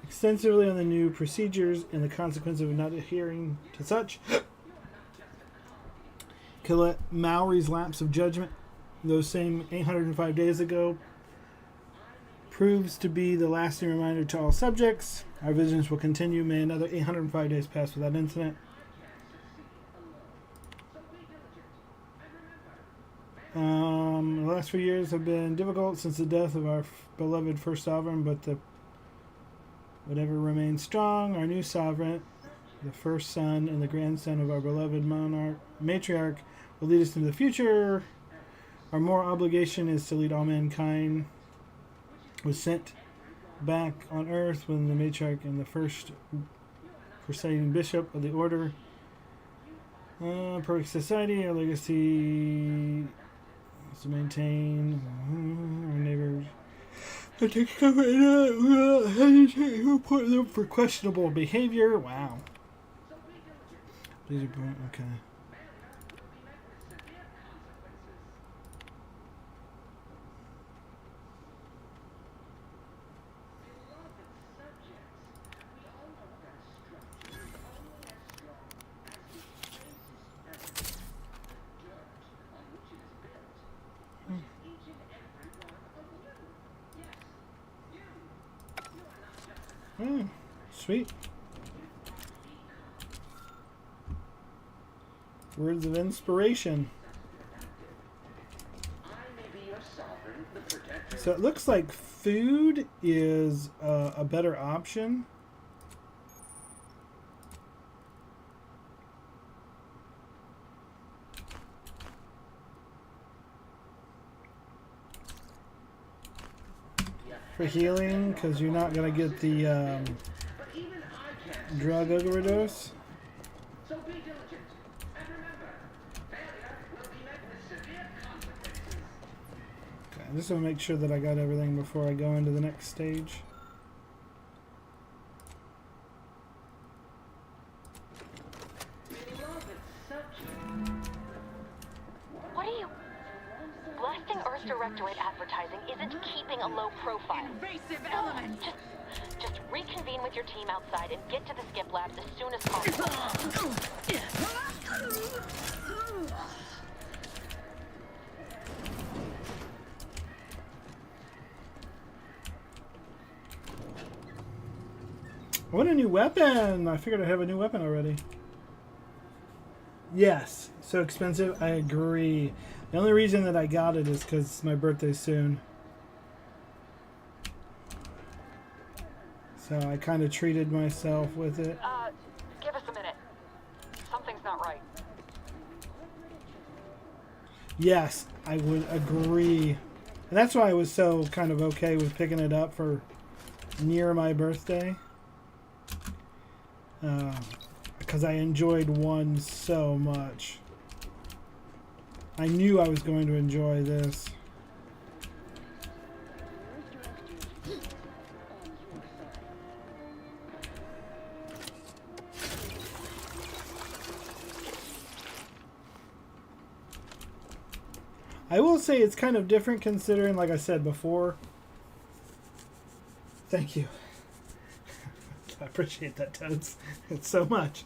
Speaker 1: extensively on the new procedures and the consequence of not adhering to such. Colette Mowry's lapse of judgment, those same 805 days ago, proves to be the lasting reminder to all subjects. Our vigilance will continue. May another 805 days pass without incident. The last few years have been difficult since the death of our beloved first sovereign, but whatever remains strong, our new sovereign, the first son and the grandson of our beloved matriarch, will lead us into the future. Our moral obligation is to lead all mankind. Was sent back on earth when the matriarch and the first presiding bishop of the order. Perfect society, our legacy is to maintain our neighbors. I take cover hesitate to report them for questionable behavior. Wow. Please report. Okay. Oh, sweet. Words of inspiration. So it looks like food is a better option. For healing, because you're not going to get the drug overdose.
Speaker 3: So be diligent, and remember, failure will be met with severe consequences.
Speaker 1: Okay, I'm just going to make sure that I got everything before I go into the next stage.
Speaker 10: What are you... Requesting Earth Directorate advertising isn't keeping a low profile.
Speaker 9: Invasive element!
Speaker 10: Just reconvene with your team outside and get to the skip labs as soon as possible.
Speaker 1: I want a new weapon! I figured I have a new weapon already. Yes, so expensive, I agree. The only reason that I got it is because my birthday's soon. So I kind of treated myself with it.
Speaker 10: Give us a minute. Something's not right.
Speaker 1: Yes, I would agree. And that's why I was so kind of okay with picking it up for near my birthday. Because I enjoyed one so much. I knew I was going to enjoy this. I will say it's kind of different considering, like I said before. Thank you. I appreciate that, Toads. It's so much.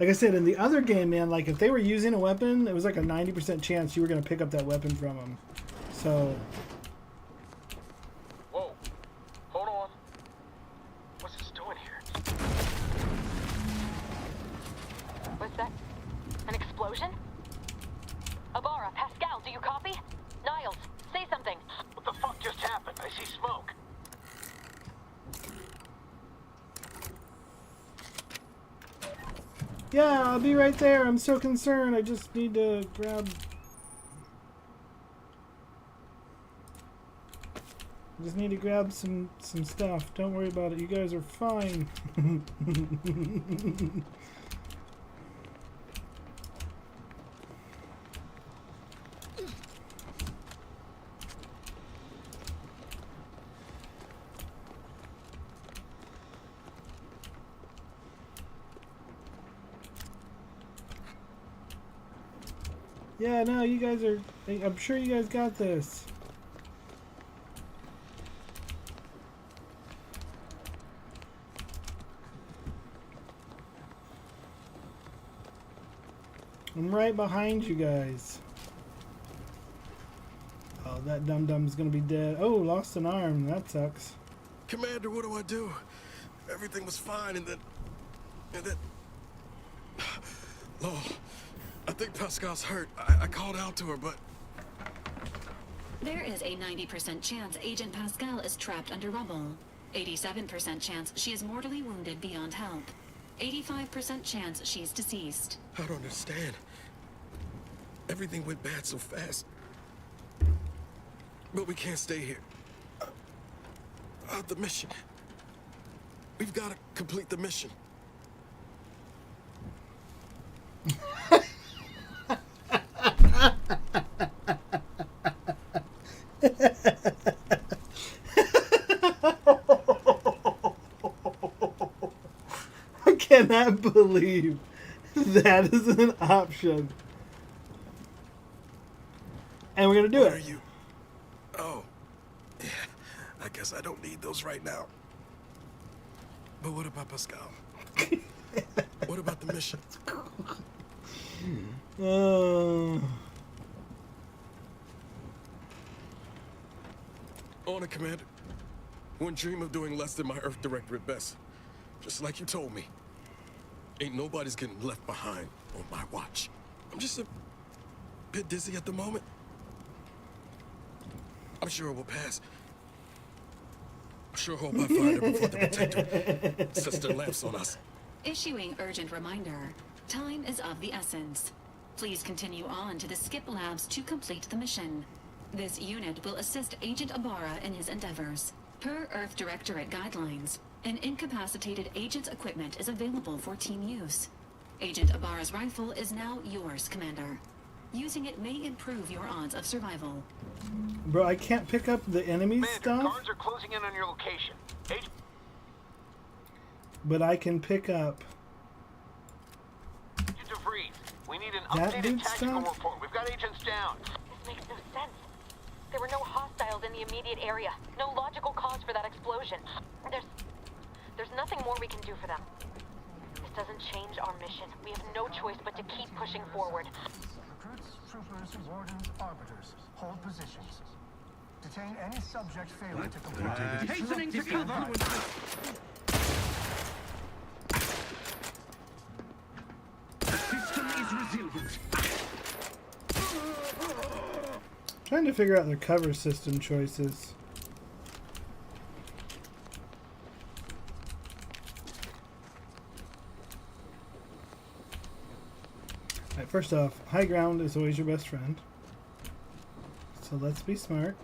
Speaker 1: Like I said, in the other game, man, like if they were using a weapon, it was like a 90% chance you were going to pick up that weapon from them. So...
Speaker 11: Whoa. Hold on. What's this doing here?
Speaker 10: What's that? An explosion? Abara, Pascal, do you copy? Niles, say something.
Speaker 5: What the fuck just happened? I see smoke.
Speaker 1: Yeah, I'll be right there. I'm so concerned. I just need to grab... Just need to grab some stuff. Don't worry about it. You guys are fine. Yeah, no, you guys are... I'm sure you guys got this. I'm right behind you guys. Oh, that dum-dum's gonna be dead. Oh, lost an arm. That sucks.
Speaker 22: Commander, what do I do? Everything was fine, and then... Lol, I think Pascal's hurt. I called out to her, but...
Speaker 13: There is a 90% chance Agent Pascal is trapped under rubble. 87% chance she is mortally wounded beyond help. 85% chance she's deceased.
Speaker 22: I don't understand. Everything went bad so fast. But we can't stay here. The mission. We've got to complete the mission.
Speaker 1: I cannot believe that is an option. And we're gonna do
Speaker 22: What
Speaker 1: it.
Speaker 22: are you? Oh. Yeah, I guess I don't need those right now. But what about Pascal? What about the mission? On it, Commander. Wouldn't dream of doing less than my Earth Director at best. Just like you told me. Ain't nobody's getting left behind on my watch. I'm just a bit dizzy at the moment. I'm sure it will pass. I'm sure hope I find her before the Protector sets their lamps on us.
Speaker 13: Issuing urgent reminder. Time is of the essence. Please continue on to the skip labs to complete the mission. This unit will assist Agent Abara in his endeavors. Per Earth Directorate guidelines, an incapacitated agent's equipment is available for team use. Agent Abara's rifle is now yours, Commander. Using it may improve your odds of survival.
Speaker 1: Bro, I can't pick up the enemy stuff,
Speaker 5: Guards are closing in on your location. Agent...
Speaker 1: but I can pick up
Speaker 5: DeVries, we need an
Speaker 1: that
Speaker 5: updated
Speaker 1: dude's
Speaker 5: tactical
Speaker 1: stuff.
Speaker 5: report. We've got agents down.
Speaker 10: makes no sense. There were no hostiles in the immediate area. No logical cause for that explosion. There's nothing more we can do for them. This doesn't change our mission. We have no choice but to keep pushing forward.
Speaker 15: Recruits, troopers, wardens, arbiters, hold positions. Detain any subject failing to comply.
Speaker 12: Hastening to cover! System is resilient.
Speaker 1: Trying to figure out their cover system choices. Alright, first off, high ground is always your best friend. So let's be smart.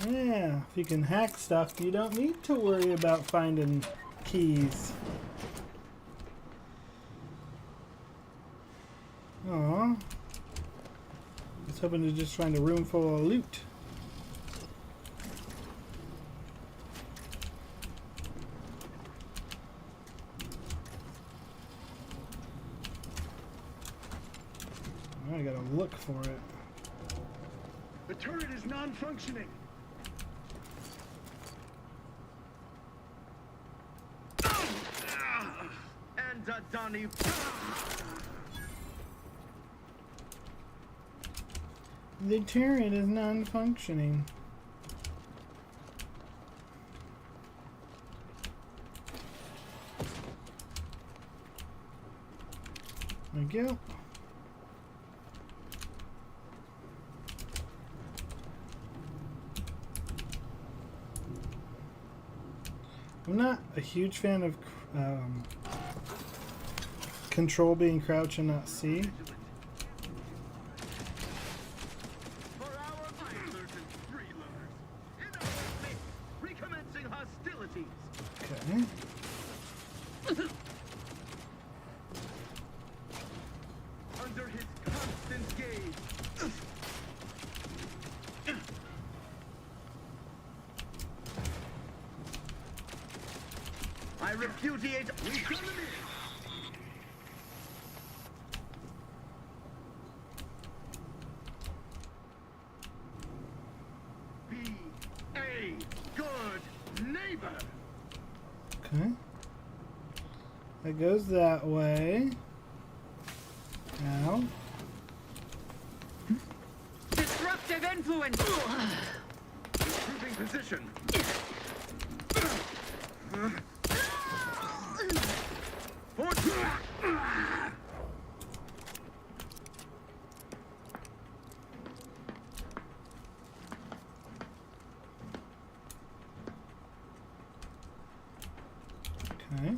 Speaker 1: Yeah, if you can hack stuff, you don't need to worry about finding keys. Aw. I was hoping to just find a room full of loot. I gotta look for it.
Speaker 12: The turret is non-functioning. And Donnie.
Speaker 1: The turret is non-functioning. There we go. I'm not a huge fan of control being crouch and not C.
Speaker 12: For our idlers and freeloaders, recommencing hostilities.
Speaker 1: Okay.
Speaker 12: Under his constant gaze. I repudiate economy. Be a good neighbor.
Speaker 1: Okay. That goes that way. Now.
Speaker 9: Disruptive influence!
Speaker 12: Improving position.
Speaker 1: Okay.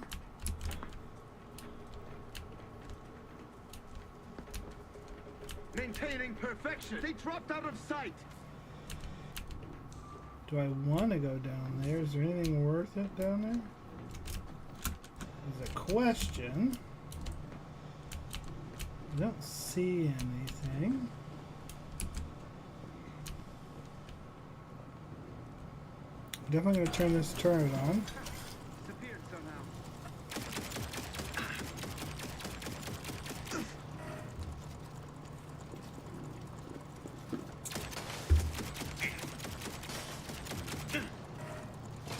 Speaker 12: Maintaining perfection. They dropped out of sight.
Speaker 1: Do I want to go down there? Is there anything worth it down there? Is a question. I don't see anything. Definitely gonna turn this turret on.
Speaker 12: Disappeared somehow.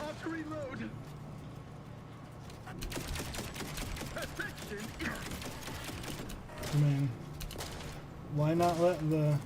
Speaker 12: Auto reload. Perfection.
Speaker 1: I mean, why not let the...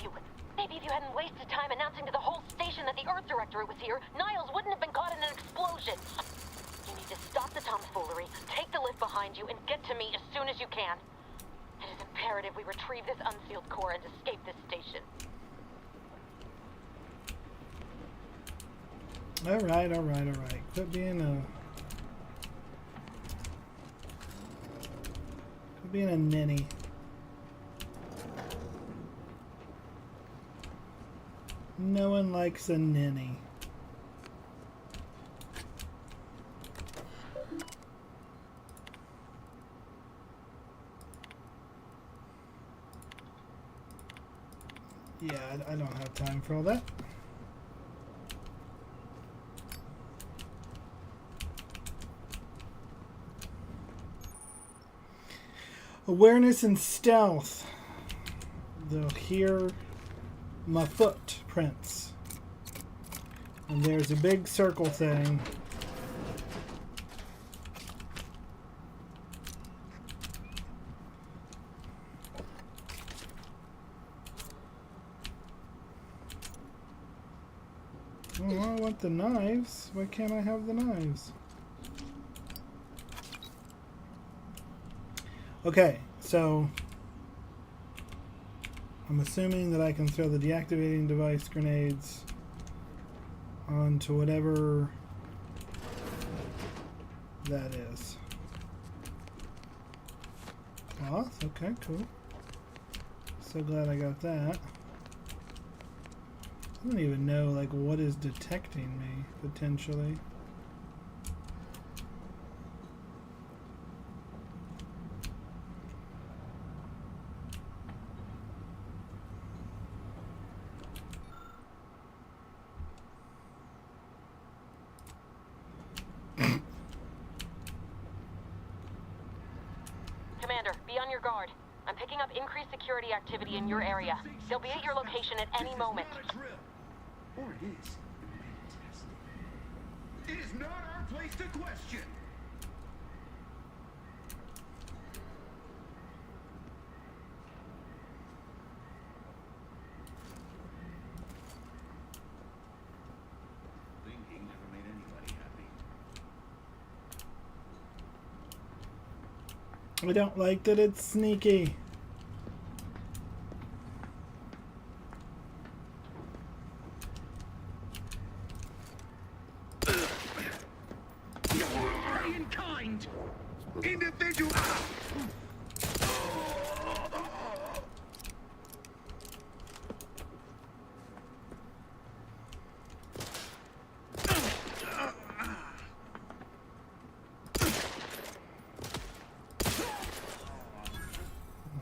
Speaker 10: you. Maybe if you hadn't wasted time announcing to the whole station that the Earth Directorate was here, Niles wouldn't have been caught in an explosion. You need to stop the tomfoolery, take the lift behind you, and get to me as soon as you can. It is imperative we retrieve this unsealed core and escape this station.
Speaker 1: Alright. Quit being a ninny. No one likes a ninny. Yeah, I don't have time for all that. Awareness and stealth. They'll hear my footprints. And there's a big circle thing. Oh, I want the knives. Why can't I have the knives? Okay, so I'm assuming that I can throw the deactivating device grenades onto whatever that is. Cloth? Okay, cool. So glad I got that. I don't even know, like, what is detecting me, potentially.
Speaker 10: Commander, be on your guard. I'm picking up increased security activity in your area. They'll be at your location at any moment.
Speaker 12: Or it is. Fantastic. It is not our place to question. Thinking never made anybody happy.
Speaker 1: I don't like that it's sneaky.
Speaker 12: Individual.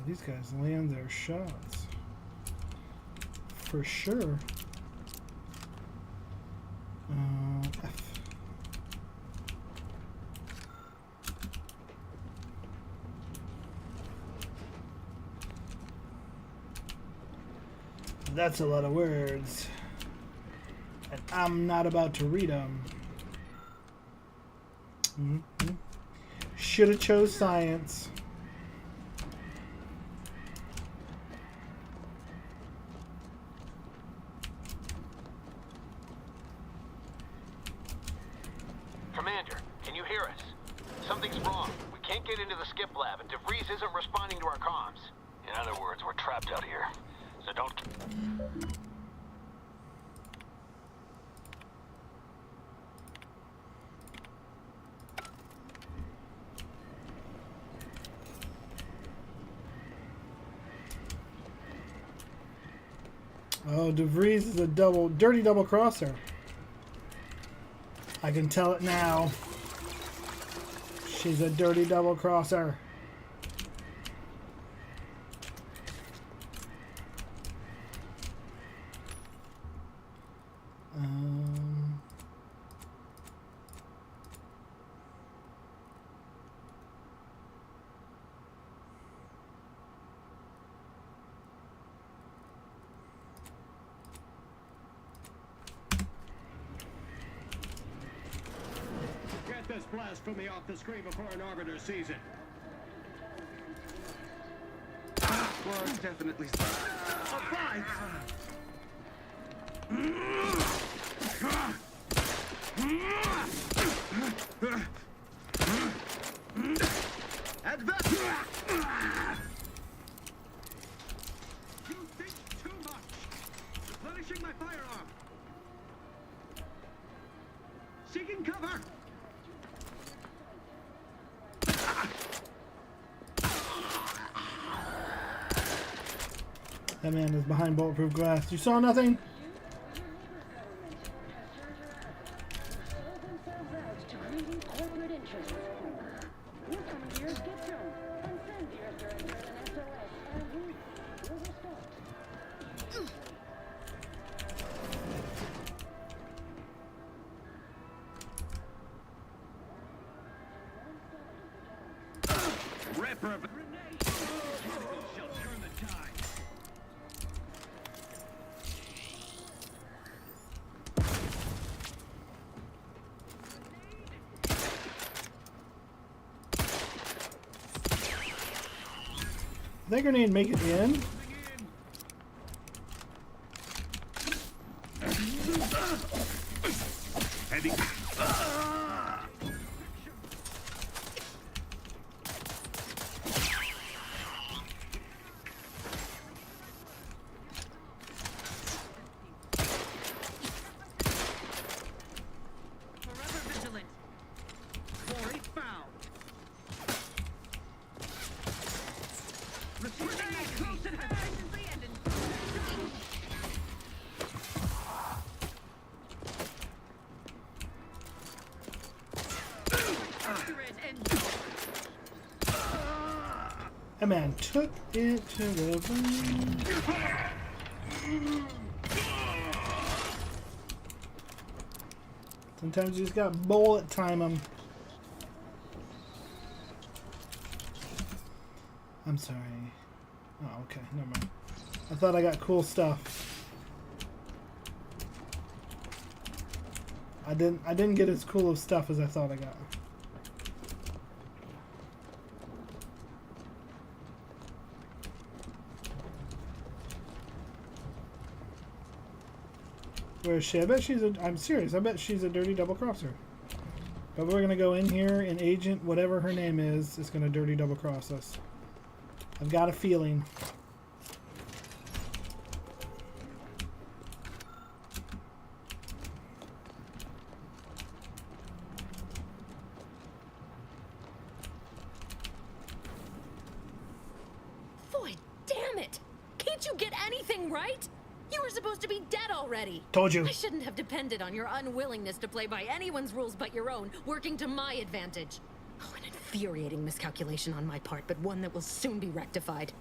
Speaker 1: These guys land their shots. For sure. F. That's a lot of words. And I'm not about to read them. Should have chose science.
Speaker 5: Commander, can you hear us? Something's wrong. We can't get into the skip lab, and DeVries isn't responding to our comms. In other words, we're trapped out here. So don't...
Speaker 1: Oh, DeVries is a dirty double crosser. I can tell it now. She's a dirty double crosser.
Speaker 12: Get this blast from me off the screen before an arbiter sees it. Well, it's definitely... fight! Advance! You think too much! Replenishing my firearm! Seeking cover!
Speaker 1: That man is behind bulletproof glass. You saw nothing? That grenade make it in?
Speaker 12: Heavy.
Speaker 1: That man took it to the moon. Sometimes you just got bullet time them. I'm sorry. Oh, okay, never mind. I thought I got cool stuff. I didn't get as cool of stuff as I thought I got. Where is she? I bet she's a... I'm serious. I bet she's a dirty double crosser. But we're going to go in here and Agent, whatever her name is going to dirty double cross us. I've got a feeling.
Speaker 10: Boy, damn it! Can't you get anything right? You were supposed to be dead already.
Speaker 1: Told you.
Speaker 10: I shouldn't have depended on your unwillingness to play by anyone's rules but your own, working to my advantage. Oh, an infuriating miscalculation on my part, but one that will soon be rectified.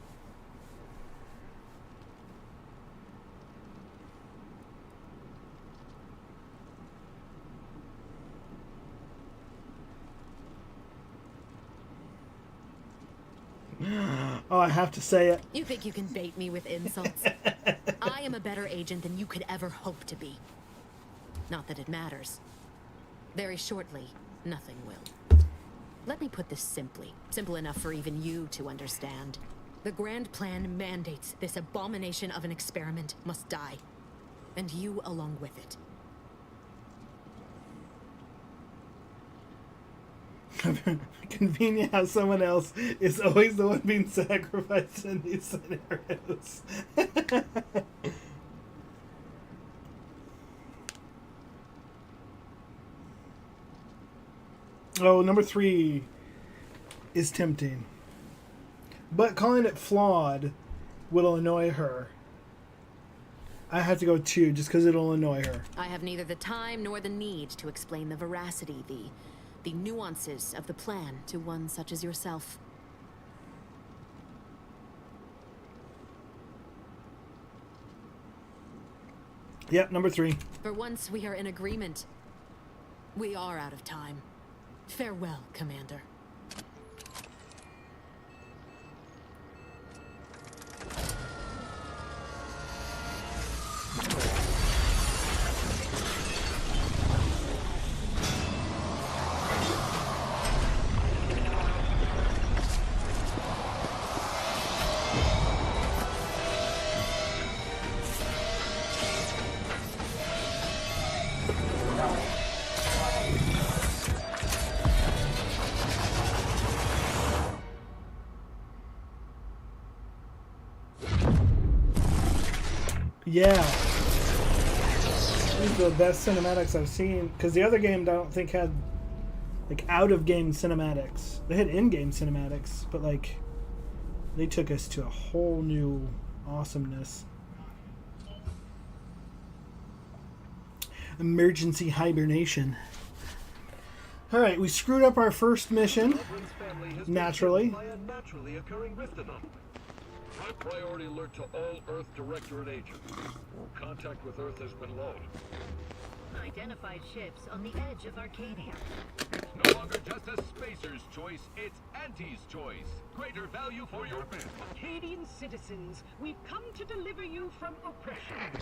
Speaker 1: Oh, I have to say it.
Speaker 10: You think you can bait me with insults? I am a better agent than you could ever hope to be. Not that it matters. Very shortly, nothing will. Let me put this simply. Simple enough for even you to understand. The grand plan mandates this abomination of an experiment must die. And you along with it.
Speaker 1: Convenient how someone else is always the one being sacrificed in these scenarios. Oh, number 3 is tempting. But calling it flawed will annoy her. I have to go 2 just because it'll annoy her.
Speaker 10: I have neither the time nor the need to explain the veracity, the nuances of the plan to one such as yourself.
Speaker 1: Yep, number 3.
Speaker 10: For once we are in agreement. We are out of time. Farewell, Commander.
Speaker 1: Yeah. These are the best cinematics I've seen. Because the other game I don't think had like out-of-game cinematics. They had in-game cinematics, but like they took us to a whole new awesomeness. Emergency hibernation. Alright, we screwed up our first mission. Naturally.
Speaker 12: By a naturally occurring rift event. High priority alert to all Earth Directorate agents. Contact with Earth has been low.
Speaker 7: Identified ships on the edge of Arcadia.
Speaker 6: It's no longer just a spacer's choice, it's Auntie's choice. Greater value for your men.
Speaker 7: Arcadian citizens, we've come to deliver you from oppression.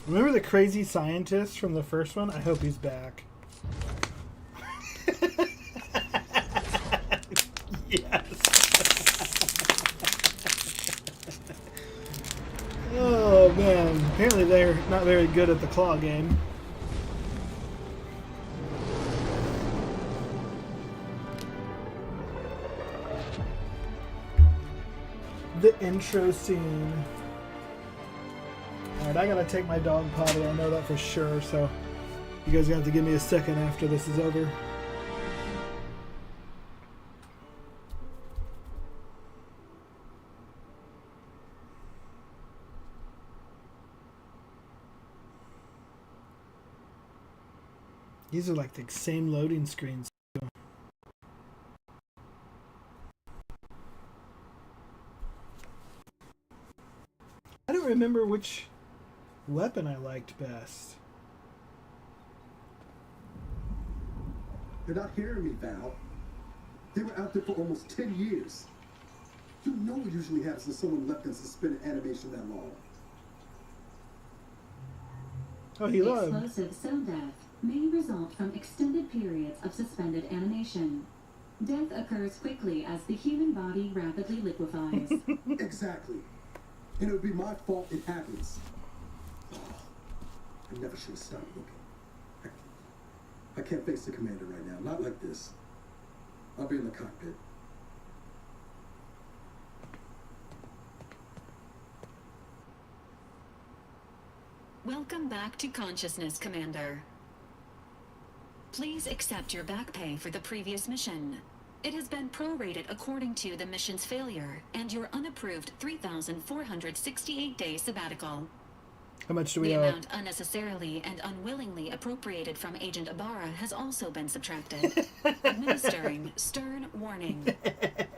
Speaker 1: Remember the crazy scientist from the first one? I hope he's back. Yes. Oh man, apparently they're not very good at the claw game. The intro scene. Alright, I gotta take my dog potty, I know that for sure, so you guys have to give me a second after this is over. These are like the same loading screens. I don't remember which weapon I liked best.
Speaker 22: You're not hearing me, Val. They were out there for almost 10 years. You know what usually happens when someone left in suspended animation that long.
Speaker 1: Oh, he loved.
Speaker 13: Explosive cell death may result from extended periods of suspended animation. Death occurs quickly as the human body rapidly liquefies.
Speaker 22: Exactly. And it would be my fault it happens. Oh, I never should have stopped looking. I can't face the commander right now. Not like this. I'll be in the cockpit.
Speaker 13: Welcome back to consciousness, Commander. Please accept your back pay for the previous mission. It has been prorated according to the mission's failure and your unapproved 3,468-day sabbatical.
Speaker 1: How much do we
Speaker 13: The
Speaker 1: owe?
Speaker 13: amount unnecessarily and unwillingly appropriated from Agent Ibarra has also been subtracted. Administering stern warning.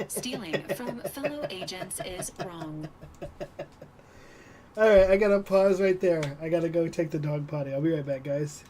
Speaker 13: Stealing from fellow agents is wrong.
Speaker 1: Alright, I gotta pause right there. I gotta go take the dog potty. I'll be right back, guys.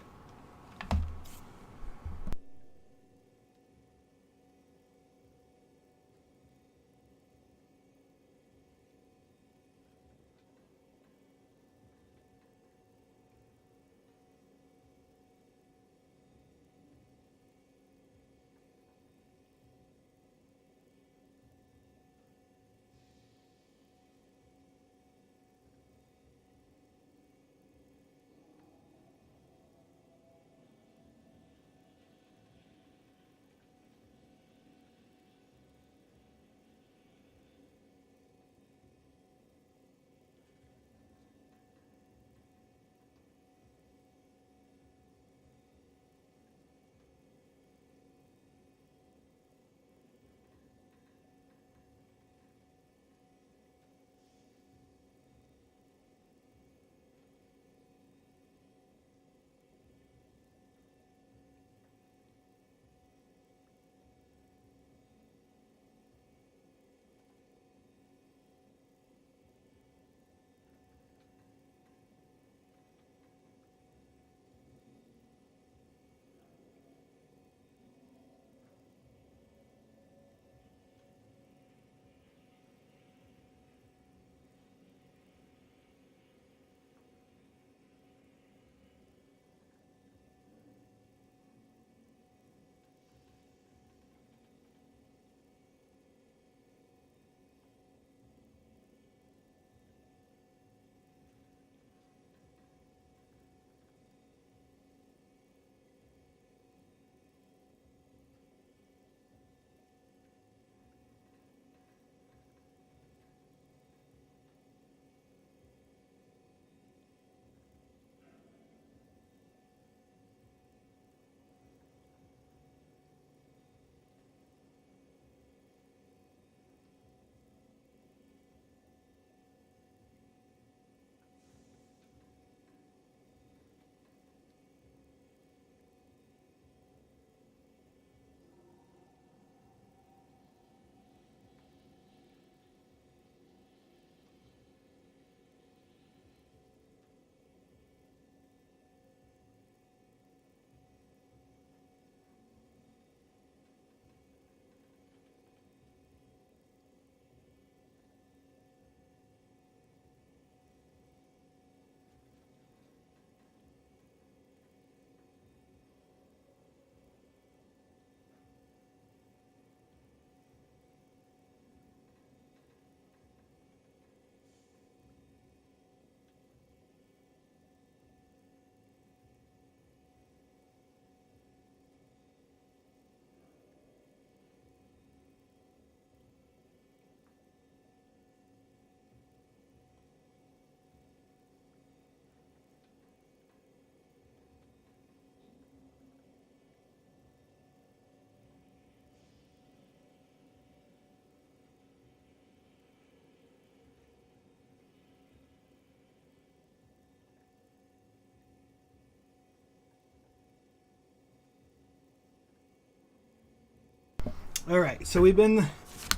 Speaker 1: Alright, so we've been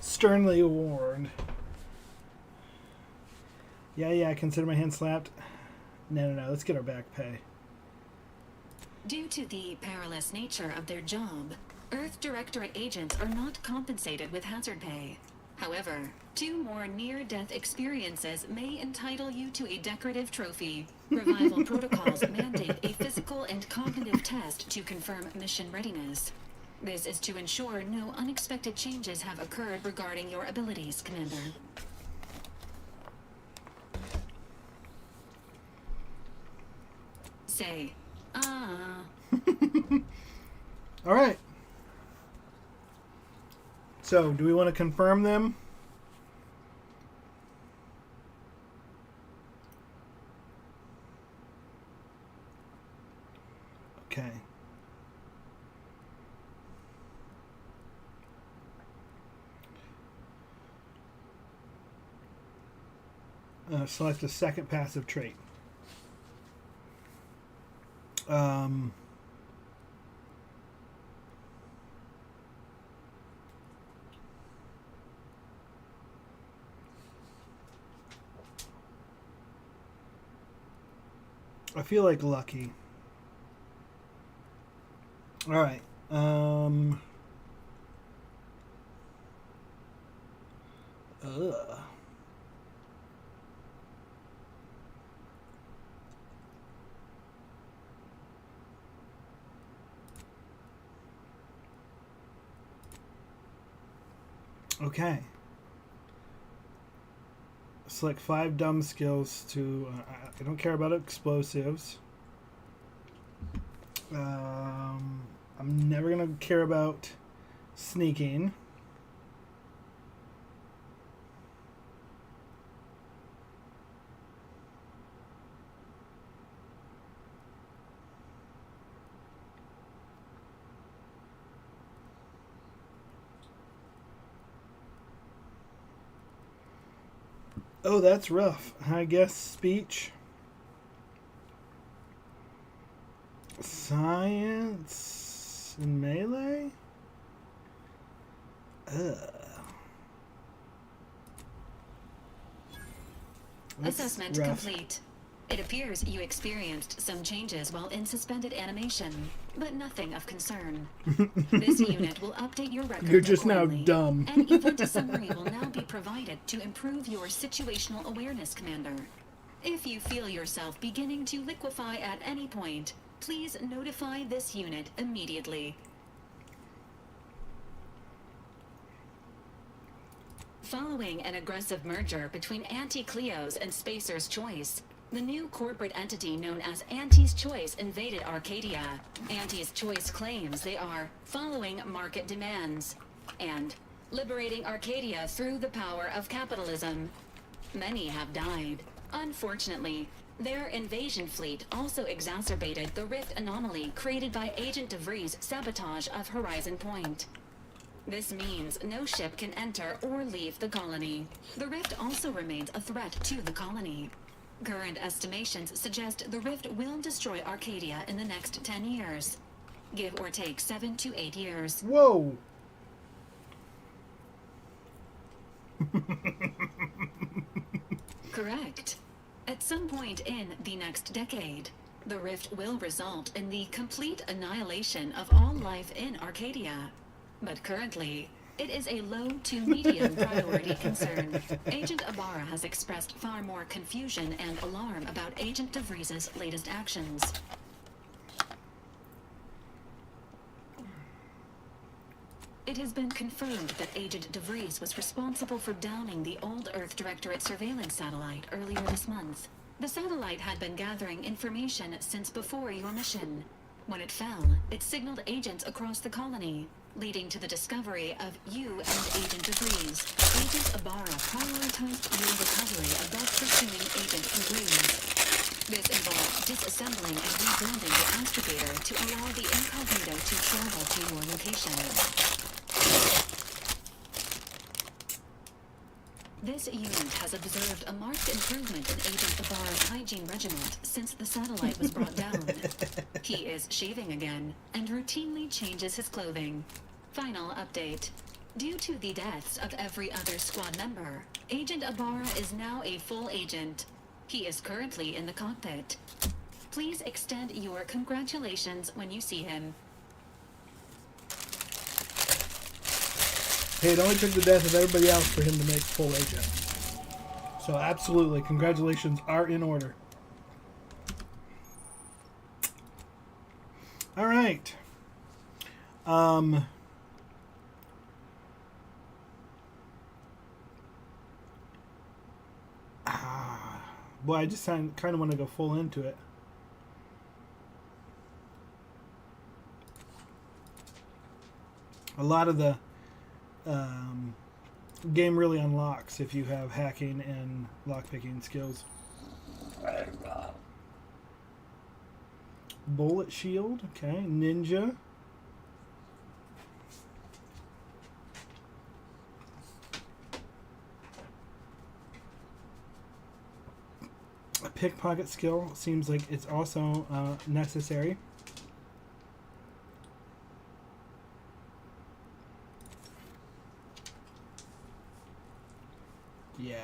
Speaker 1: sternly warned. Yeah, I consider my hand slapped. No, let's get our back pay.
Speaker 13: Due to the perilous nature of their job, Earth Directorate agents are not compensated with hazard pay. However, 2 more near-death experiences may entitle you to a decorative trophy. Revival protocols mandate a physical and cognitive test to confirm mission readiness. This is to ensure no unexpected changes have occurred regarding your abilities, Commander. Say,
Speaker 1: Alright. So, do we want to confirm them? Okay. Select a second passive trait. I feel like lucky. All right. Okay. Select 5 dumb skills to... I don't care about explosives. I'm never going to care about sneaking. Oh, that's rough. I guess speech. Science and melee?
Speaker 13: Assessment complete. It appears you experienced some changes while in suspended animation, but nothing of concern. This unit will update your record.
Speaker 1: You're just now dumb.
Speaker 13: An event summary will now be provided to improve your situational awareness, Commander. If you feel yourself beginning to liquefy at any point, please notify this unit immediately. Following an aggressive merger between Anti-Cleo's and Spacer's Choice, the new corporate entity known as Anti's Choice invaded Arcadia. Anti's Choice claims they are following market demands and liberating Arcadia through the power of capitalism. Many have died. Unfortunately, their invasion fleet also exacerbated the rift anomaly created by Agent DeVries' sabotage of Horizon Point. This means no ship can enter or leave the colony. The rift also remains a threat to the colony. Current estimations suggest the rift will destroy Arcadia in the next 10 years. Give or take 7 to 8 years.
Speaker 1: Whoa!
Speaker 13: Correct. At some point in the next decade, the rift will result in the complete annihilation of all life in Arcadia. But currently, it is a low to medium priority concern. Agent Ibarra has expressed far more confusion and alarm about Agent DeVries' latest actions. It has been confirmed that Agent DeVries was responsible for downing the old Earth Directorate surveillance satellite earlier this month. The satellite had been gathering information since before your mission. When it fell, it signaled agents across the colony, leading to the discovery of you and Agent DeVries. Agent Ibarra prioritized your recovery above pursuing Agent DeVries. This involved disassembling and rebuilding the astrogator to allow the incognito to travel to your location. This unit has observed a marked improvement in Agent Ibarra's hygiene regiment since the satellite was brought down. He is shaving again and routinely changes his clothing. Final update. Due to the deaths of every other squad member, Agent Ibarra is now a full agent. He is currently in the cockpit. Please extend your congratulations when you see him.
Speaker 1: Hey, it only took the death of everybody else for him to make full agent. So absolutely, congratulations are in order. All right. Boy, I just kind of want to go full into it. A lot of the game really unlocks if you have hacking and lockpicking skills. Bullet shield, okay. Ninja. A pickpocket skill seems like it's also necessary. Yeah.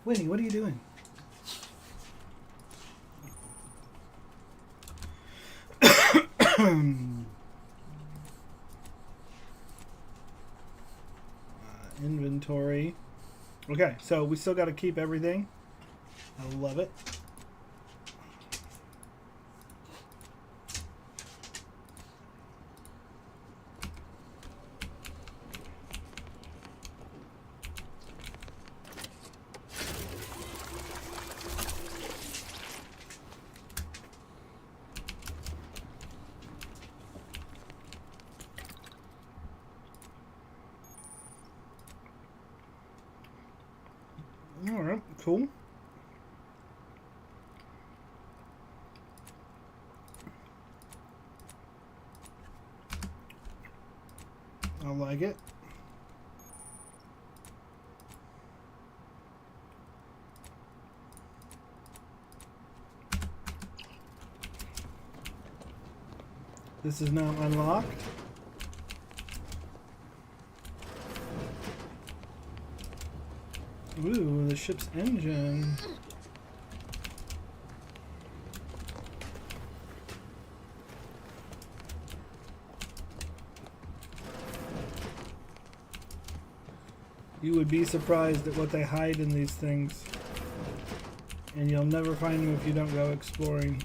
Speaker 1: Winnie, what are you doing? Inventory. Okay, so we still got to keep everything. I love it. Alright, cool. I like it. This is now unlocked. Ooh, the ship's engine. You would be surprised at what they hide in these things. And you'll never find them if you don't go exploring.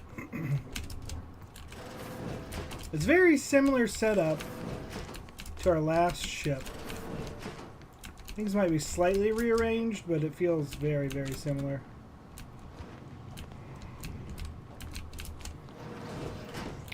Speaker 1: It's very similar setup to our last ship. Things might be slightly rearranged, but it feels very, very similar.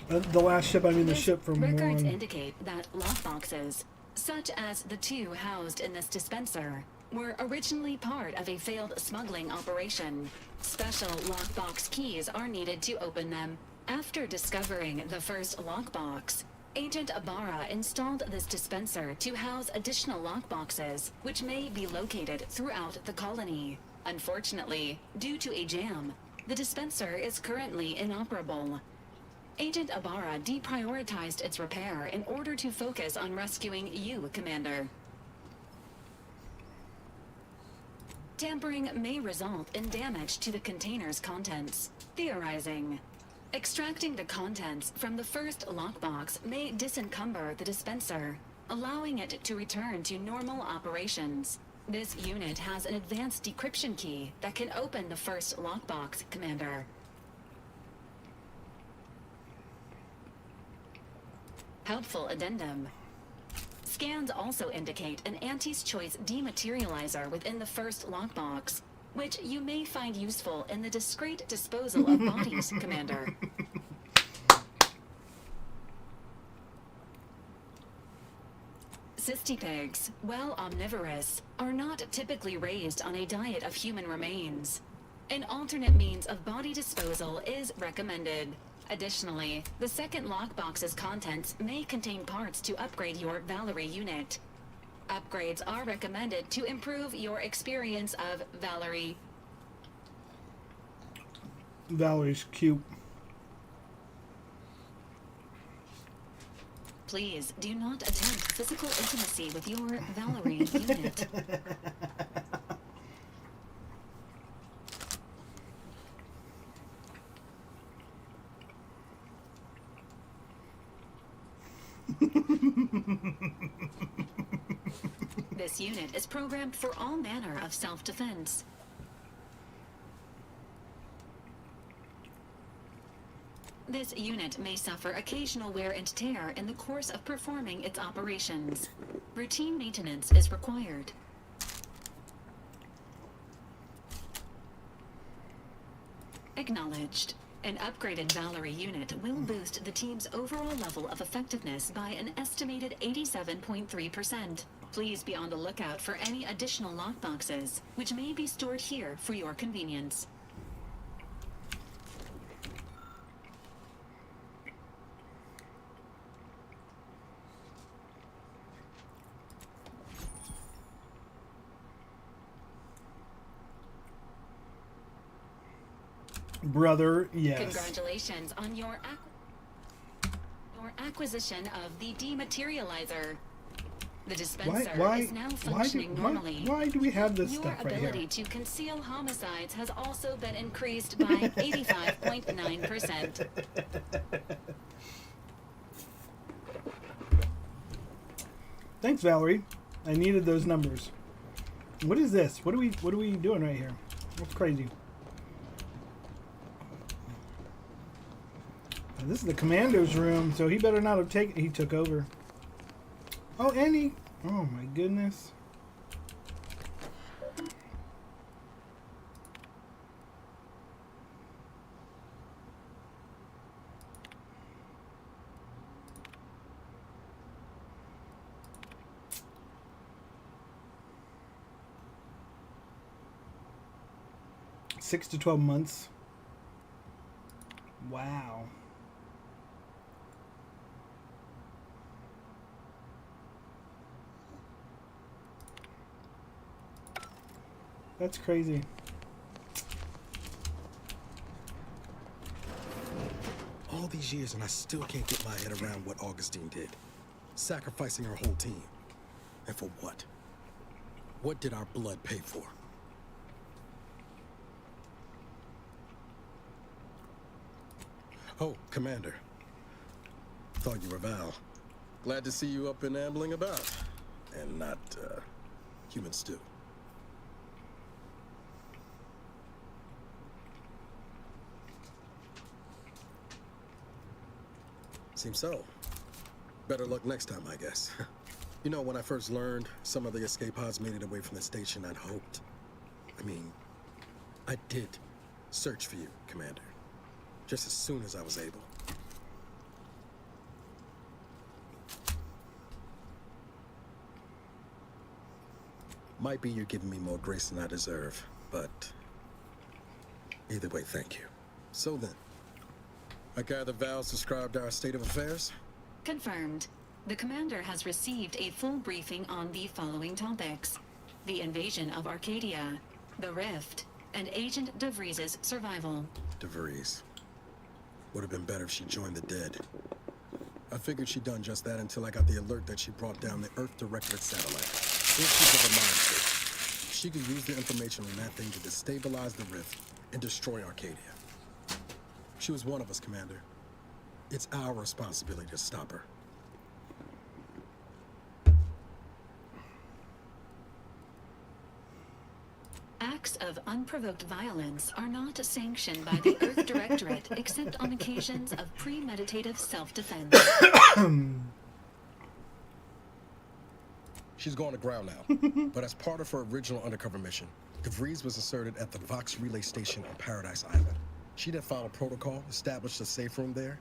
Speaker 1: The last ship, I mean the ship from
Speaker 13: Records
Speaker 1: 1.
Speaker 13: indicate that lockboxes, such as the two housed in this dispenser, were originally part of a failed smuggling operation. Special lockbox keys are needed to open them. After discovering the first lockbox, Agent Ibarra installed this dispenser to house additional lockboxes, which may be located throughout the colony. Unfortunately, due to a jam, the dispenser is currently inoperable. Agent Ibarra deprioritized its repair in order to focus on rescuing you, Commander. Tampering may result in damage to the container's contents. Theorizing. Extracting the contents from the first lockbox may disencumber the dispenser, allowing it to return to normal operations. This unit has an advanced decryption key that can open the first lockbox, Commander. Helpful addendum. Scans also indicate an Auntie's Choice dematerializer within the first lockbox, which you may find useful in the discreet disposal of bodies, Commander. Cystipegs, while omnivorous, are not typically raised on a diet of human remains. An alternate means of body disposal is recommended. Additionally, the second lockbox's contents may contain parts to upgrade your Valerie unit. Upgrades are recommended to improve your experience of Valerie.
Speaker 1: Valerie's cute.
Speaker 13: Please do not attempt physical intimacy with your Valerie unit. This unit is programmed for all manner of self-defense. This unit may suffer occasional wear and tear in the course of performing its operations. Routine maintenance is required. Acknowledged. An upgraded Valerie unit will boost the team's overall level of effectiveness by an estimated 87.3%. Please be on the lookout for any additional lockboxes, which may be stored here for your convenience.
Speaker 1: Brother, yes.
Speaker 13: Congratulations on your acquisition of the dematerializer. The dispenser is now functioning normally.
Speaker 1: Why do we have this
Speaker 13: Your
Speaker 1: stuff right here?
Speaker 13: Your ability to conceal homicides has also been increased by 85.9%.
Speaker 1: Thanks, Valerie. I needed those numbers. What is this? What are we doing right here? That's crazy. Now, this is the commando's room, so he better not have taken. He took over. Oh, and he. Oh my goodness. Six to 12 months. Wow. That's crazy.
Speaker 22: All these years and I still can't get my head around what Augustine did. Sacrificing her whole team. And for what? What did our blood pay for? Oh, Commander. Thought you were Val. Glad to see you up and ambling about. And not, human stew. Seems so. Better luck next time, I guess. You know, when I first learned some of the escape pods made it away from the station, I'd hoped. I did search for you, Commander. Just as soon as I was able. Might be you're giving me more grace than I deserve, but either way, thank you. So then, I gather Val's described our state of affairs?
Speaker 13: Confirmed. The commander has received a full briefing on the following topics: the invasion of Arcadia, the Rift, and Agent DeVries's survival.
Speaker 22: DeVries. Would have been better if she joined the dead. I figured she'd done just that until I got the alert that she brought down the Earth-directed satellite. If she's of a mind state, she could use the information on that thing to destabilize the Rift and destroy Arcadia. She was one of us, Commander. It's our responsibility to stop her.
Speaker 13: Acts of unprovoked violence are not sanctioned by the Earth Directorate except on occasions of premeditative self-defense.
Speaker 22: She's going to ground now, but as part of her original undercover mission, DeVries was asserted at the Vox Relay Station on Paradise Island. She then followed protocol, established a safe room there.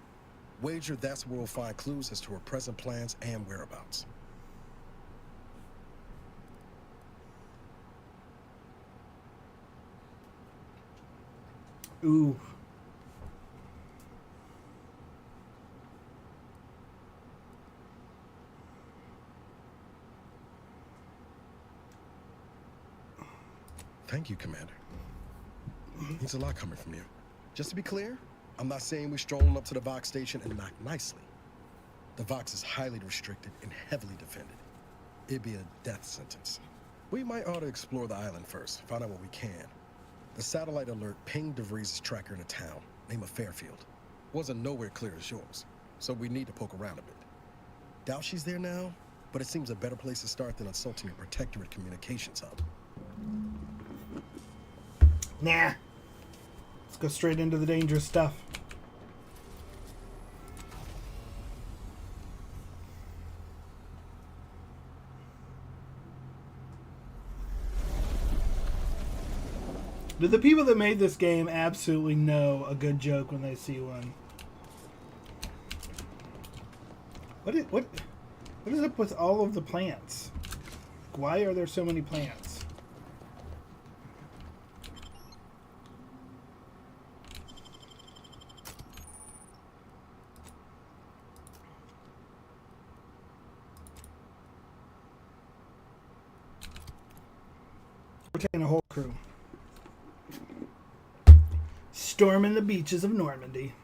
Speaker 22: Wager that's where we'll find clues as to her present plans and whereabouts.
Speaker 1: Ooh.
Speaker 22: Thank you, Commander. Means a lot coming from you. Just to be clear, I'm not saying we're strolling up to the Vox station and knock nicely. The Vox is highly restricted and heavily defended. It'd be a death sentence. We might ought to explore the island first, find out what we can. The satellite alert pinged DeVries' tracker in a town, name of Fairfield. Wasn't nowhere clear as yours, so we need to poke around a bit. Doubt she's there now, but it seems a better place to start than assaulting your Protectorate communications hub.
Speaker 1: Nah. Let's go straight into the dangerous stuff. Do the people that made this game absolutely know a good joke when they see one? What is up with all of the plants? Why are there so many plants? We're taking a whole crew. Storming the beaches of Normandy.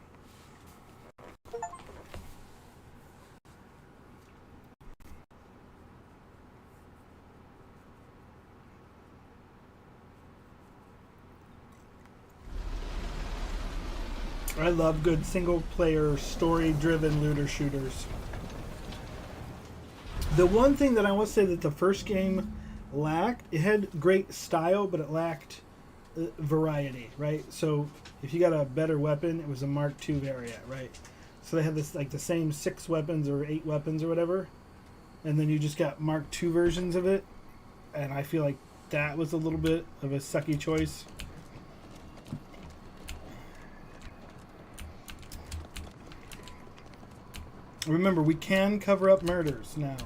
Speaker 1: I love good single-player, story-driven looter shooters. The one thing that I will say that the first game lacked, it had great style, but it lacked variety, right? So if you got a better weapon, it was a Mark II variant, right? So they had this like the same 6 weapons or 8 weapons or whatever, and then you just got Mark II versions of it, and I feel like that was a little bit of a sucky choice. Remember, we can cover up murders now.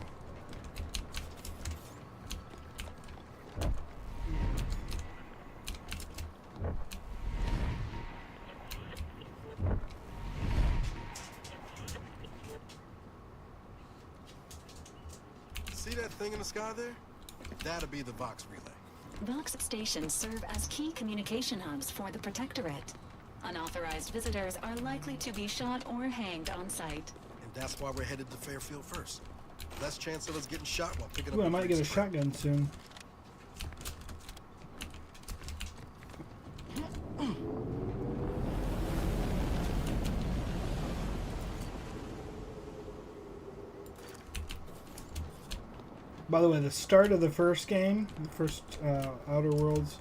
Speaker 22: See that thing in the sky there? That'll be the Vox relay.
Speaker 13: Vox stations serve as key communication hubs for the Protectorate. Unauthorized visitors are likely to be shot or hanged on sight.
Speaker 22: And that's why we're headed to Fairfield first. Less chance of us getting shot while picking up.
Speaker 1: Ooh, I might get a shotgun soon. By the way, the start of the first game, the first Outer Worlds,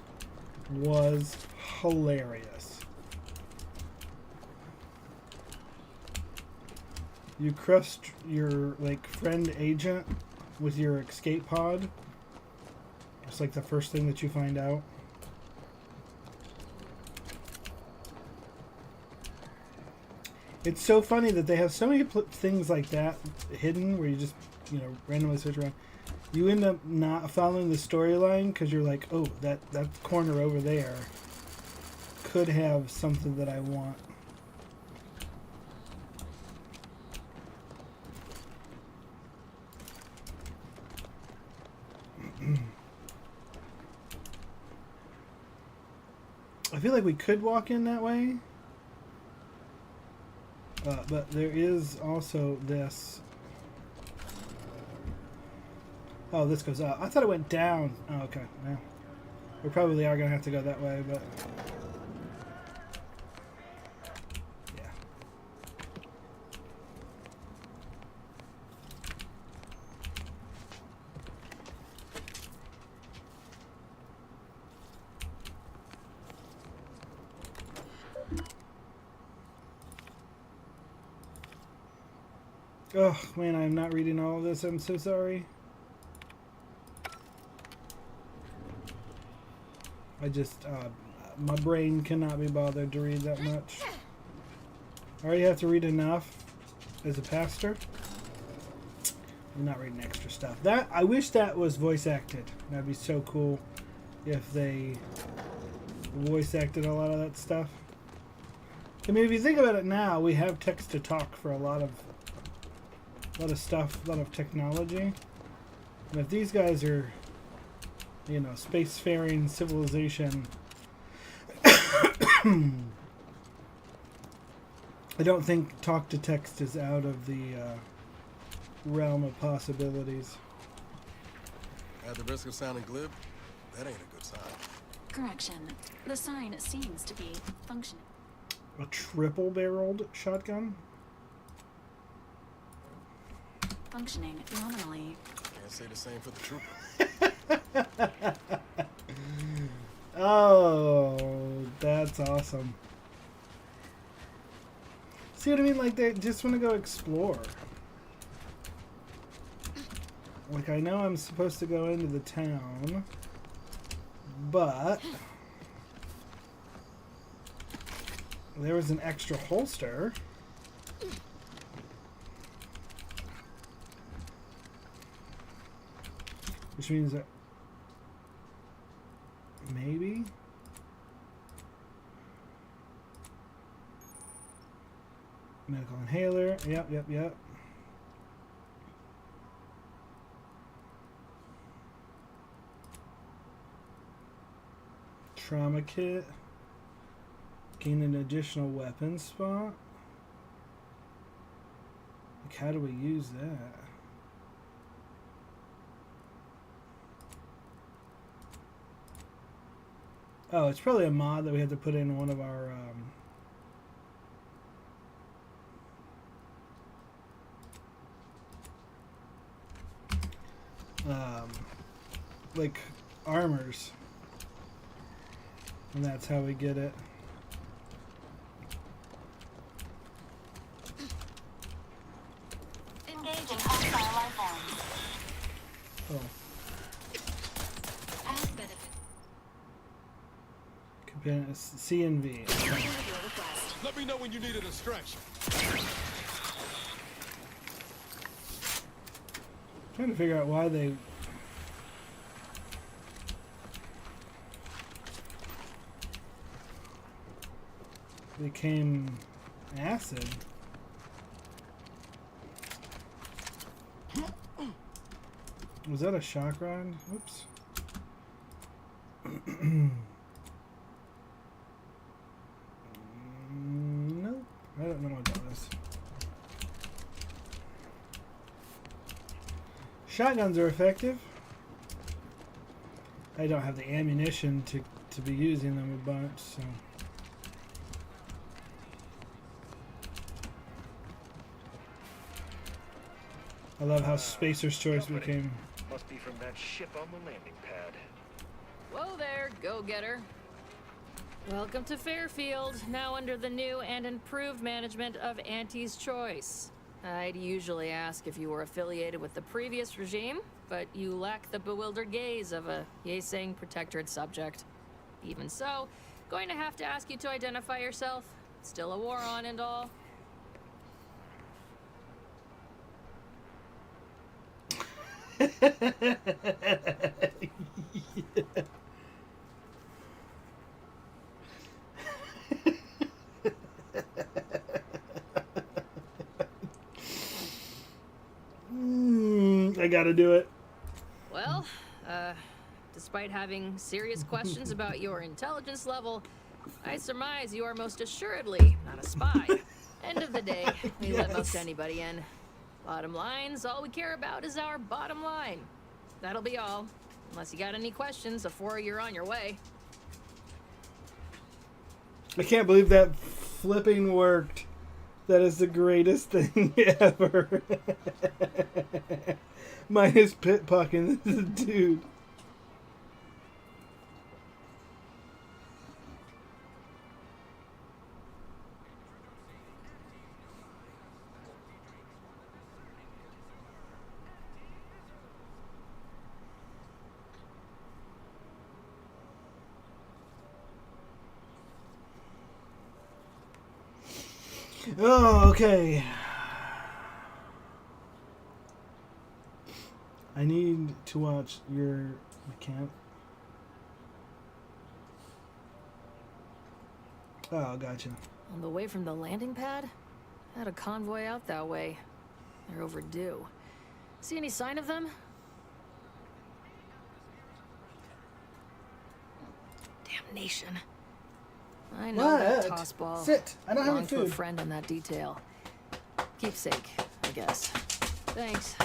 Speaker 1: was hilarious. You crushed your friend agent with your escape pod. It's like the first thing that you find out. It's so funny that they have so many things like that hidden where you just, randomly search around. You end up not following the storyline because you're like, oh, that corner over there could have something that I want. I feel like we could walk in that way. But there is also this. Oh, this goes up. I thought it went down. Oh, okay. Yeah. We probably are going to have to go that way, but... Oh, man, I'm not reading all of this. I'm so sorry. I just, my brain cannot be bothered to read that much. I already have to read enough as a pastor. I'm not reading extra stuff. I wish that was voice acted. That'd be so cool if they voice acted a lot of that stuff. I mean, if you think about it now, we have text to talk for a lot of stuff, a lot of technology. And if these guys are, spacefaring civilization, I don't think talk to text is out of the realm of possibilities.
Speaker 22: At the risk of sounding glib, that ain't a good sign.
Speaker 13: Correction. The sign seems to be functioning.
Speaker 1: A triple-barreled shotgun?
Speaker 13: Functioning nominally.
Speaker 22: Can't say the same for the trooper.
Speaker 1: Oh, that's awesome. See what I mean? Like, they just want to go explore. Like, I know I'm supposed to go into the town, but there was an extra holster. Which means that maybe medical inhaler. Yep. Trauma kit. Gain an additional weapon spot. Like, how do we use that? Oh, it's probably a mod that we had to put in one of our like armors, and that's how we get it.
Speaker 10: Engaging hostile life forms.
Speaker 1: Oh.
Speaker 13: As benefit.
Speaker 1: C and V.
Speaker 12: Let me know when you need a distraction.
Speaker 1: Trying to figure out why they became acid. Was that a shock rod? Oops. Nope. I don't know what that was. Shotguns are effective. I don't have the ammunition to be using them a bunch, so. I love how Spacer's Choice became.
Speaker 15: Must be from that ship on the landing pad.
Speaker 16: Whoa there, go-getter. Welcome to Fairfield, now under the new and improved management of Auntie's Choice. I'd usually ask if you were affiliated with the previous regime, but you lack the bewildered gaze of a yay-saying protectorate subject. Even so, going to have to ask you to identify yourself. Still a war on and all.
Speaker 1: I gotta do it.
Speaker 16: Well, despite having serious questions about your intelligence level, I surmise you are most assuredly not a spy. End of the day, we let most anybody in. Bottom lines, all we care about is our bottom line. That'll be all. Unless you got any questions before you're on your way.
Speaker 1: I can't believe that flipping worked. That is the greatest thing ever. Minus Pitpuckin, this is a dude. Oh, okay. I need to watch your camp. Oh, gotcha.
Speaker 16: On the way from the landing pad? Had a convoy out that way. They're overdue. See any sign of them? Damnation. I know that tossball.
Speaker 1: Sit. I don't have any
Speaker 16: Belonged to a
Speaker 1: food.
Speaker 16: friend on that detail. Keepsake, I guess. Thanks.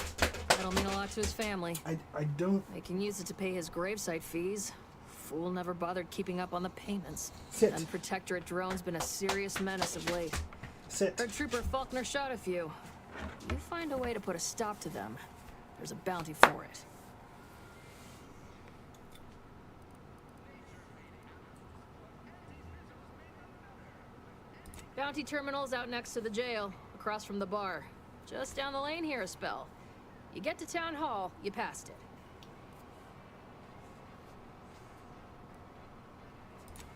Speaker 16: That'll mean a lot to his family.
Speaker 1: I don't...
Speaker 16: They can use it to pay his gravesite fees. Fool never bothered keeping up on the payments.
Speaker 1: Sit.
Speaker 16: And Protectorate drone's been a serious menace of late.
Speaker 1: Sit.
Speaker 16: Heard Trooper Faulkner shot a few. You find a way to put a stop to them, there's a bounty for it. Bounty terminal's out next to the jail, across from the bar. Just down the lane here a spell. You get to Town Hall, you passed it.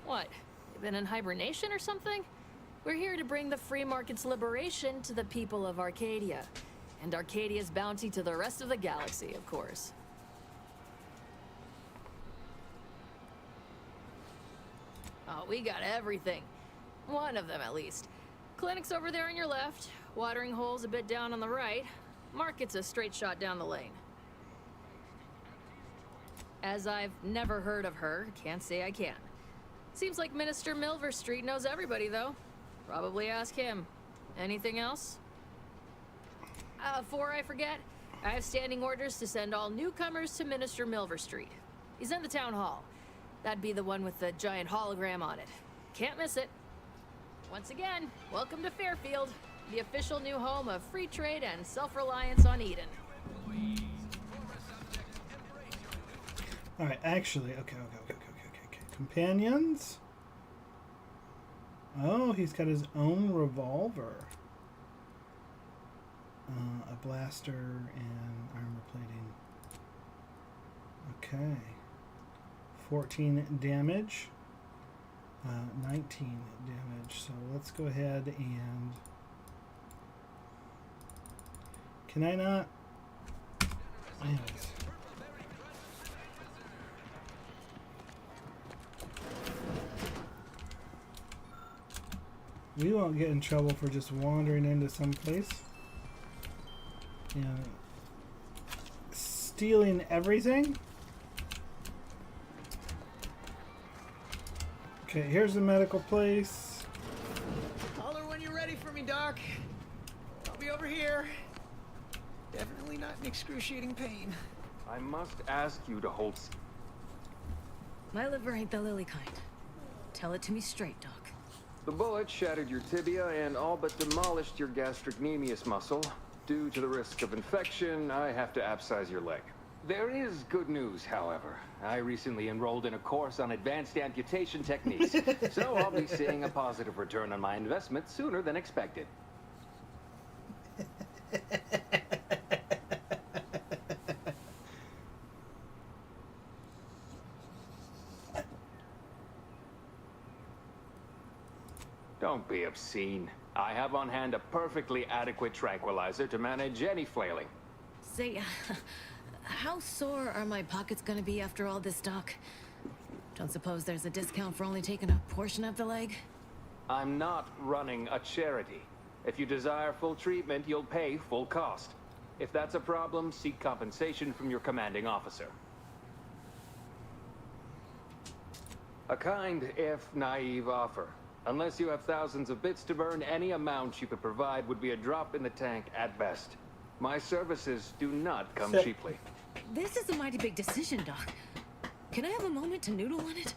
Speaker 16: What? You been in hibernation or something? We're here to bring the free market's liberation to the people of Arcadia. And Arcadia's bounty to the rest of the galaxy, of course. Oh, we got everything. One of them, at least. Clinic's over there on your left. Watering hole's a bit down on the right. Market's a straight shot down the lane. As I've never heard of her, can't say I can. Seems like Minister Milver Street knows everybody, though. Probably ask him. Anything else? Before I forget, I have standing orders to send all newcomers to Minister Milver Street. He's in the town hall. That'd be the one with the giant hologram on it. Can't miss it. Once again, welcome to Fairfield, the official new home of free trade and self-reliance on Eden.
Speaker 1: Alright, actually, okay. Companions? Oh, he's got his own revolver. A blaster and armor plating. Okay. 14 damage. 19 damage. So let's go ahead and... Can I not? Anyways. We won't get in trouble for just wandering into some place. And stealing everything. Okay, here's the medical place.
Speaker 17: Holler when you're ready for me, Doc. I'll be over here. Definitely not in excruciating pain.
Speaker 18: I must ask you to hold...
Speaker 9: My liver ain't the lily kind. Tell it to me straight, Doc.
Speaker 18: The bullet shattered your tibia and all but demolished your gastrocnemius muscle. Due to the risk of infection, I have to abscise your leg. There is good news, however. I recently enrolled in a course on advanced amputation techniques, so I'll be seeing a positive return on my investment sooner than expected. Don't be obscene. I have on hand a perfectly adequate tranquilizer to manage any flailing.
Speaker 9: Say, how sore are my pockets gonna be after all this, Doc? Don't suppose there's a discount for only taking a portion of the leg?
Speaker 18: I'm not running a charity. If you desire full treatment, you'll pay full cost. If that's a problem, seek compensation from your commanding officer. A kind, if naive offer. Unless you have thousands of bits to burn, any amount you could provide would be a drop in the tank at best. My services do not come cheaply.
Speaker 9: This is a mighty big decision, Doc. Can I have a moment to noodle on it?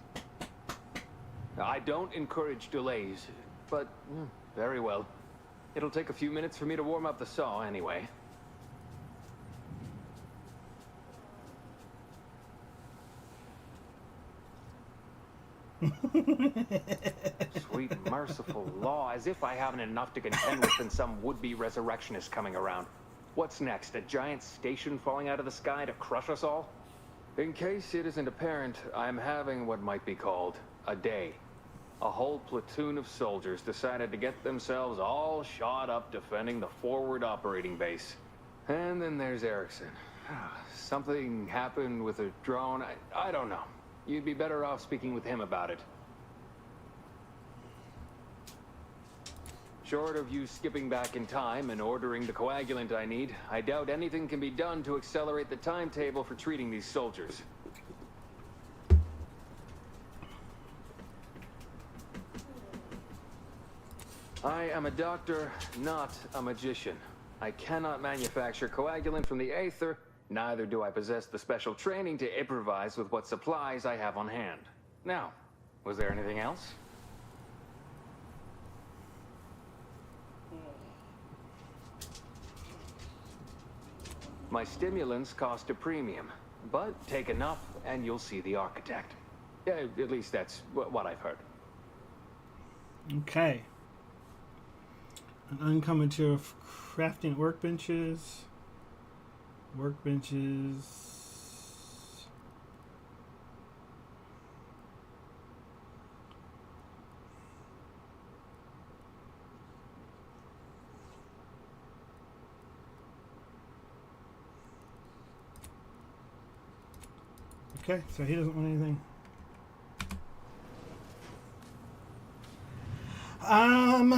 Speaker 18: I don't encourage delays, but very well. It'll take a few minutes for me to warm up the saw anyway. Sweet merciful law, as if I haven't enough to contend with than some would-be resurrectionist coming around. What's next, a giant station falling out of the sky to crush us all? In case it isn't apparent, I'm having what might be called a day. A whole platoon of soldiers decided to get themselves all shot up defending the forward operating base. And then there's Erickson. Something happened with a drone, I don't know. You'd be better off speaking with him about it. Short of you skipping back in time and ordering the coagulant I need, I doubt anything can be done to accelerate the timetable for treating these soldiers. I am a doctor, not a magician. I cannot manufacture coagulant from the Aether, neither do I possess the special training to improvise with what supplies I have on hand. Now, was there anything else? My stimulants cost a premium, but take enough and you'll see the architect. Yeah, at least that's what I've heard.
Speaker 1: Okay. An uncommon material of crafting workbenches. Workbenches. Okay, so he doesn't want anything. I'm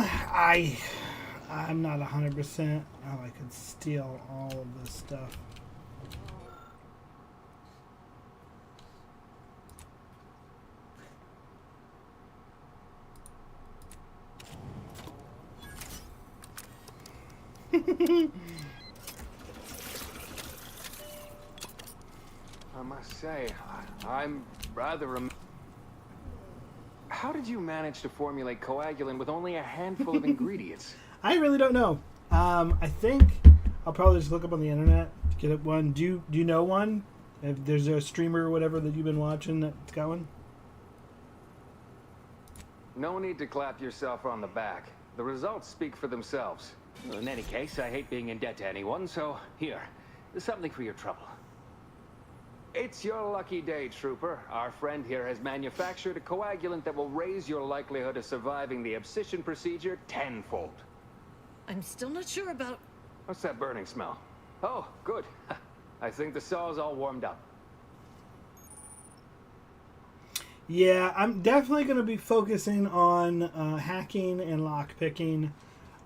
Speaker 1: not 100%. Oh, I could steal all of this stuff.
Speaker 18: I must say, I'm rather How did you manage to formulate coagulant with only a handful of ingredients?
Speaker 1: I really don't know. I think I'll probably just look up on the internet to get up one. Do you know one? If there's a streamer or whatever that you've been watching that's got one?
Speaker 18: No need to clap yourself on the back. The results speak for themselves. In any case, I hate being in debt to anyone, so here, there's something for your trouble. It's your lucky day, Trooper. Our friend here has manufactured a coagulant that will raise your likelihood of surviving the abscission procedure tenfold.
Speaker 14: I'm still not sure about...
Speaker 18: What's that burning smell? Oh, good. I think the saw's all warmed up.
Speaker 1: Yeah, I'm definitely going to be focusing on hacking and lockpicking,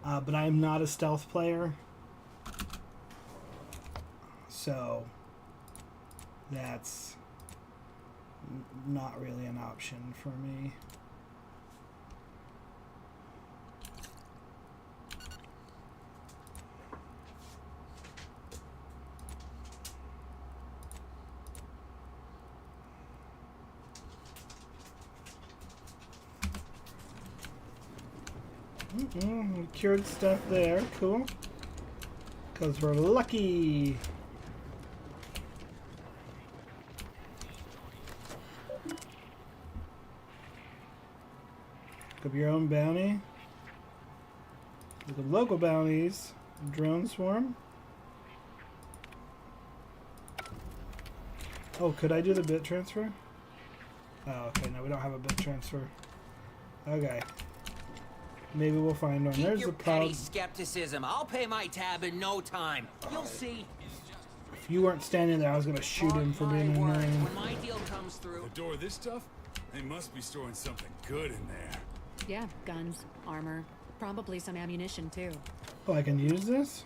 Speaker 1: but I'm not a stealth player. So that's not really an option for me. Cured stuff there, cool. Because we're lucky. Look up your own bounty. Look up local bounties. Drone swarm. Oh, could I do the bit transfer? Oh, okay, no, we don't have a bit transfer. Okay. Maybe we'll find one.
Speaker 19: Keep
Speaker 1: There's
Speaker 19: your
Speaker 1: the problem.
Speaker 19: petty skepticism. I'll pay my tab in no time. You'll see.
Speaker 1: If you weren't standing there, I was gonna shoot him for being annoying.
Speaker 19: When my deal comes through.
Speaker 21: The door of this stuff? They must be storing something good in there.
Speaker 13: Yeah, guns, armor, probably some ammunition too.
Speaker 1: Oh, I can use this?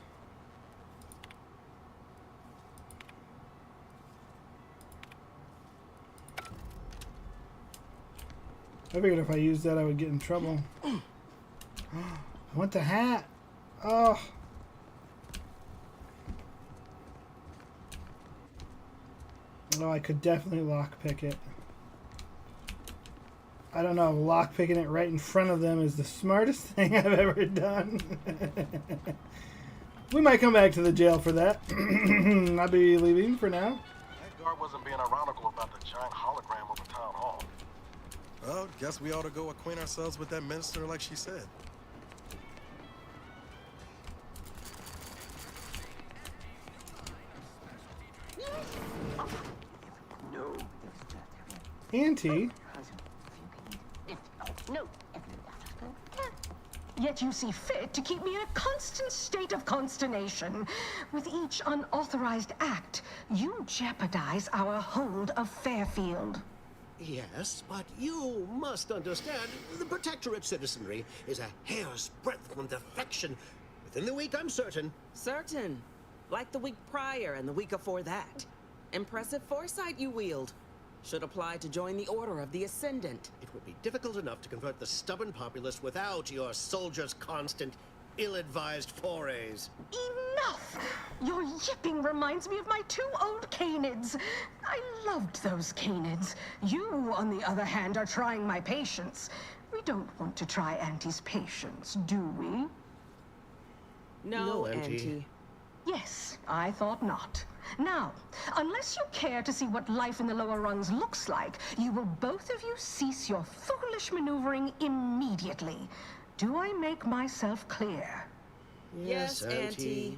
Speaker 1: I figured if I used that, I would get in trouble. I want the hat. Oh. Oh, I could definitely lockpick it. I don't know, lockpicking it right in front of them is the smartest thing I've ever done. We might come back to the jail for that. I'll be leaving for now.
Speaker 11: That guard wasn't being ironical about the giant hologram over town hall.
Speaker 22: Well, guess we ought to go acquaint ourselves with that minister like she said.
Speaker 3: No.
Speaker 1: Auntie?
Speaker 7: No. Yet you see fit to keep me in a constant state of consternation. With each unauthorized act, you jeopardize our hold of Fairfield.
Speaker 24: Yes, but you must understand, the Protectorate citizenry is a hair's breadth from defection. Within the week, I'm certain.
Speaker 25: Certain? Like the week prior and the week before that. Impressive foresight you wield. Should apply to join the Order of the Ascendant.
Speaker 24: It would be difficult enough to convert the stubborn populace without your soldiers' constant ill-advised forays.
Speaker 7: Enough! Your yipping reminds me of my 2 old canids. I loved those canids. You, on the other hand, are trying my patience. We don't want to try Auntie's patience, do we?
Speaker 25: No, Auntie.
Speaker 7: Yes, I thought not. Now, unless you care to see what life in the lower rungs looks like, you will both of you cease your foolish maneuvering immediately. Do I make myself clear?
Speaker 24: Yes, Auntie.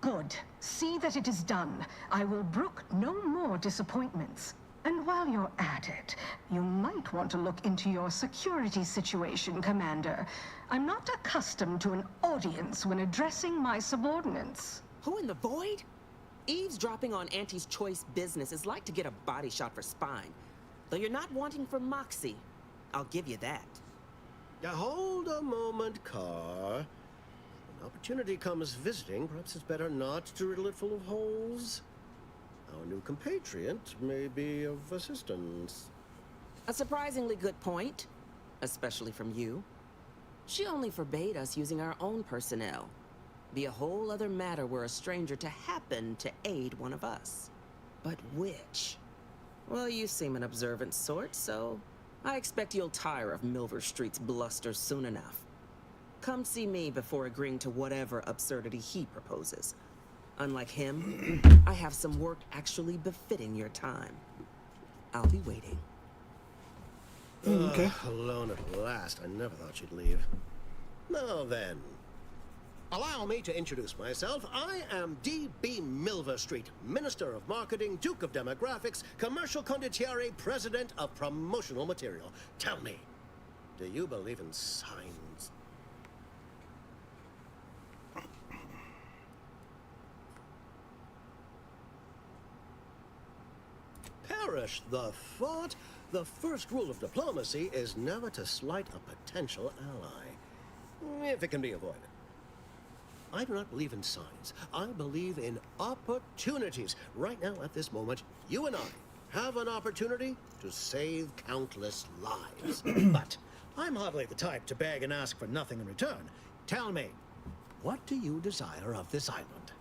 Speaker 7: Good. See that it is done. I will brook no more disappointments. And while you're at it, you might want to look into your security situation, Commander. I'm not accustomed to an audience when addressing my subordinates.
Speaker 25: Who in the void? Eavesdropping on Auntie's choice business is like to get a body shot for spine. Though you're not wanting for moxie. I'll give you that.
Speaker 24: Now hold a moment, Carr. When opportunity comes visiting, perhaps it's better not to riddle it full of holes. Our new compatriot may be of assistance.
Speaker 25: A surprisingly good point, especially from you. She only forbade us using our own personnel. Be a whole other matter were a stranger to happen to aid one of us. But which? Well, you seem an observant sort, so I expect you'll tire of Milver Street's bluster soon enough. Come see me before agreeing to whatever absurdity he proposes. Unlike him, I have some work actually befitting your time. I'll be waiting.
Speaker 1: Okay.
Speaker 24: Alone at last. I never thought she'd leave. Now then. Allow me to introduce myself. I am D.B. Milver Street, Minister of Marketing, Duke of Demographics, Commercial Condottiere, President of Promotional Material. Tell me, do you believe in signs? Perish the thought. The first rule of diplomacy is never to slight a potential ally, if it can be avoided. I do not believe in signs. I believe in opportunities. Right now, at this moment, you and I have an opportunity to save countless lives. But I'm hardly the type to beg and ask for nothing in return. Tell me, what do you desire of this island?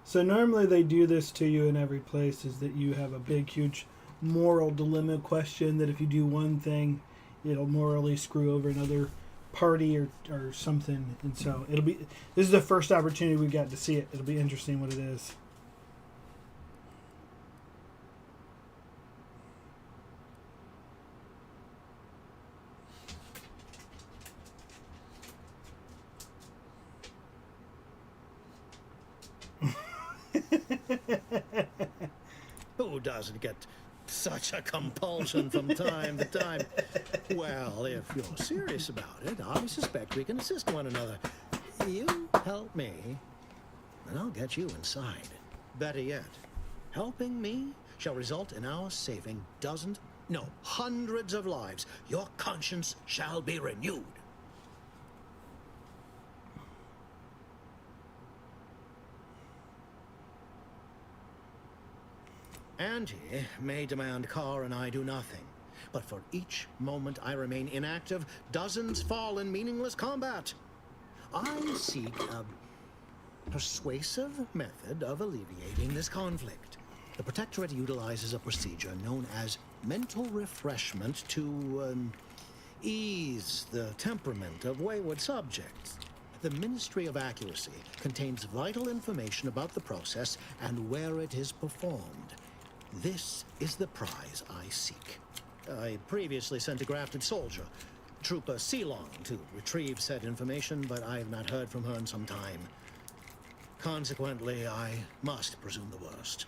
Speaker 1: So normally they do this to you in every place, is that you have a big, huge moral dilemma question that if you do one thing, it'll morally screw over another party or something. And so this is the first opportunity we got to see it. It'll be interesting what it is.
Speaker 24: Who doesn't get such a compulsion from time to time? Well, if you're serious about it, I suspect we can assist one another. You help me, and I'll get you inside. Better yet, helping me shall result in our saving dozens, no, hundreds of lives. Your conscience shall be renewed. Auntie may demand Carr and I do nothing, but for each moment I remain inactive, dozens fall in meaningless combat. I seek a persuasive method of alleviating this conflict. The Protectorate utilizes a procedure known as mental refreshment to ease the temperament of wayward subjects. The Ministry of Accuracy contains vital information about the process and where it is performed. This is the prize I seek. I previously sent a grafted soldier, Trooper Ceylon, to retrieve said information, but I have not heard from her in some time. Consequently, I must presume the worst.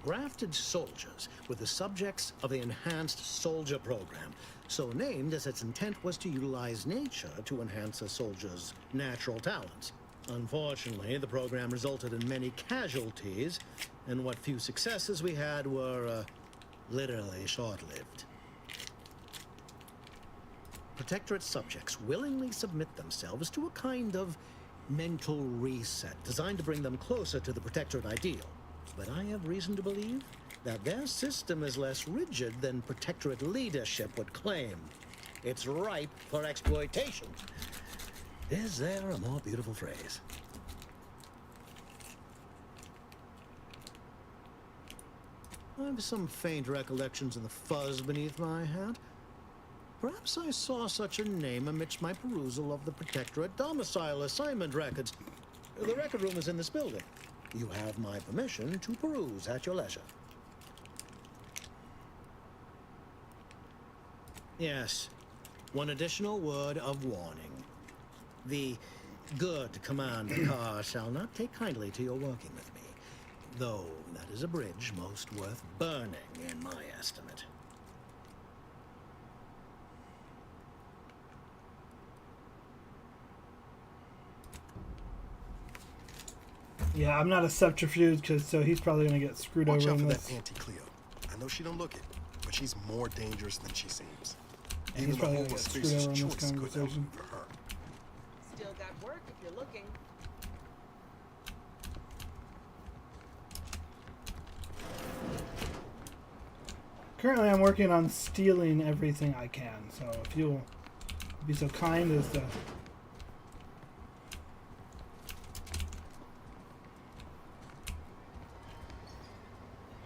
Speaker 24: Grafted soldiers were the subjects of the Enhanced Soldier Program, so named as its intent was to utilize nature to enhance a soldier's natural talents. Unfortunately, the program resulted in many casualties, and what few successes we had were literally short-lived. Protectorate subjects willingly submit themselves to a kind of mental reset designed to bring them closer to the Protectorate ideal. But I have reason to believe that their system is less rigid than Protectorate leadership would claim. It's ripe for exploitation. Is there a more beautiful phrase? I've some faint recollections of the fuzz beneath my hat. Perhaps I saw such a name amidst my perusal of the Protectorate domicile assignment records. The record room is in this building. You have my permission to peruse at your leisure. Yes, one additional word of warning. The good Commander Carr shall not take kindly to your working with me, though that is a bridge most worth burning in my estimate.
Speaker 1: Yeah, I'm not a subterfuge, so he's probably gonna get screwed
Speaker 22: Watch
Speaker 1: over
Speaker 22: out
Speaker 1: in
Speaker 22: for
Speaker 1: this.
Speaker 22: that Auntie Cleo. I know she don't look it, but she's more dangerous than she seems.
Speaker 1: And
Speaker 22: Even
Speaker 1: he's
Speaker 22: the
Speaker 1: probably
Speaker 22: whole
Speaker 1: gonna get screwed
Speaker 22: space's
Speaker 1: over in this
Speaker 22: choice couldn't
Speaker 1: conversation.
Speaker 22: outmaneuver her.
Speaker 25: Still got work if you're looking.
Speaker 1: Currently, I'm working on stealing everything I can. So if you'll be so kind as to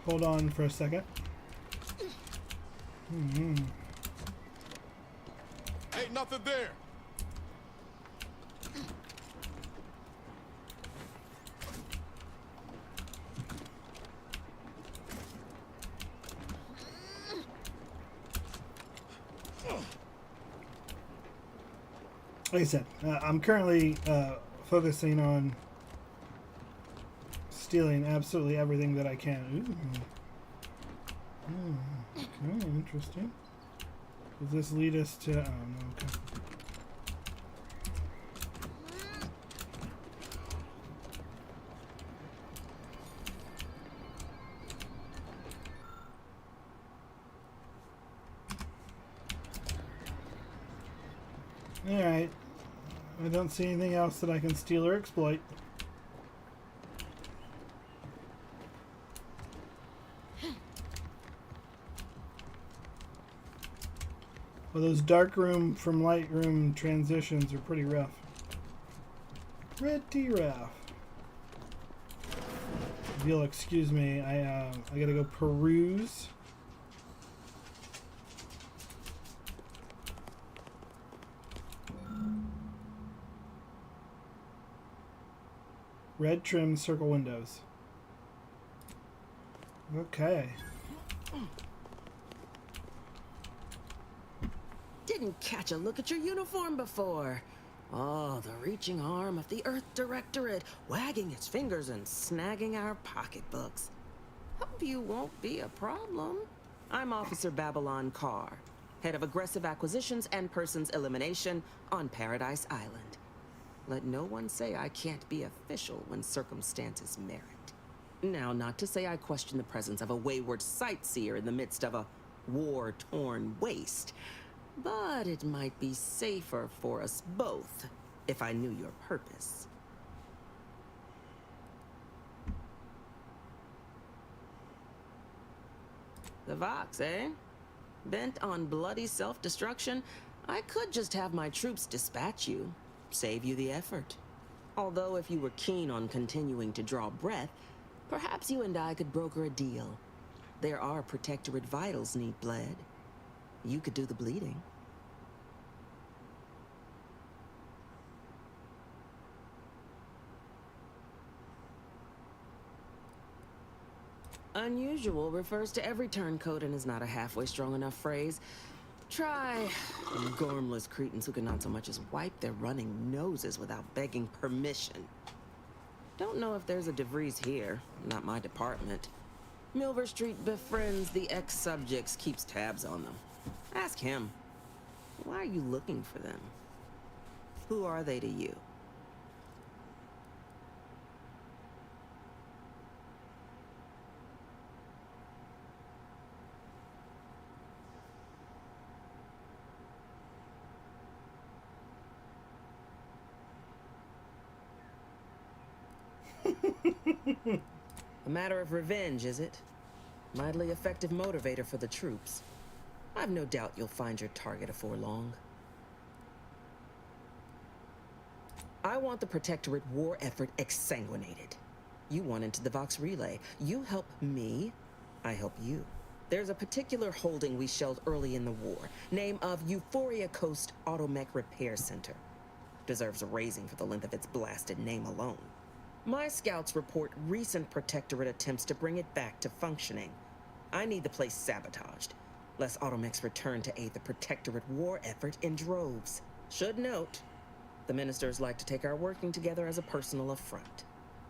Speaker 1: hold on for a second.
Speaker 2: Ain't nothing there.
Speaker 1: Like I said, I'm currently focusing on stealing absolutely everything that I can. Ooh. Okay, interesting. Does this lead us to... Oh, no, okay. Alright. I don't see anything else that I can steal or exploit. Well, those dark room from light room transitions are pretty rough. Pretty rough. If you'll excuse me, I gotta go peruse. Red trim circle windows. Okay.
Speaker 25: Didn't catch a look at your uniform before. Oh, the reaching arm of the Earth Directorate, wagging its fingers and snagging our pocketbooks. Hope you won't be a problem. I'm Officer Babylon Carr, head of aggressive acquisitions and persons elimination on Paradise Island. Let no one say I can't be official when circumstances merit. Now, not to say I question the presence of a wayward sightseer in the midst of a war-torn waste, but it might be safer for us both if I knew your purpose. The Vox, eh? Bent on bloody self-destruction? I could just have my troops dispatch you. Save you the effort. Although if you were keen on continuing to draw breath, perhaps you and I could broker a deal. There are Protectorate vitals need bled. You could do the bleeding. Unusual refers to every turncoat and is not a halfway strong enough phrase. Try gormless cretins who can not so much as wipe their running noses without begging permission. Don't know if there's a DeVries here, not my department. Milver Street befriends the ex-subjects, keeps tabs on them. Ask him. Why are you looking for them? Who are they to you? A matter of revenge, is it? Mightily effective motivator for the troops. I've no doubt you'll find your target afore long. I want the Protectorate war effort exsanguinated. You want into the Vox Relay. You help me, I help you. There's a particular holding we shelled early in the war, name of Euphoria Coast Automech Repair Center. Deserves a raising for the length of its blasted name alone. My scouts report recent Protectorate attempts to bring it back to functioning. I need the place sabotaged, lest Automechs return to aid the Protectorate war effort in droves. Should note, the ministers like to take our working together as a personal affront.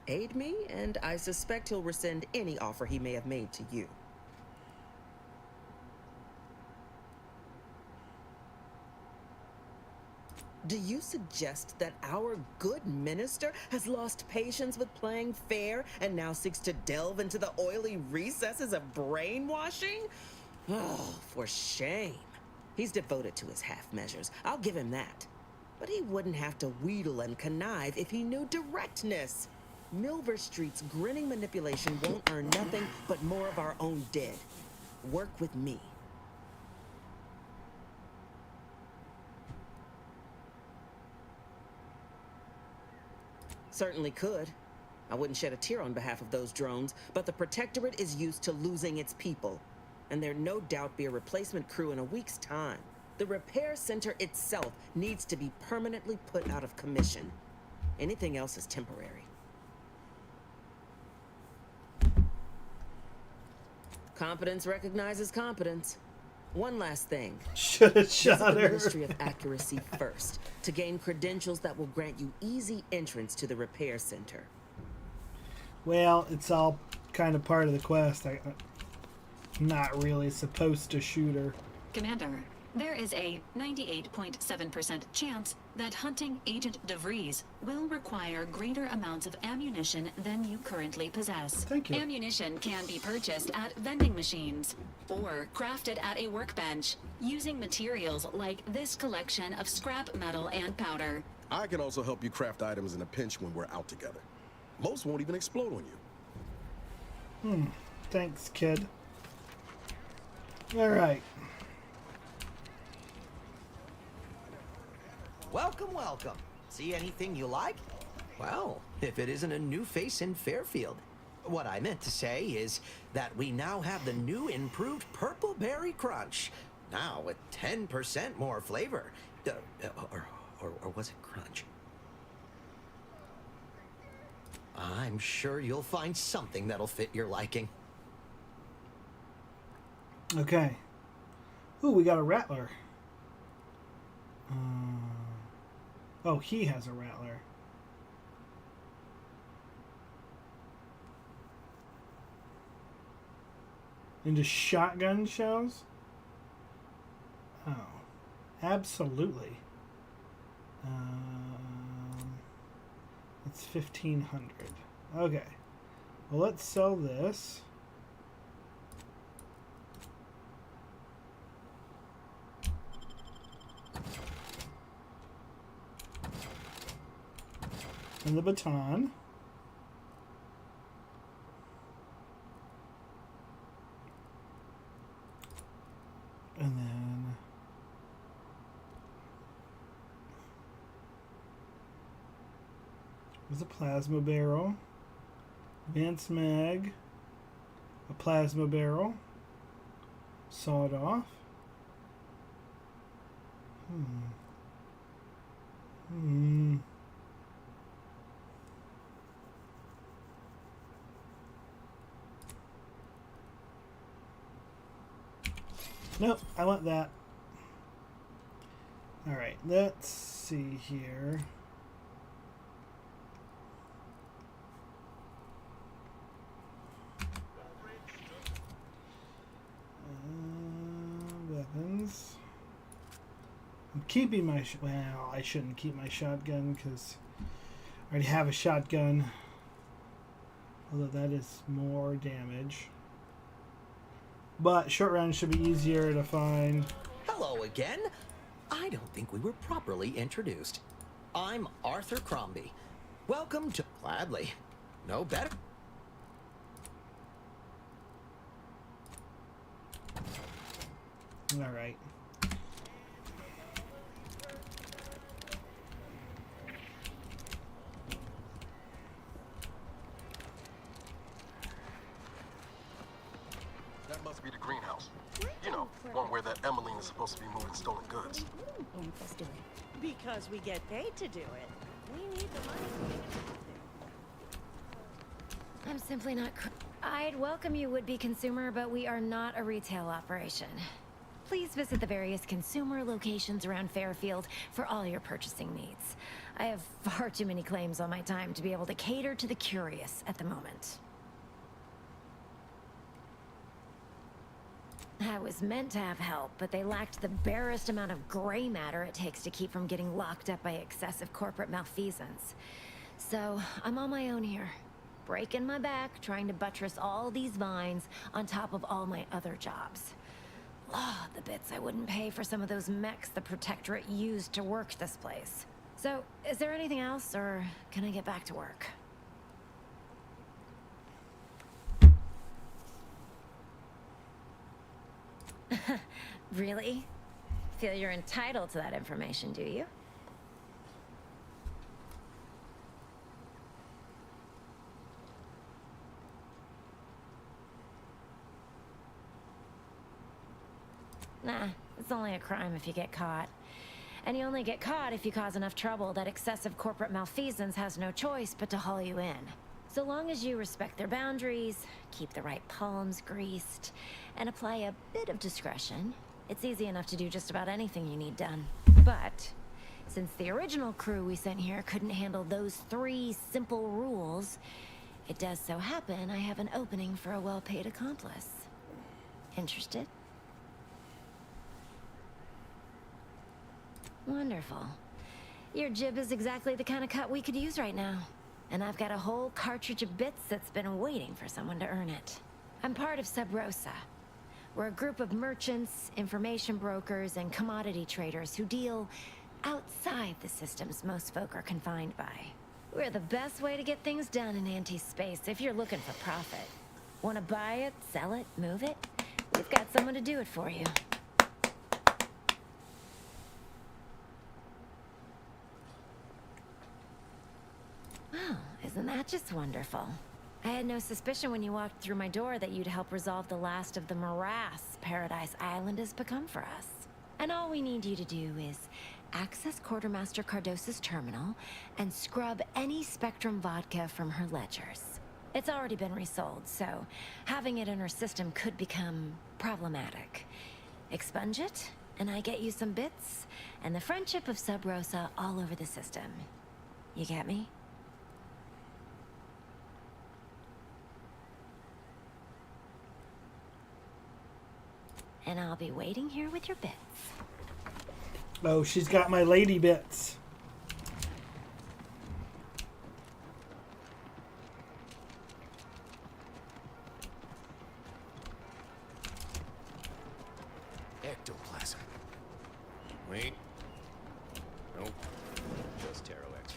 Speaker 25: Aid me, and I suspect he'll rescind any offer he may have made to you. Do you suggest that our good minister has lost patience with playing fair and now seeks to delve into the oily recesses of brainwashing? Oh, for shame. He's devoted to his half measures. I'll give him that. But he wouldn't have to wheedle and connive if he knew directness. Milver Street's grinning manipulation won't earn nothing but more of our own dead. Work with me. Certainly could. I wouldn't shed a tear on behalf of those drones, but the Protectorate is used to losing its people. And there'd no doubt be a replacement crew in a week's time. The repair center itself needs to be permanently put out of commission. Anything else is temporary. Competence recognizes competence. One last thing.
Speaker 1: Should have shot
Speaker 25: Visit the
Speaker 1: her.
Speaker 25: Ministry of Accuracy first to gain credentials that will grant you easy entrance to the repair center.
Speaker 1: Well, it's all kind of part of the quest. I'm not really supposed to shoot her.
Speaker 13: Commander, there is a 98.7% chance that hunting Agent DeVries will require greater amounts of ammunition than you currently possess.
Speaker 1: Thank you.
Speaker 13: Ammunition can be purchased at vending machines or crafted at a workbench using materials like this collection of scrap metal and powder.
Speaker 22: I can also help you craft items in a pinch when we're out together. Most won't even explode on you.
Speaker 1: Thanks, kid. All right.
Speaker 4: Welcome, welcome. See anything you like? Well, if it isn't a new face in Fairfield. What I meant to say is that we now have the new improved Purple Berry Crunch. Now with 10% more flavor. Or was it crunch? I'm sure you'll find something that'll fit your liking.
Speaker 1: Okay. Ooh, we got a rattler. Oh, he has a rattler. Into shotgun shells? Oh, absolutely. It's 1,500. Okay. Well, let's sell this. And the baton. And then there's a plasma barrel, advanced mag, a plasma barrel, sawed off. Nope, I want that. Alright, let's see here. Weapons. I'm keeping my... well, I shouldn't keep my shotgun because I already have a shotgun. Although that is more damage. But short round should be easier to find.
Speaker 4: Hello again. I don't think we were properly introduced. I'm Arthur Crombie. Welcome to... Gladly. No better.
Speaker 1: All right.
Speaker 11: That must be the greenhouse. You know, one where that Emmeline is supposed to be moving stolen goods.
Speaker 14: Because we get paid to do it. We need the money.
Speaker 5: I'm simply not. I'd welcome you, would-be consumer, but we are not a retail operation. Please visit the various consumer locations around Fairfield for all your purchasing needs. I have far too many claims on my time to be able to cater to the curious at the moment. I was meant to have help, but they lacked the barest amount of gray matter it takes to keep from getting locked up by excessive corporate malfeasance. So, I'm on my own here, breaking my back, trying to buttress all these vines on top of all my other jobs. Oh, the bits I wouldn't pay for some of those mechs the Protectorate used to work this place. So, is there anything else, or can I get back to work? Really? Feel you're entitled to that information, do you? Nah, it's only a crime if you get caught. And you only get caught if you cause enough trouble that excessive corporate malfeasance has no choice but to haul you in. So long as you respect their boundaries, keep the right palms greased, and apply a bit of discretion, it's easy enough to do just about anything you need done. But since the original crew we sent here couldn't handle those 3 simple rules, it does so happen I have an opening for a well-paid accomplice. Interested? Wonderful. Your jib is exactly the kind of cut we could use right now. And I've got a whole cartridge of bits that's been waiting for someone to earn it. I'm part of Sub Rosa. We're a group of merchants, information brokers, and commodity traders who deal outside the systems most folk are confined by. We're the best way to get things done in anti-space if you're looking for profit. Want to buy it, sell it, move it? We've got someone to do it for you. Well, isn't that just wonderful? I had no suspicion when you walked through my door that you'd help resolve the last of the morass Paradise Island has become for us. And all we need you to do is access Quartermaster Cardossa's terminal and scrub any Spectrum vodka from her ledgers. It's already been resold, so having it in her system could become problematic. Expunge it, and I get you some bits, and the friendship of Sub Rosa all over the system. You get me? And I'll be waiting here with your bits.
Speaker 1: Oh, she's got my lady bits.
Speaker 6: Ectoplasm. Wait. Nope. Just Taro X.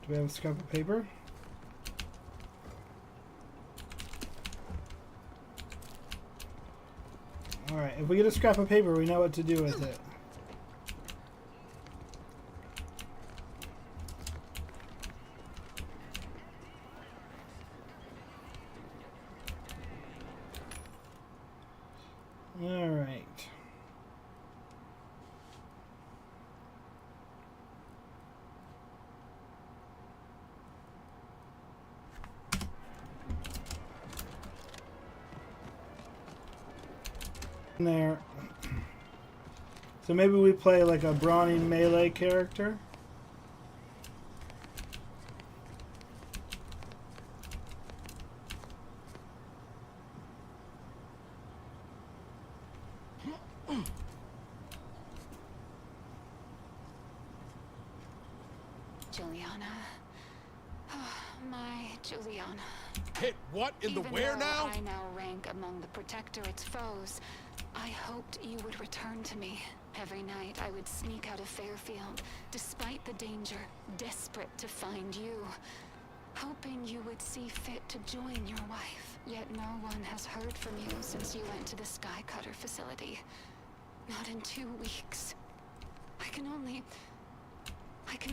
Speaker 1: Do we have a scrap of paper? Alright, if we get a scrap of paper, we know what to do with it. Alright. There. So maybe we play like a brawny melee character.
Speaker 13: Juliana. My Juliana.
Speaker 2: Hit what in the where now?
Speaker 13: I now rank among the Protectorate's foes. I hoped you would return to me. Every night I would sneak out of Fairfield, despite the danger, desperate to find you. Hoping you would see fit to join your wife. Yet no one has heard from you since you went to the Skycutter facility. Not in 2 weeks. I can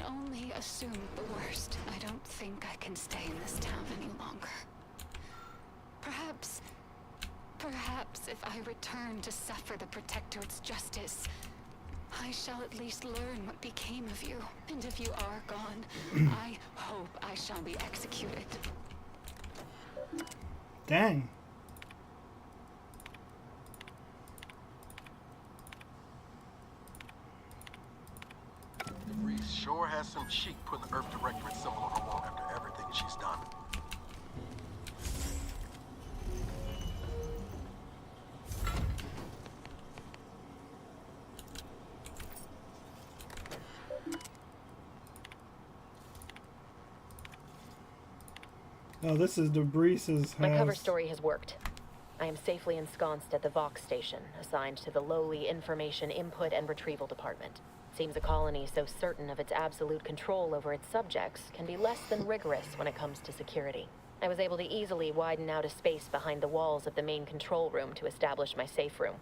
Speaker 13: only assume the worst. I don't think I can stay in this town any longer. Perhaps if I return to suffer the Protectorate's justice, I shall at least learn what became of you. And if you are gone, I hope I shall be executed.
Speaker 1: Dang.
Speaker 22: Reese sure has some cheek putting the Earth Directorate symbol on her wall after everything she's done.
Speaker 1: Oh, this is DeBries's
Speaker 8: My cover
Speaker 1: house.
Speaker 8: story has worked. I am safely ensconced at the Vox station, assigned to the lowly Information Input and Retrieval Department. Seems a colony so certain of its absolute control over its subjects can be less than rigorous when it comes to security. I was able to easily widen out a space behind the walls of the main control room to establish my safe room,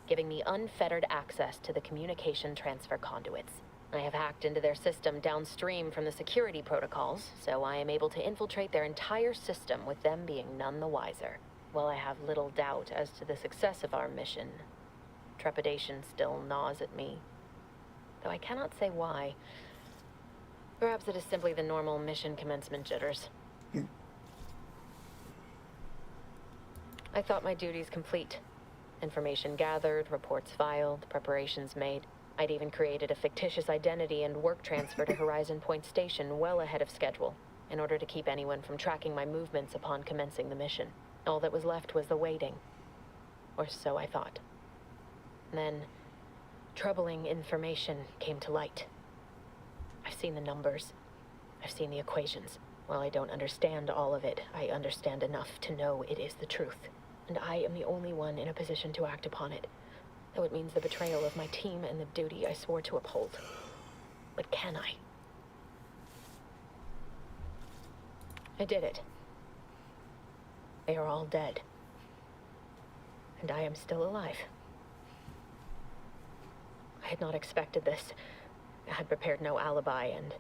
Speaker 8: giving me unfettered access to the communication transfer conduits. I have hacked into their system downstream from the security protocols, so I am able to infiltrate their entire system with them being none the wiser. While I have little doubt as to the success of our mission, trepidation still gnaws at me. Though I cannot say why. Perhaps it is simply the normal mission commencement jitters. I thought my duties complete. Information gathered, reports filed, preparations made. I'd even created a fictitious identity and work transfer to Horizon Point Station well ahead of schedule, in order to keep anyone from tracking my movements upon commencing the mission. All that was left was the waiting. Or so I thought. Then, troubling information came to light. I've seen the numbers. I've seen the equations. While I don't understand all of it, I understand enough to know it is the truth. And I am the only one in a position to act upon it. Though it means the betrayal of my team and the duty I swore to uphold. But can I? I did it. They are all dead. And I am still alive. I had not expected this. I had prepared no alibi, and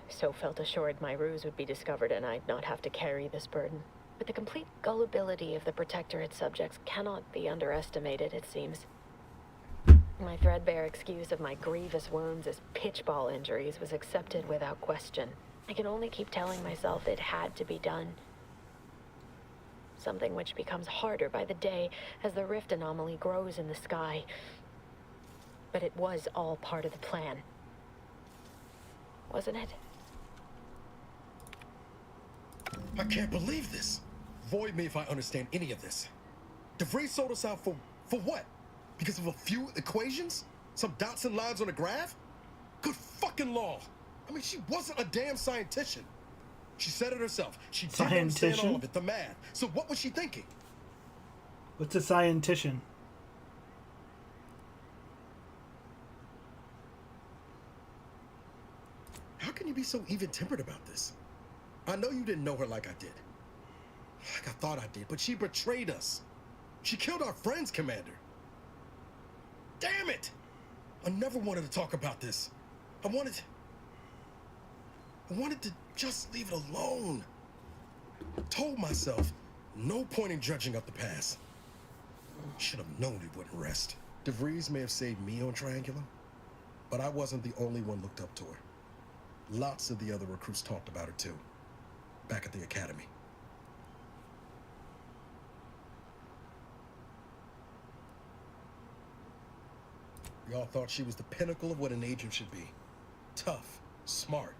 Speaker 8: so felt assured my ruse would be discovered and I'd not have to carry this burden. But the complete gullibility of the Protectorate subjects cannot be underestimated, it seems. My threadbare excuse of my grievous wounds as pitchball injuries was accepted without question. I can only keep telling myself it had to be done. Something which becomes harder by the day as the rift anomaly grows in the sky. But it was all part of the plan. Wasn't it?
Speaker 22: I can't believe this. Void me if I understand any of this. DeVries sold us out for what? Because of a few equations? Some dots and lines on a graph? Good fucking law. I mean, she wasn't a damn scientist. She said it herself. She didn't understand all of it, the math. So what was she thinking?
Speaker 1: What's a scientician?
Speaker 22: How can you be so even-tempered about this? I know you didn't know her like I did. Like I thought I did, but she betrayed us. She killed our friends, Commander. Damn it! I never wanted to talk about this. I wanted to just leave it alone. Told myself, no point in dredging up the past. Should have known it wouldn't rest. DeVries may have saved me on Triangular, but I wasn't the only one looked up to her. Lots of the other recruits talked about her too, back at the academy. We all thought she was the pinnacle of what an agent should be. Tough, smart,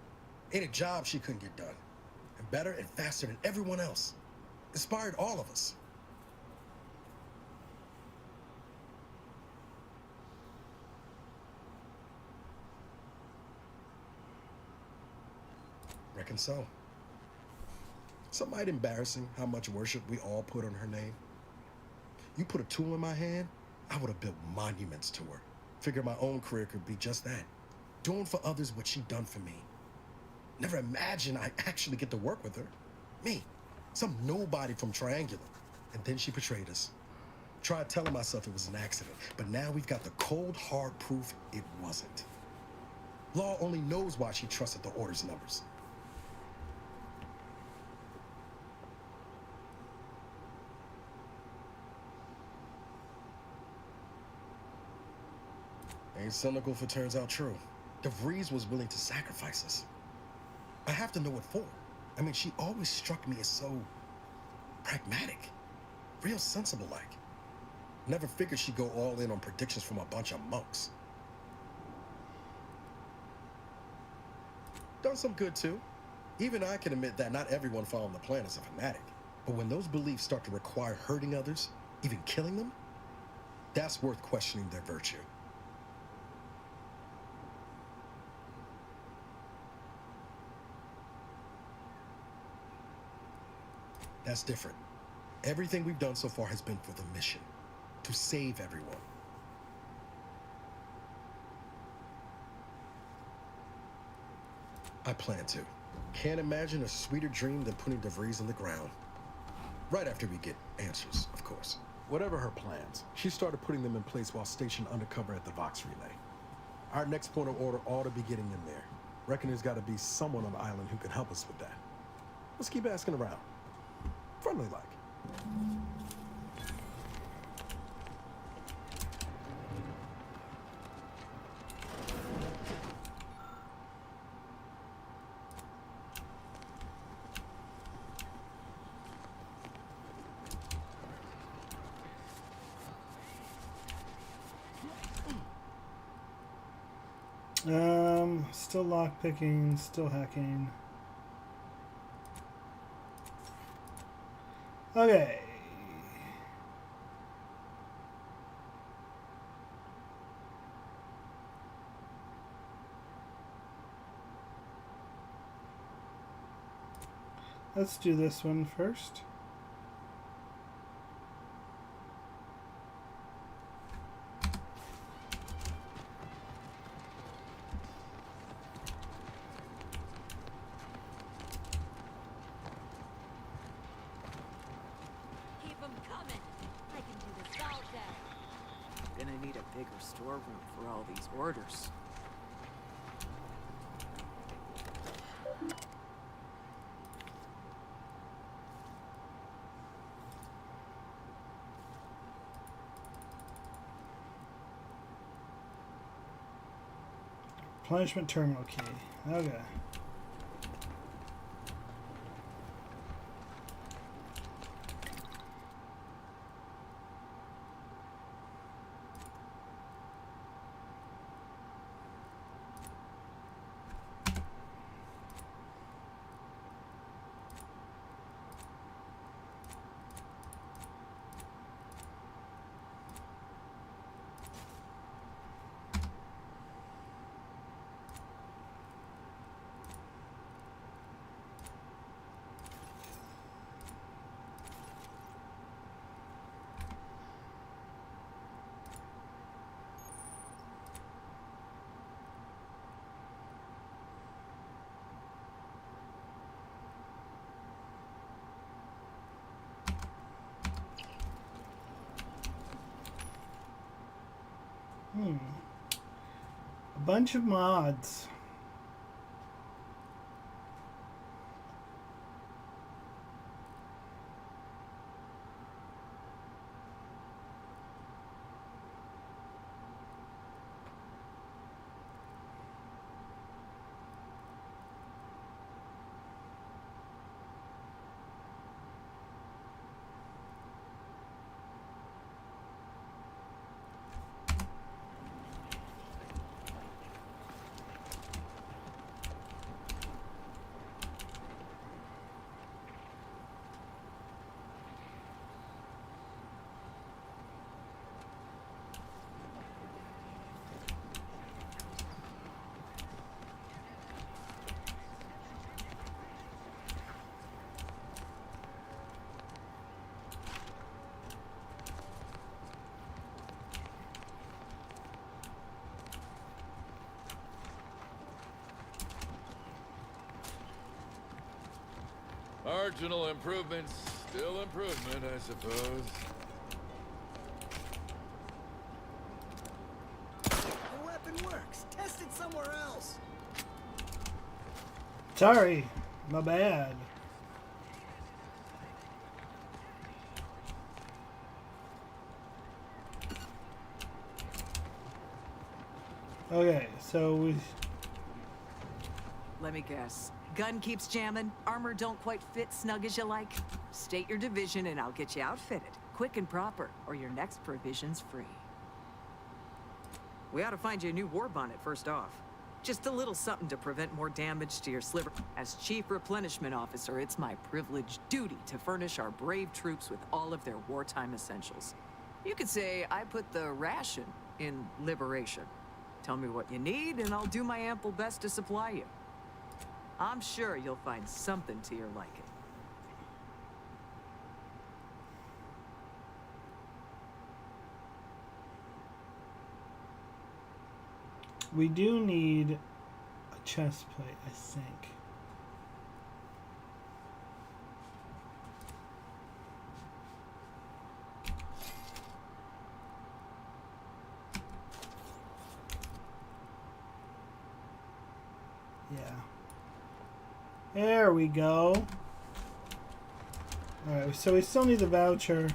Speaker 22: any job she couldn't get done. And better and faster than everyone else. Inspired all of us. reckon so. It's might embarrassing how much worship we all put on her name. You put a tool in my hand, I would have built monuments to her. Figured my own career could be just that. Doing for others what she done for me. Never imagined I'd actually get to work with her. Me, some nobody from Triangular. And then she betrayed us. Tried telling myself it was an accident, but now we've got the cold, hard proof it wasn't. Law only knows why she trusted the order's numbers. Ain't cynical if it turns out true. DeVries was willing to sacrifice us. I have to know what for. I mean, she always struck me as so pragmatic, real sensible-like. Never figured she'd go all in on predictions from a bunch of monks. Done some good, too. Even I can admit that not everyone following the plan is a fanatic. But when those beliefs start to require hurting others, even killing them, that's worth questioning their virtue. That's different. Everything we've done so far has been for the mission, to save everyone. I plan to. Can't imagine a sweeter dream than putting DeVries on the ground. Right after we get answers, of course.
Speaker 11: Whatever her plans, she started putting them in place while stationed undercover at the Vox Relay. Our next point of order ought to be getting in there. Reckon there's got to be someone on the island who can help us with that. Let's keep asking around. Friendly like.
Speaker 1: Still lockpicking, still hacking. Okay. Let's do this one first.
Speaker 10: Gonna need a bigger storeroom for all these orders.
Speaker 1: Replenishment terminal key. Okay. A bunch of mods.
Speaker 21: Marginal improvement's still improvement, I suppose.
Speaker 17: The weapon works. Test it somewhere else.
Speaker 1: Sorry, my bad. Okay, so we...
Speaker 10: Let me guess. Gun keeps jamming, armor don't quite fit snug as you like. State your division and I'll get you outfitted, quick and proper, or your next provision's free. We ought to find you a new war bonnet first off. Just a little something to prevent more damage to your sliver. As Chief Replenishment Officer, it's my privileged duty to furnish our brave troops with all of their wartime essentials. You could say I put the ration in liberation. Tell me what you need and I'll do my ample best to supply you. I'm sure you'll find something to your liking.
Speaker 1: We do need a chest plate, I think. Yeah. There we go. Alright, so we still need the voucher.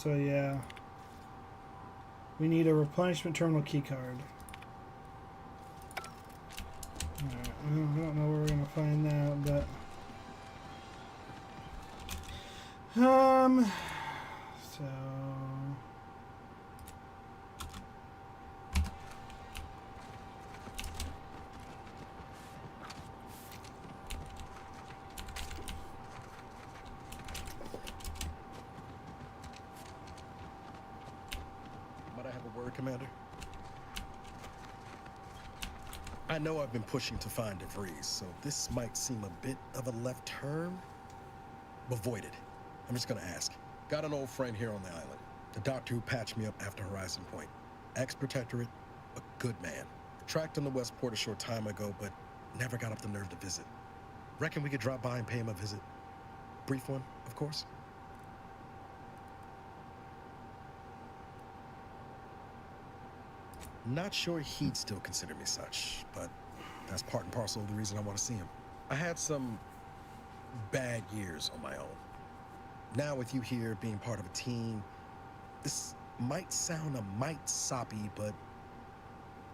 Speaker 1: So yeah, we need a replenishment terminal keycard. Alright, I don't know where we're gonna find that, but so
Speaker 22: Commander? I know I've been pushing to find DeVries, so this might seem a bit of a left turn. Avoid it. I'm just gonna ask. Got an old friend here on the island. The doctor who patched me up after Horizon Point. Ex-protectorate, a good man. Tracked him to Westport a short time ago, but never got up the nerve to visit. Reckon we could drop by and pay him a visit? Brief one, of course. Not sure he'd still consider me such, but that's part and parcel of the reason I want to see him. I had some bad years on my own. Now with you here being part of a team, this might sound a mite soppy, but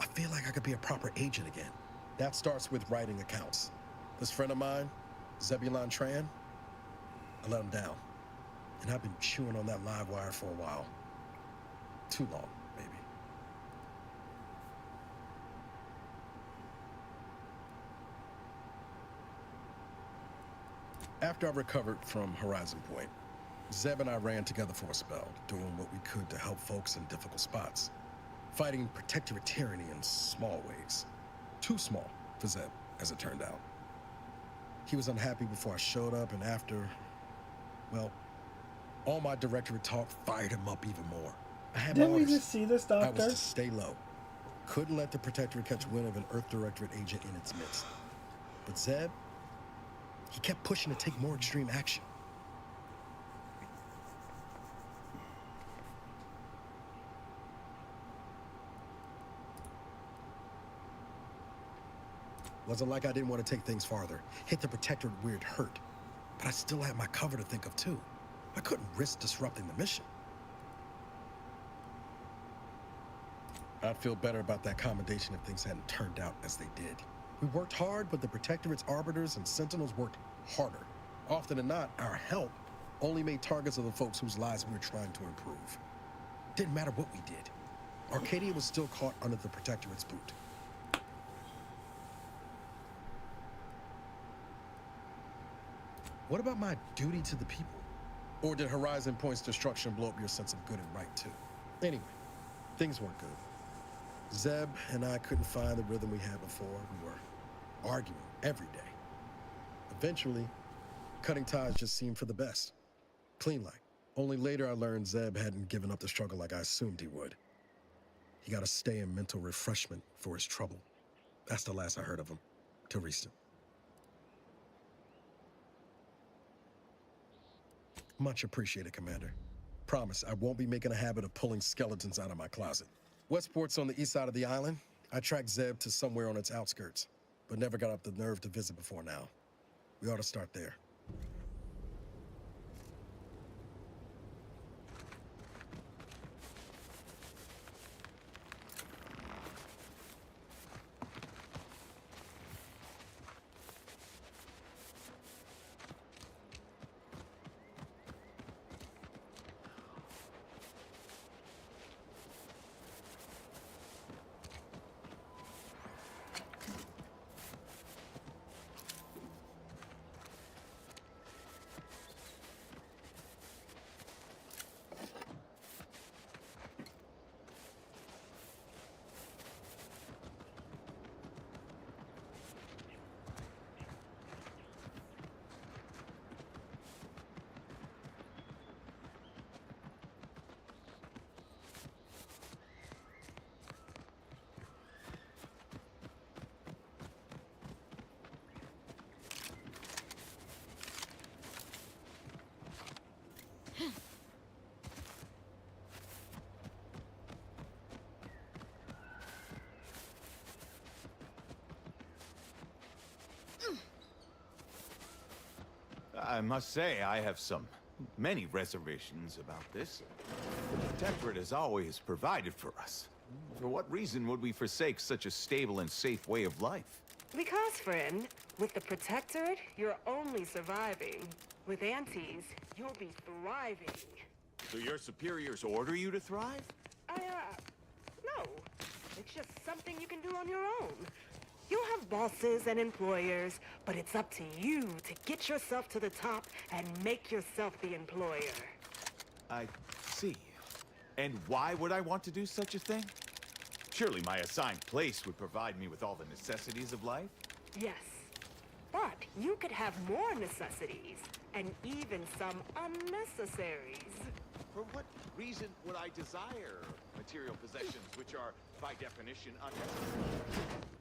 Speaker 22: I feel like I could be a proper agent again. That starts with writing accounts. This friend of mine, Zebulon Tran, I let him down. And I've been chewing on that live wire for a while. Too long. After I recovered from Horizon Point, Zeb and I ran together for a spell, doing what we could to help folks in difficult spots. Fighting protectorate tyranny in small ways. Too small for Zeb, as it turned out. He was unhappy before I showed up, and after, well, all my directorate talk fired him up even more. I had
Speaker 1: Didn't
Speaker 22: my
Speaker 1: we
Speaker 22: orders.
Speaker 1: just see this,
Speaker 22: I
Speaker 1: Doctor?
Speaker 22: was to stay low. Couldn't let the protectorate catch wind of an Earth Directorate agent in its midst. But Zeb, he kept pushing to take more extreme action. Wasn't like I didn't want to take things farther. Hit the protectorate where it hurt. But I still had my cover to think of too. I couldn't risk disrupting the mission. I'd feel better about that commendation if things hadn't turned out as they did. We worked hard, but the Protectorate's Arbiters and Sentinels worked harder. Often than not, our help only made targets of the folks whose lives we were trying to improve. Didn't matter what we did. Arcadia was still caught under the Protectorate's boot. What about my duty to the people? Or did Horizon Point's destruction blow up your sense of good and right too? Anyway, things weren't good. Zeb and I couldn't find the rhythm we had before. We were arguing every day. Eventually, cutting ties just seemed for the best. Clean like. Only later I learned Zeb hadn't given up the struggle like I assumed he would. He got to stay in mental refreshment for his trouble. That's the last I heard of him, till recent. Much appreciated, Commander. Promise, I won't be making a habit of pulling skeletons out of my closet. Westport's on the east side of the island. I tracked Zeb to somewhere on its outskirts, but never got up the nerve to visit before now. We ought to start there.
Speaker 12: I must say, I have many reservations about this. The Protectorate has always provided for us. For what reason would we forsake such a stable and safe way of life?
Speaker 15: Because, friend, with the Protectorate, you're only surviving. With Antes, you'll be thriving.
Speaker 12: Do your superiors order you to thrive?
Speaker 15: No. It's just something you can do on your own. You'll have bosses and employers, but it's up to you to get yourself to the top and make yourself the employer.
Speaker 12: I see. And why would I want to do such a thing? Surely my assigned place would provide me with all the necessities of life?
Speaker 15: Yes. But you could have more necessities, and even some unnecessaries.
Speaker 12: For what reason would I desire material possessions which are, by definition, unnecessary?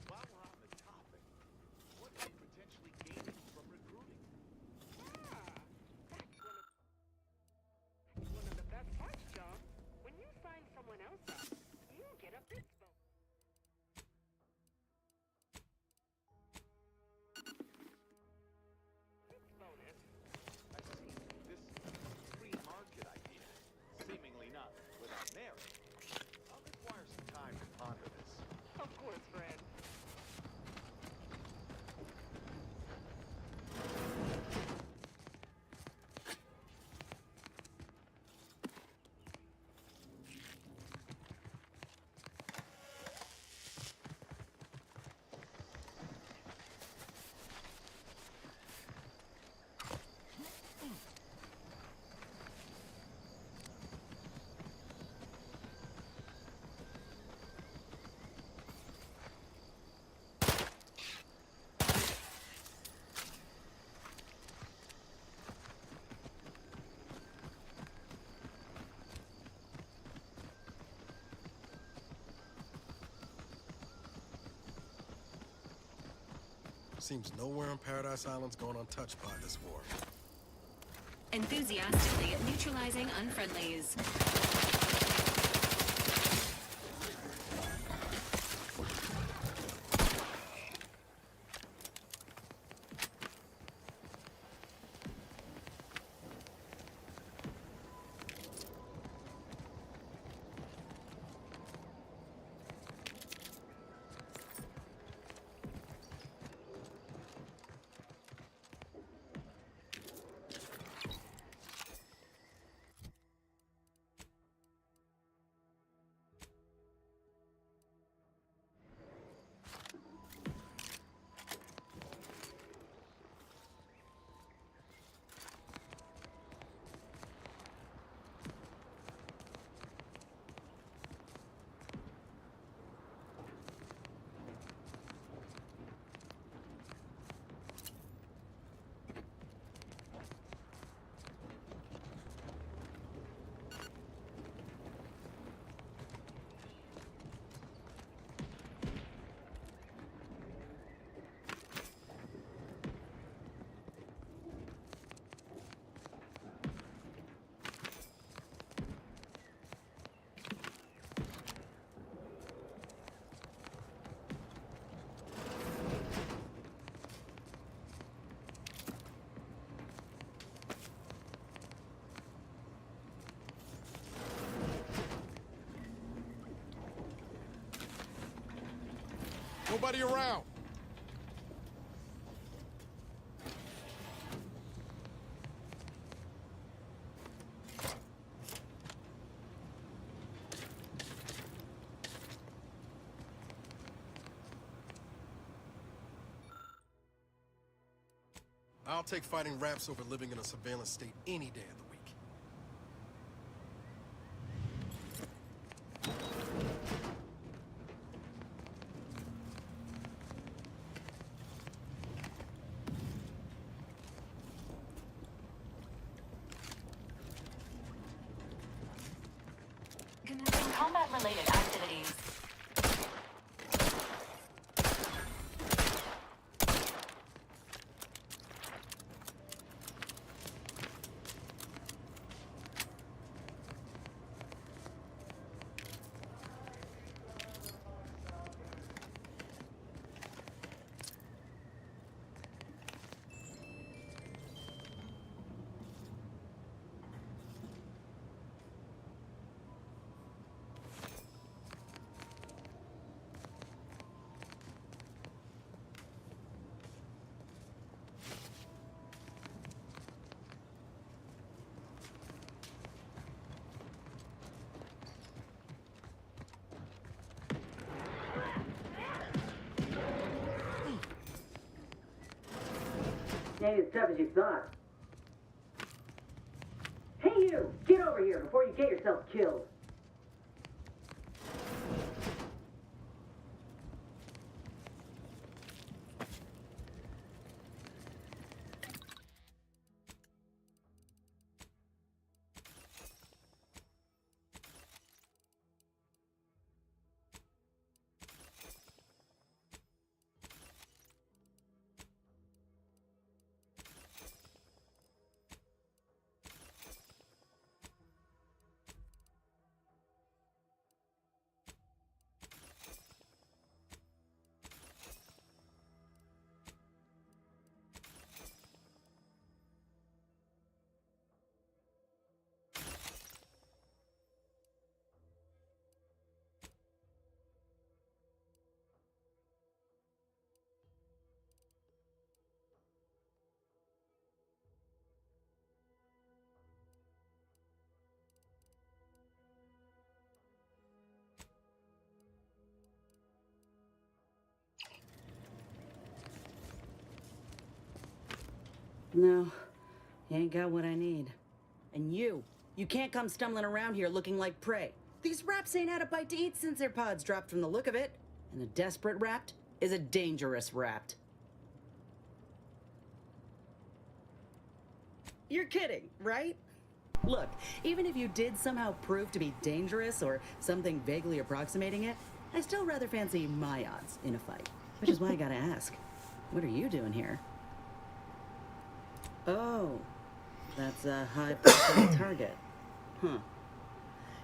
Speaker 12: While we're on the topic, what are you potentially gaining from recruiting?
Speaker 15: That's one of the best parts, John. When you sign someone else up, you get a bit bonus.
Speaker 12: I see. This free market idea, seemingly not without merit. I'll require some time to ponder this.
Speaker 15: Of course, friend.
Speaker 22: Seems nowhere on Paradise Island's going untouched by this war.
Speaker 13: Enthusiastically neutralizing unfriendlies.
Speaker 2: Nobody around.
Speaker 22: I'll take fighting raps over living in a surveillance state any day of the week.
Speaker 13: Commencing combat-related activities.
Speaker 9: Ain't as tough as you thought. Hey you! Get over here before you get yourself killed!
Speaker 16: No, you ain't got what I need. And you can't come stumbling around here looking like prey. These raps ain't had a bite to eat since their pods dropped from the look of it. And a desperate rapt is a dangerous rapt. You're kidding, right? Look, even if you did somehow prove to be dangerous or something vaguely approximating it, I still rather fancy my odds in a fight. Which is why I gotta ask, what are you doing here? Oh, that's a high-profile target. Huh.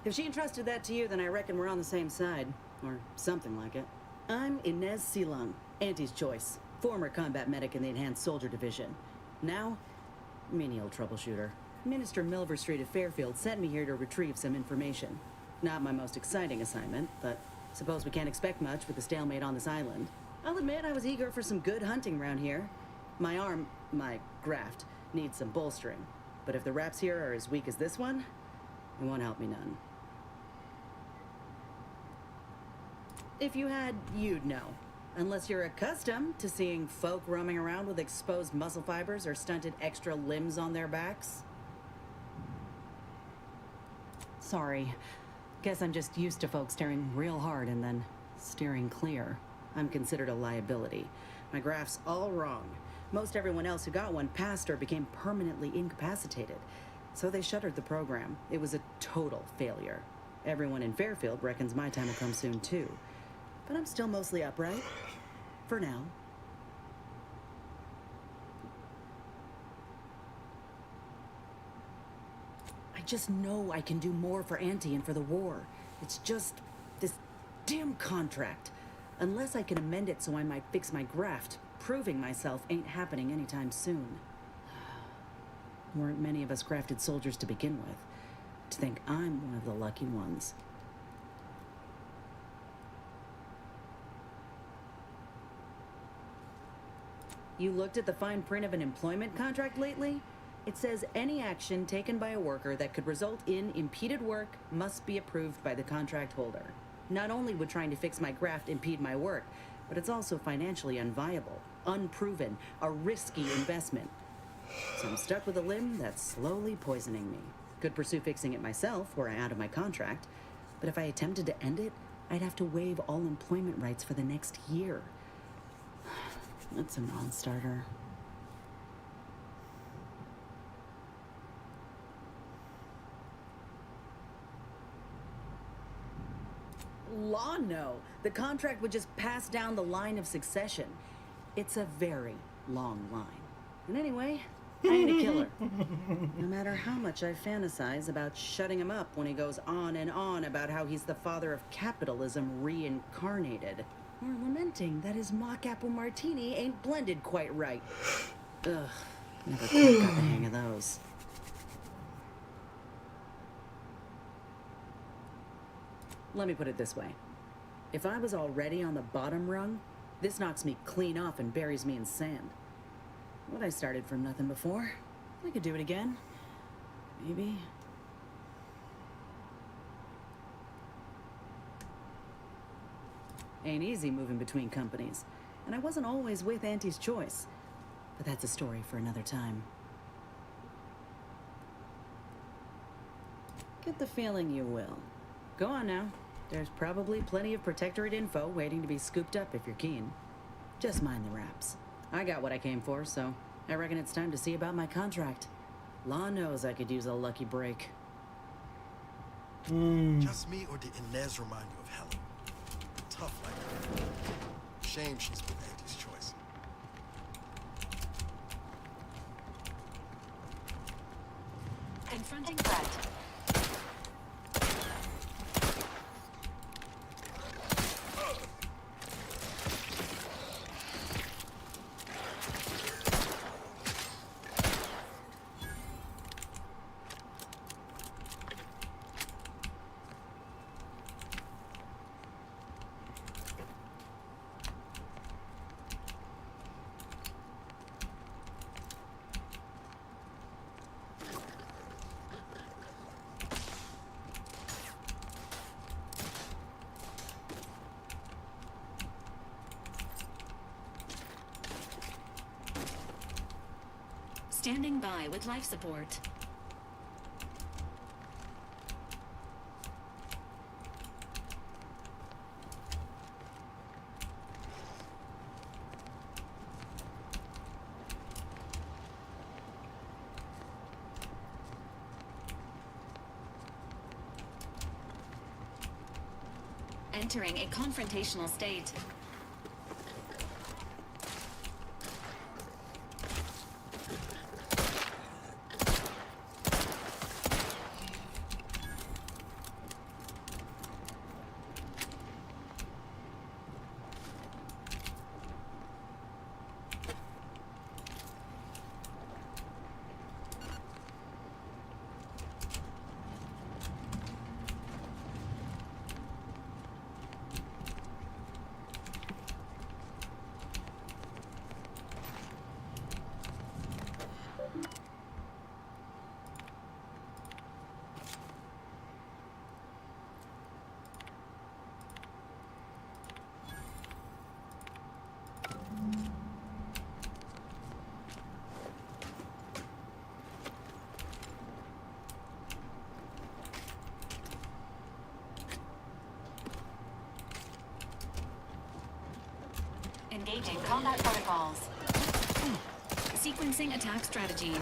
Speaker 16: If she entrusted that to you, then I reckon we're on the same side. Or something like it. I'm Inez Silon, Auntie's choice. Former combat medic in the Enhanced Soldier Division. Now, menial troubleshooter. Minister Milver Street of Fairfield sent me here to retrieve some information. Not my most exciting assignment, but suppose we can't expect much with the stalemate on this island. I'll admit I was eager for some good hunting around here. My arm, my graft, needs some bolstering. But if the raps here are as weak as this one, it won't help me none. If you had, you'd know. Unless you're accustomed to seeing folk roaming around with exposed muscle fibers or stunted extra limbs on their backs. Sorry. Guess I'm just used to folks staring real hard and then steering clear. I'm considered a liability. My graft's all wrong. Most everyone else who got one passed or became permanently incapacitated. So they shuttered the program. It was a total failure. Everyone in Fairfield reckons my time will come soon too. But I'm still mostly upright. For now. I just know I can do more for Auntie and for the war. It's just this damn contract. Unless I can amend it so I might fix my graft, proving myself ain't happening anytime soon. Weren't many of us grafted soldiers to begin with. To think I'm one of the lucky ones. You looked at the fine print of an employment contract lately? It says any action taken by a worker that could result in impeded work must be approved by the contract holder. Not only would trying to fix my graft impede my work, but it's also financially unviable, unproven, a risky investment. So I'm stuck with a limb that's slowly poisoning me. Could pursue fixing it myself were I out of my contract, but if I attempted to end it, I'd have to waive all employment rights for the next year. That's a non-starter. Law, no. The contract would just pass down the line of succession. It's a very long line. And anyway, I ain't a killer. No matter how much I fantasize about shutting him up when he goes on and on about how he's the father of capitalism reincarnated. Or lamenting that his mock apple martini ain't blended quite right. Ugh, never quite got the hang of those. Let me put it this way. If I was already on the bottom rung, this knocks me clean off and buries me in sand. What I started from nothing before. I could do it again. Maybe. Ain't easy moving between companies. And I wasn't always with Auntie's choice. But that's a story for another time. Get the feeling you will. Go on now. There's probably plenty of Protectorate info waiting to be scooped up if you're keen. Just mind the wraps. I got what I came for, so I reckon it's time to see about my contract. Law knows I could use a lucky break.
Speaker 22: Just me, or did Inez remind you of Helen? Tough like her. Shame she's been Auntie's choice.
Speaker 13: Confronting threat. Standing by with life support. Entering a confrontational state. Engaging combat protocols. Sequencing attack strategies.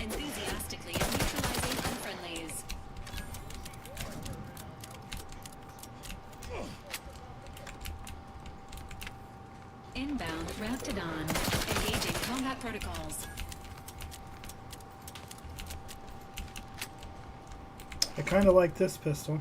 Speaker 13: enthusiastically neutralizing unfriendlies. Inbound Raptidon. Engaging combat protocols.
Speaker 1: I kind of like this pistol.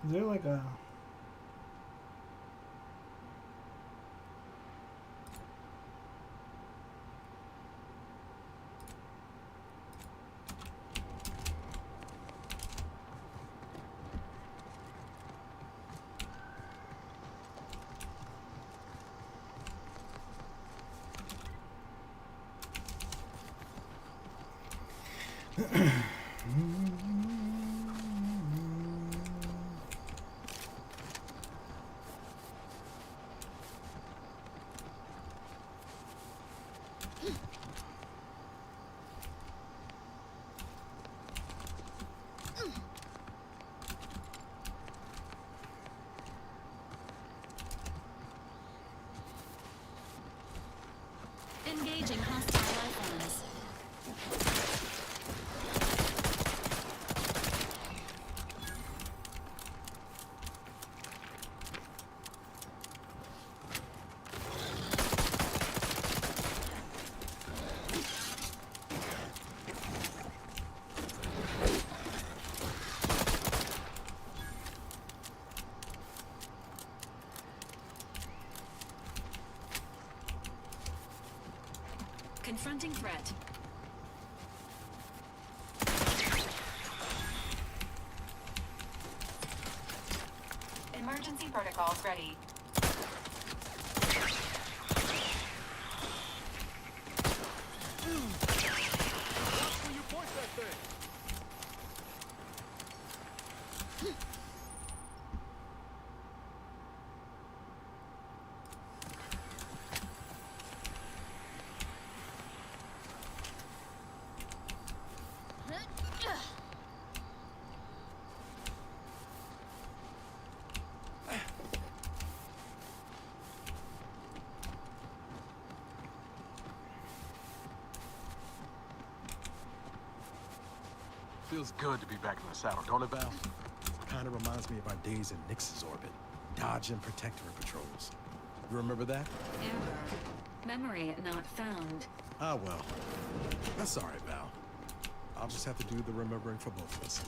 Speaker 1: Is there like a...
Speaker 13: Engaging hostile lifelines. Confronting threat. Emergency protocols ready.
Speaker 2: Watch where you point that thing.
Speaker 11: Feels good to be back in the saddle, don't it, Val?
Speaker 22: Kind of reminds me of our days in Nix's orbit, dodging protectorate patrols. You remember that?
Speaker 13: Error. Memory not found.
Speaker 22: Ah, well. That's all right, Val. I'll just have to do the remembering for both of us.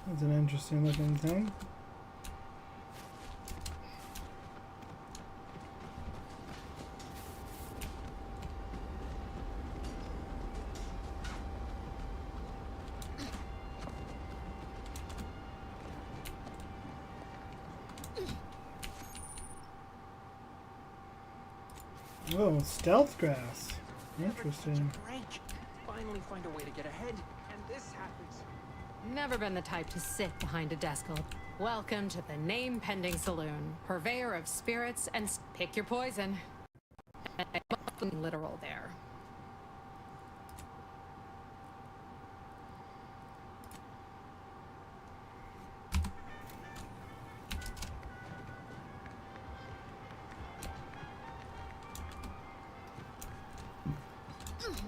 Speaker 1: That's an interesting looking thing. Oh, stealth grass. Interesting.
Speaker 3: Break. Finally find a way to get ahead, and this happens.
Speaker 18: Never been the type to sit behind a desk. Welcome to the Name Pending Saloon, purveyor of spirits and pick your poison. Literal there.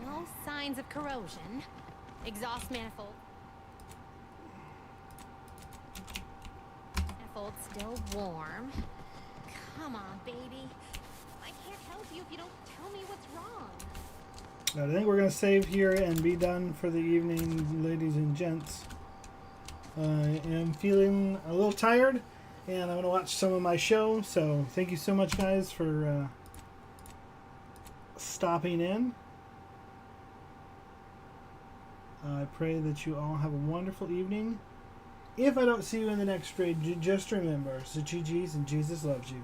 Speaker 5: No signs of corrosion. Exhaust manifold. Manifold still warm. Come on, baby. I can't help you if you don't tell me what's wrong.
Speaker 1: I think we're going to save here and be done for the evening, ladies and gents. I am feeling a little tired, and I'm going to watch some of my show. So thank you so much, guys, for stopping in. I pray that you all have a wonderful evening. If I don't see you in the next raid, just remember, it's the GGs and Jesus loves you.